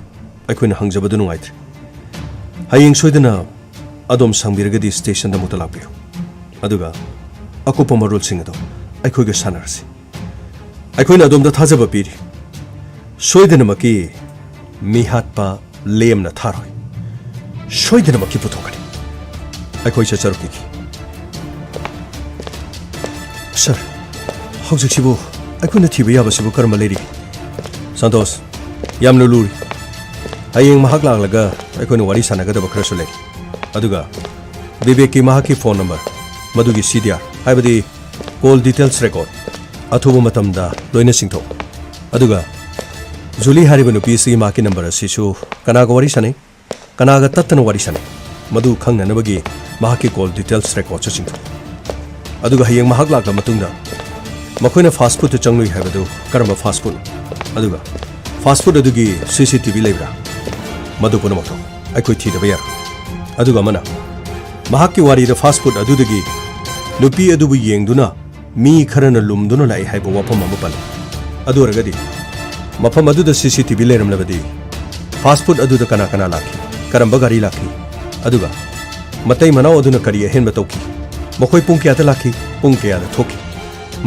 aikoina hangjabadu nungaitri hayeng soidana adom sangbiragadi station da mutalakpiyo aduga akupa marol singado aikoiga sanarasi aikoina adom da thajaba piri soidana maki mihatpa lemna tharoi soidana maki puthokani aikoi chacharuki sir haujiksibu aikoina thiba yabasibu karma leri Santos yamna luri hayeng mahak laglaga aikoina wari sanagadaba kharasu lei aduga Vivek ki mahaki phone number madugi CDR haibadi call details record athuba matamda loina singtho aduga Julie hariba nupi si maki number asisu kanaga wari sanai kanaga tattana wari sanai madu khangna nabagi mahaki call details record singtho aduga hayeng mahak lagla matungda makoina fast food changlui haibadu karama fast food aduga fast food adugi CCTV leibra madu puna makto aikoi thidaba yar aduga mana mahakki wari da fast food adudagi nupi adubu yengduna mi kharana lumduna lai haiba wafam amapal adu ragadi mafam aduda CCTV leiram labadi fast food aduda kana lakhi karamba gari lakhi aduga matai manau aduna kari henba tauki makoi pung kya ta lakhi pung kya da thoki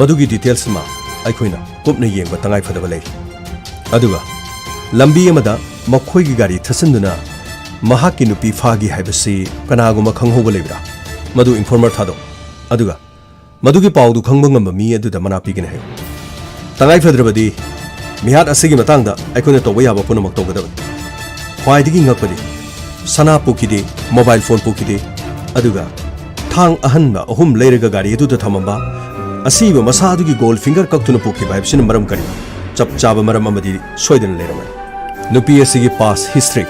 madugi details ma aikoina kupna yengba tangai phadaba lei aduga lambi amada makhoi gi gari thasanduna mahaki nupi phagi haibasi kanaguma khanghoba leibra madu informer thado aduga madugi pawdu khangba ngamba mi aduda mana pigine hayo tangai phadrabadi mihat asigi matangda aikoina toba yaba punamak togadaba khwaidigi ngakpadi sana pukide mobile phone pukide aduga thang ahanba ahum leiraga gari aduda thamamba असीब मसादुगी गोल फिंगर कक्तुना पोखिबा हाइबसिन मरम करी चप चाबा मरम अमदी सोइदन लेरमन नुपी असिगी पास हिस्ट्री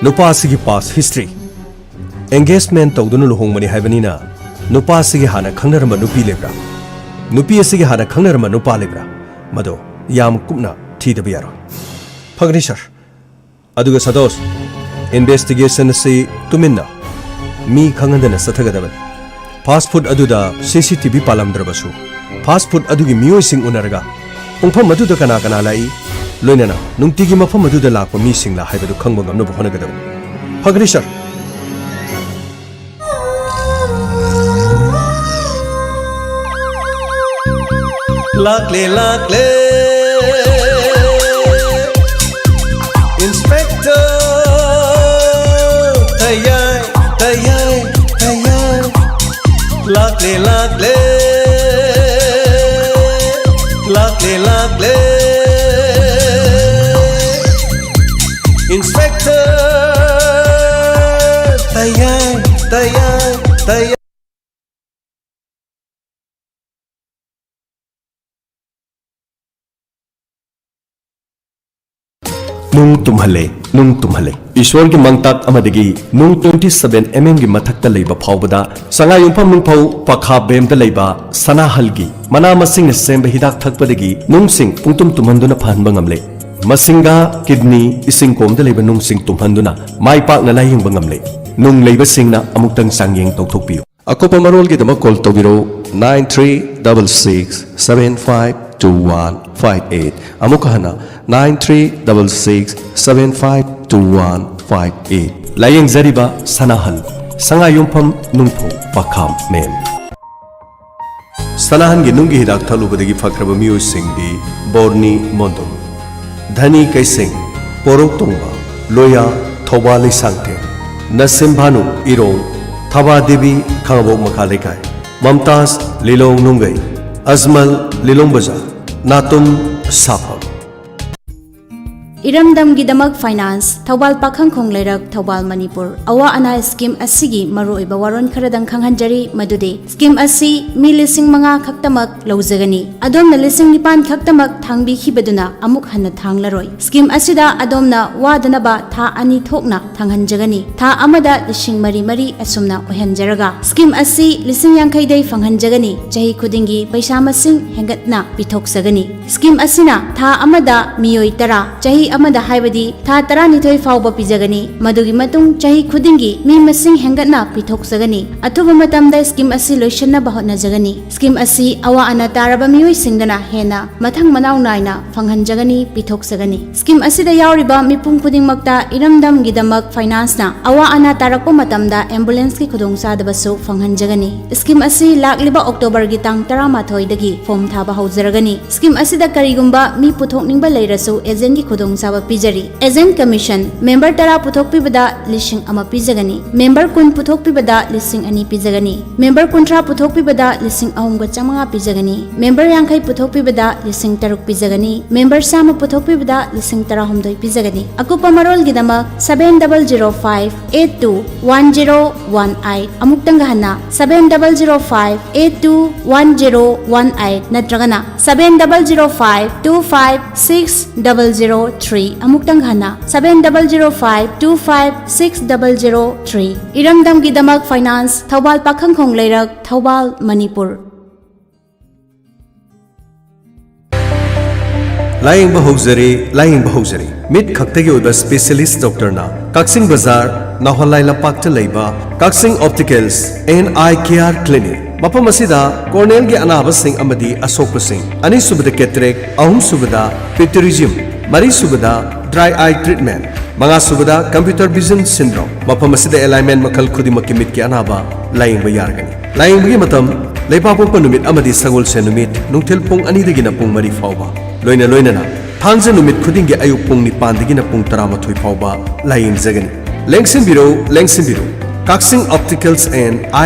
नुपा असिगी पास हिस्ट्री एंगेजमेंट तौदुना लुहोंगमनि हाइबनिना नुपा असिगी हाना खंगनरम नुपी लेब्रा नुपी असिगी हाना खंगनरम नुपा लेब्रा मदो याम कुपना थीदबा यारो फगनी सर अदुगा सदोस इन्वेस्टिगेशन से तुमिन्ना मी खंगनदना सथगदबन फास्ट फूड अदुदा सीसीटीवी पालमद्रबसु फास्ट फूड अदुगी मियोइसिंग उनरगा पुंफम अदुदा कना कना लाई लोइनना नुंगतिगी मफम अदुदा Lakpa मिसिंगला हाइबदु खंगबा ngamnaba honagadaban Phagni sir लाकले लाकले inspector तैयार तैयार तैयार लाकले लाकले लाकले लाकले इंस्पेक्टर तैयार तैयार तैयार नुंग तुम्हले ईश्वर की मंगताक अमदगी नुंग 27 mm की मथक्ता लेबा फावबदा संगायुंफम नुंगफाव पखा बेमदा लेबा सनाहलगी मना मसिंग सेंबा हिदाक थकपदगी नुंगसिंग पुंगतुम तुमहंदुना फहनबा ngamle मसिंगा किडनी इसिंग कोमदा लेबा नुंगसिंग तुमहंदुना माई पाकना लायिंगबा ngamle नुंग लेबा सिंगना अमुक्तंग सांगिंग तौथोकपियो अकोपा मरोल की दमा कॉल तौबिरो 9366752158 अमुका हना 9366752158 लायेंग जरिबा सनाहल संगायुंफम नुंगफो पखाम मेम सनाहन की नुंगी हिदाक थलुबदगी फक्रब मियो सिंगदी बोरनी मोंदो धनी कैसिंग पोरोक तोंबा लोया थौबाली सांगते नसीम भानु इरों थबा देवी खांगबोक मखा लेखाय ममताज लिलोंग नुंगई अजमल लिलोंग बजा नातुम साफम इरमदम गिदमक फाइनांस थौबाल पाखंग खोंगलेरक थौबाल मणिपुर अवा अना स्कीम असिगी मरोइबा वारोन खरदंग खंगहंजरी मदुदे स्कीम असि मी लिसिंग मंगा खक्तमक लौजगनी अदोमना लिसिंग निपान खक्तमक थांगबिखिबदुना अमुक हन्ना थांगलरोय स्कीम असिदा अदोमना वादनबा था अनि थोकना थांगहंजगनी था अमदा लिसिंग मरी मरी असुमना ओहंजरगा स्कीम असि लिसिंग यांखैदै फंगहंजगनी चही खुदिंगी पैसा मसिंग हेंगतना पिथोकसगनी स्कीम असिना था अमदा मियोय तरा चही अमदा हाइबदी था 12 फाउबा पिजगनी मदुगी मतुंग चही खुदिंगी मी मसिंग हेंगतना पिथोकसगनी अथुबा मतमदा स्कीम असि लोइशन्ना बहनजगनी स्कीम असि अवा अना तारबा मियोय सिंगना हेना मथंग मनाव नायना फंगहंजगनी पिथोकसगनी स्कीम असिदा यावरिबा मिपुंग खुदिंगमक्ता इरमदम गिदमक फाइनांसना अवा अना तारकपा मतमदा एम्बुलेंस की खुदोंसादबसु फंगहंजगनी स्कीम असि लाक्लिबा अक्टोबर गी तांग 13 दगी फॉर्म थाबा हौजरगनी स्कीम असिदा करिगुंबा मी पुथोकनिंगबा लेरसु एजेंट की खुदोंसाबा पिजरी एजेंट कमीशन मेंबर 10 पुथोकपिबदा लिसिंग अमा पिजगनी मेंबर 10 पुथोकपिबदा लिसिंग अनि पिजगनी मेंबर 15 पुथोकपिबदा लिसिंग अहुंगा चमंगा पिजगनी मेंबर 50 पुथोकपिबदा लिसिंग 3 पिजगनी मेंबर 3 पुथोकपिबदा लिसिंग 13 पिजगनी अकुपा मरोल गिदमा 7005821018 अमुक्तंग हन्ना 7005821018 नत्रगना 7005256003 अमुक्तंग हन्ना 7005256003 इरमदम गिदमक फाइनांस थौबाल पाखंग खोंगलेरक थौबाल मणिपुर लाइंग बहुजरी मिट खक्तगी ओइबा स्पेशलिस्ट डॉक्टर ना काक्सिंग बाजार नाहलाई लपाक्ट लेबा Kakching opticals and eye care clinic मफम असिदा कॉर्नेल के अनाबसिंग अमदी असोकपसिंग अनि सुबदा कैटरेक अहुम सुबदा पिक्टोरिज्म मरी सुबदा ड्राई आई ट्रीटमेंट मंगा सुबदा कंप्यूटर विजन सिंड्रोम मफम असिदा अलाइनमेंट मखल खुदिमक मिट के अनाबा लाइंग यारगनी लाइंग बगी मतम लेपापोप नुमित अमदी सगोल से नुमित नुंगथिल पुंग अनि दगिना पुंग मरी फावबा लोइना थांजे नुमित खुदिंग अयुक पुंग निपान दगिना पुंग 13 फावबा लाइंग जगनी लेंगसिन बिरो काक्सिंग ऑप्टिकल्स एंड आई